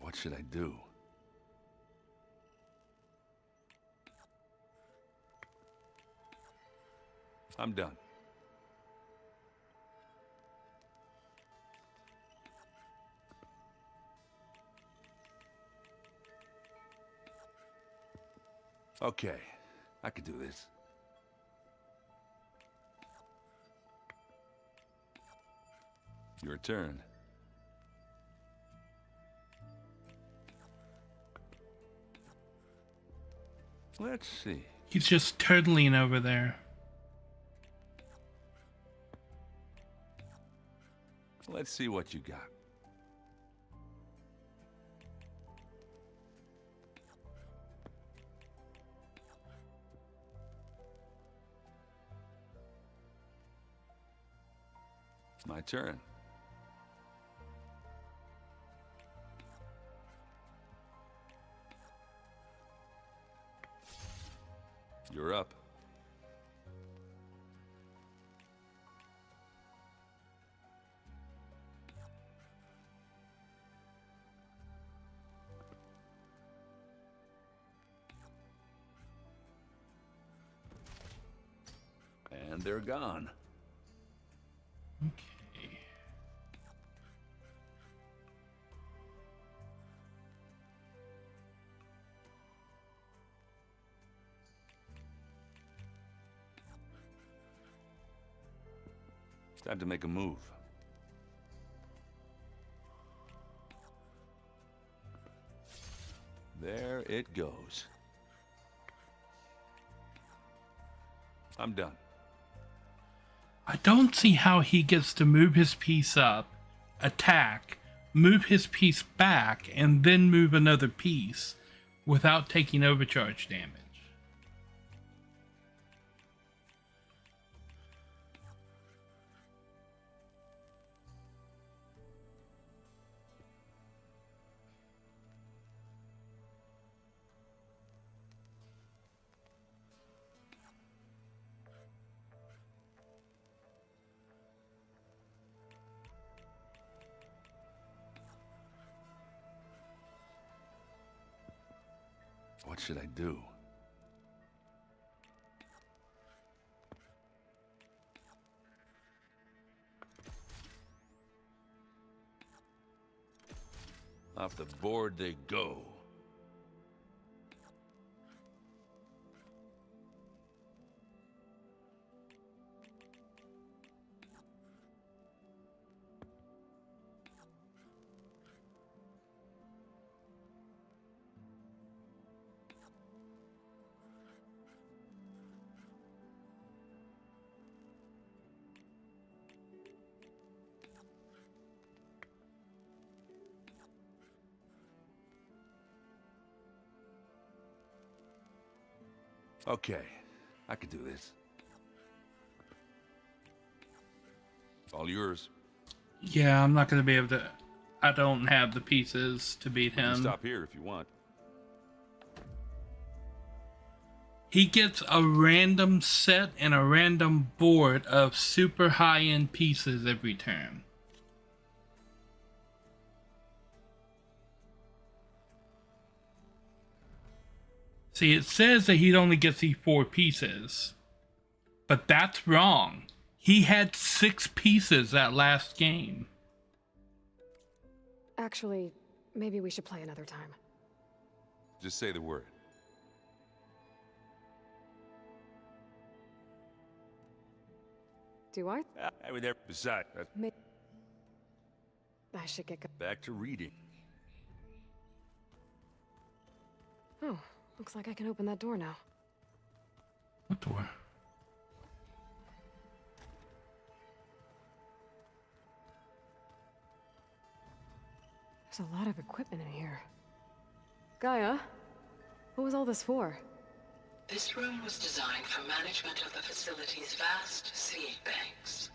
What should I do? I'm done. Okay, I could do this. Your turn. Let's see. He's just turtling over there. Let's see what you got. It's my turn. You're up. And they're gone. Okay. It's time to make a move. There it goes. I'm done. I don't see how he gets to move his piece up, attack, move his piece back, and then move another piece without taking overcharge damage. What should I do? Off the board they go. Okay, I could do this. All yours. Yeah, I'm not going to be able to... I don't have the pieces to beat You him. can stop here if you want. He gets a random set and a random board of super high-end pieces every turn. See, it says that he only gets these 4 pieces. But that's wrong. He had 6 pieces that last game. Actually, maybe we should play another time. Just say the word. Do I? I would never decide. I should get Back to reading. Oh, looks like I can open that door now. What door? There's a lot of equipment in here. Gaia, what was all this for? This room was designed for management of the facility's vast seed banks.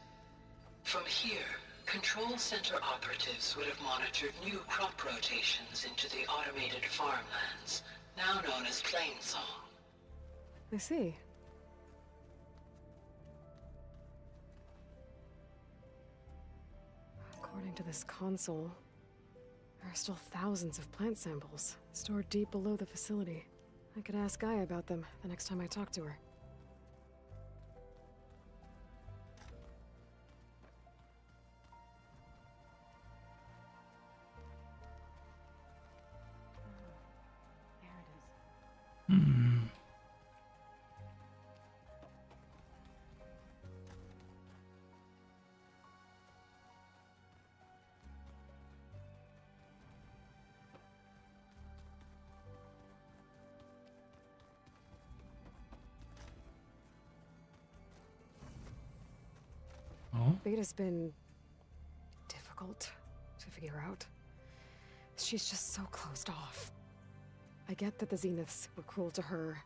From here, control center operatives would have monitored new crop rotations into the automated farmlands, now known as Plainsong. I see. According to this console, there are still thousands of plant samples stored deep below the facility. I could ask Gaia about them the next time I talk to her. Beta's been difficult to figure out. She's just so closed off. I get that the Zeniths were cruel to her,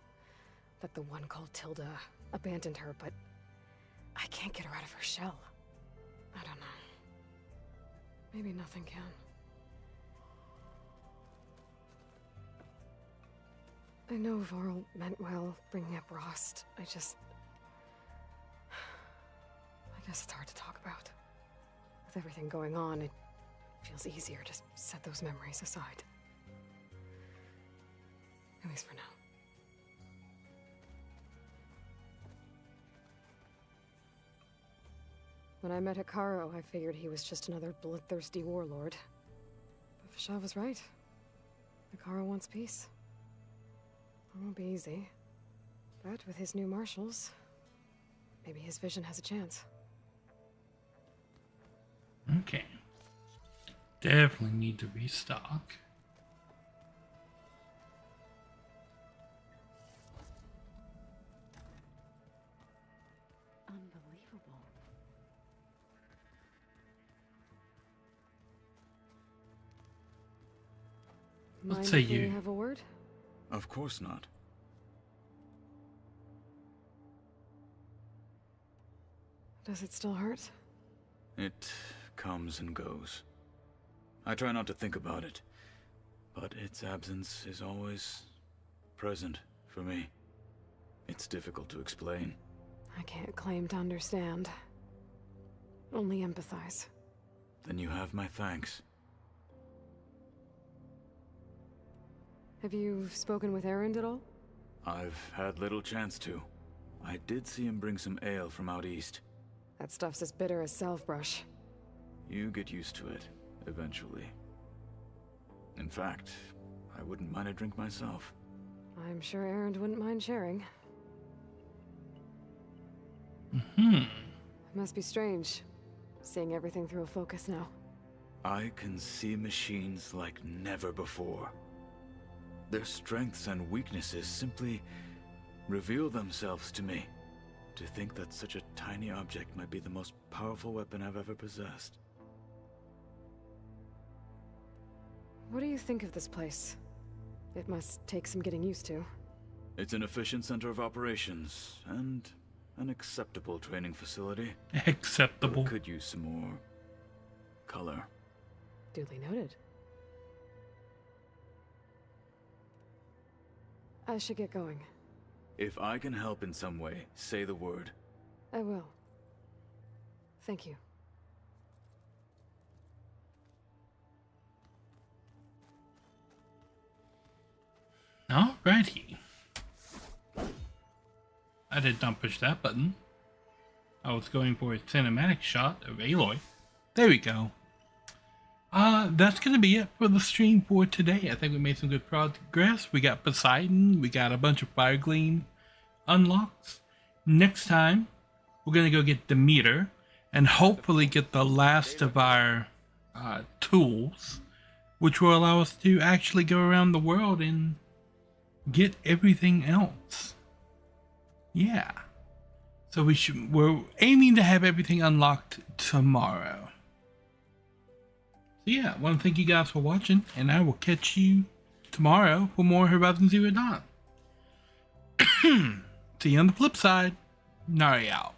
that the one called Tilda abandoned her, but I can't get her out of her shell. I don't know. Maybe nothing can. I know Varl meant well, bringing up Rost. I guess it's hard to talk about. With everything going on, it feels easier to set those memories aside. At least for now. When I met Hikaru, I figured he was just another bloodthirsty warlord. But Fashav was right. Hikaru wants peace. It won't be easy. But with his new marshals, maybe his vision has a chance. Okay. Definitely need to restock. Unbelievable. Let's say you have a word? Of course not. Does it still hurt? It comes and goes. I try not to think about it, but its absence is always present for me. It's difficult to explain. I can't claim to understand. Only empathize. Then you have my thanks. Have you spoken with Erend at all? I've had little chance to. I did see him bring some ale from out east. That stuff's as bitter as salvebrush. You get used to it, eventually. In fact, I wouldn't mind a drink myself. I'm sure Erend wouldn't mind sharing. Mm-hmm. Must be strange, seeing everything through a focus now. I can see machines like never before. Their strengths and weaknesses simply reveal themselves to me. To think that such a tiny object might be the most powerful weapon I've ever possessed. What do you think of this place? It must take some getting used to. It's an efficient center of operations, and an acceptable training facility. Acceptable. Could use some more color. Duly noted. I should get going. If I can help in some way, say the word. I will. Thank you. Alrighty. I did not push that button. I was going for a cinematic shot of Aloy. There we go. That's gonna be it for the stream for today. I think we made some good progress. We got Poseidon. We got a bunch of Fire Gleam unlocks. Next time, we're gonna go get Demeter and hopefully get the last of our tools, which will allow us to actually go around the world and get everything else. Yeah. So we're aiming to have everything unlocked tomorrow. So yeah, I want to thank you guys for watching, and I will catch you tomorrow for more Horizon Zero Dawn. See you on the flip side. Nari out.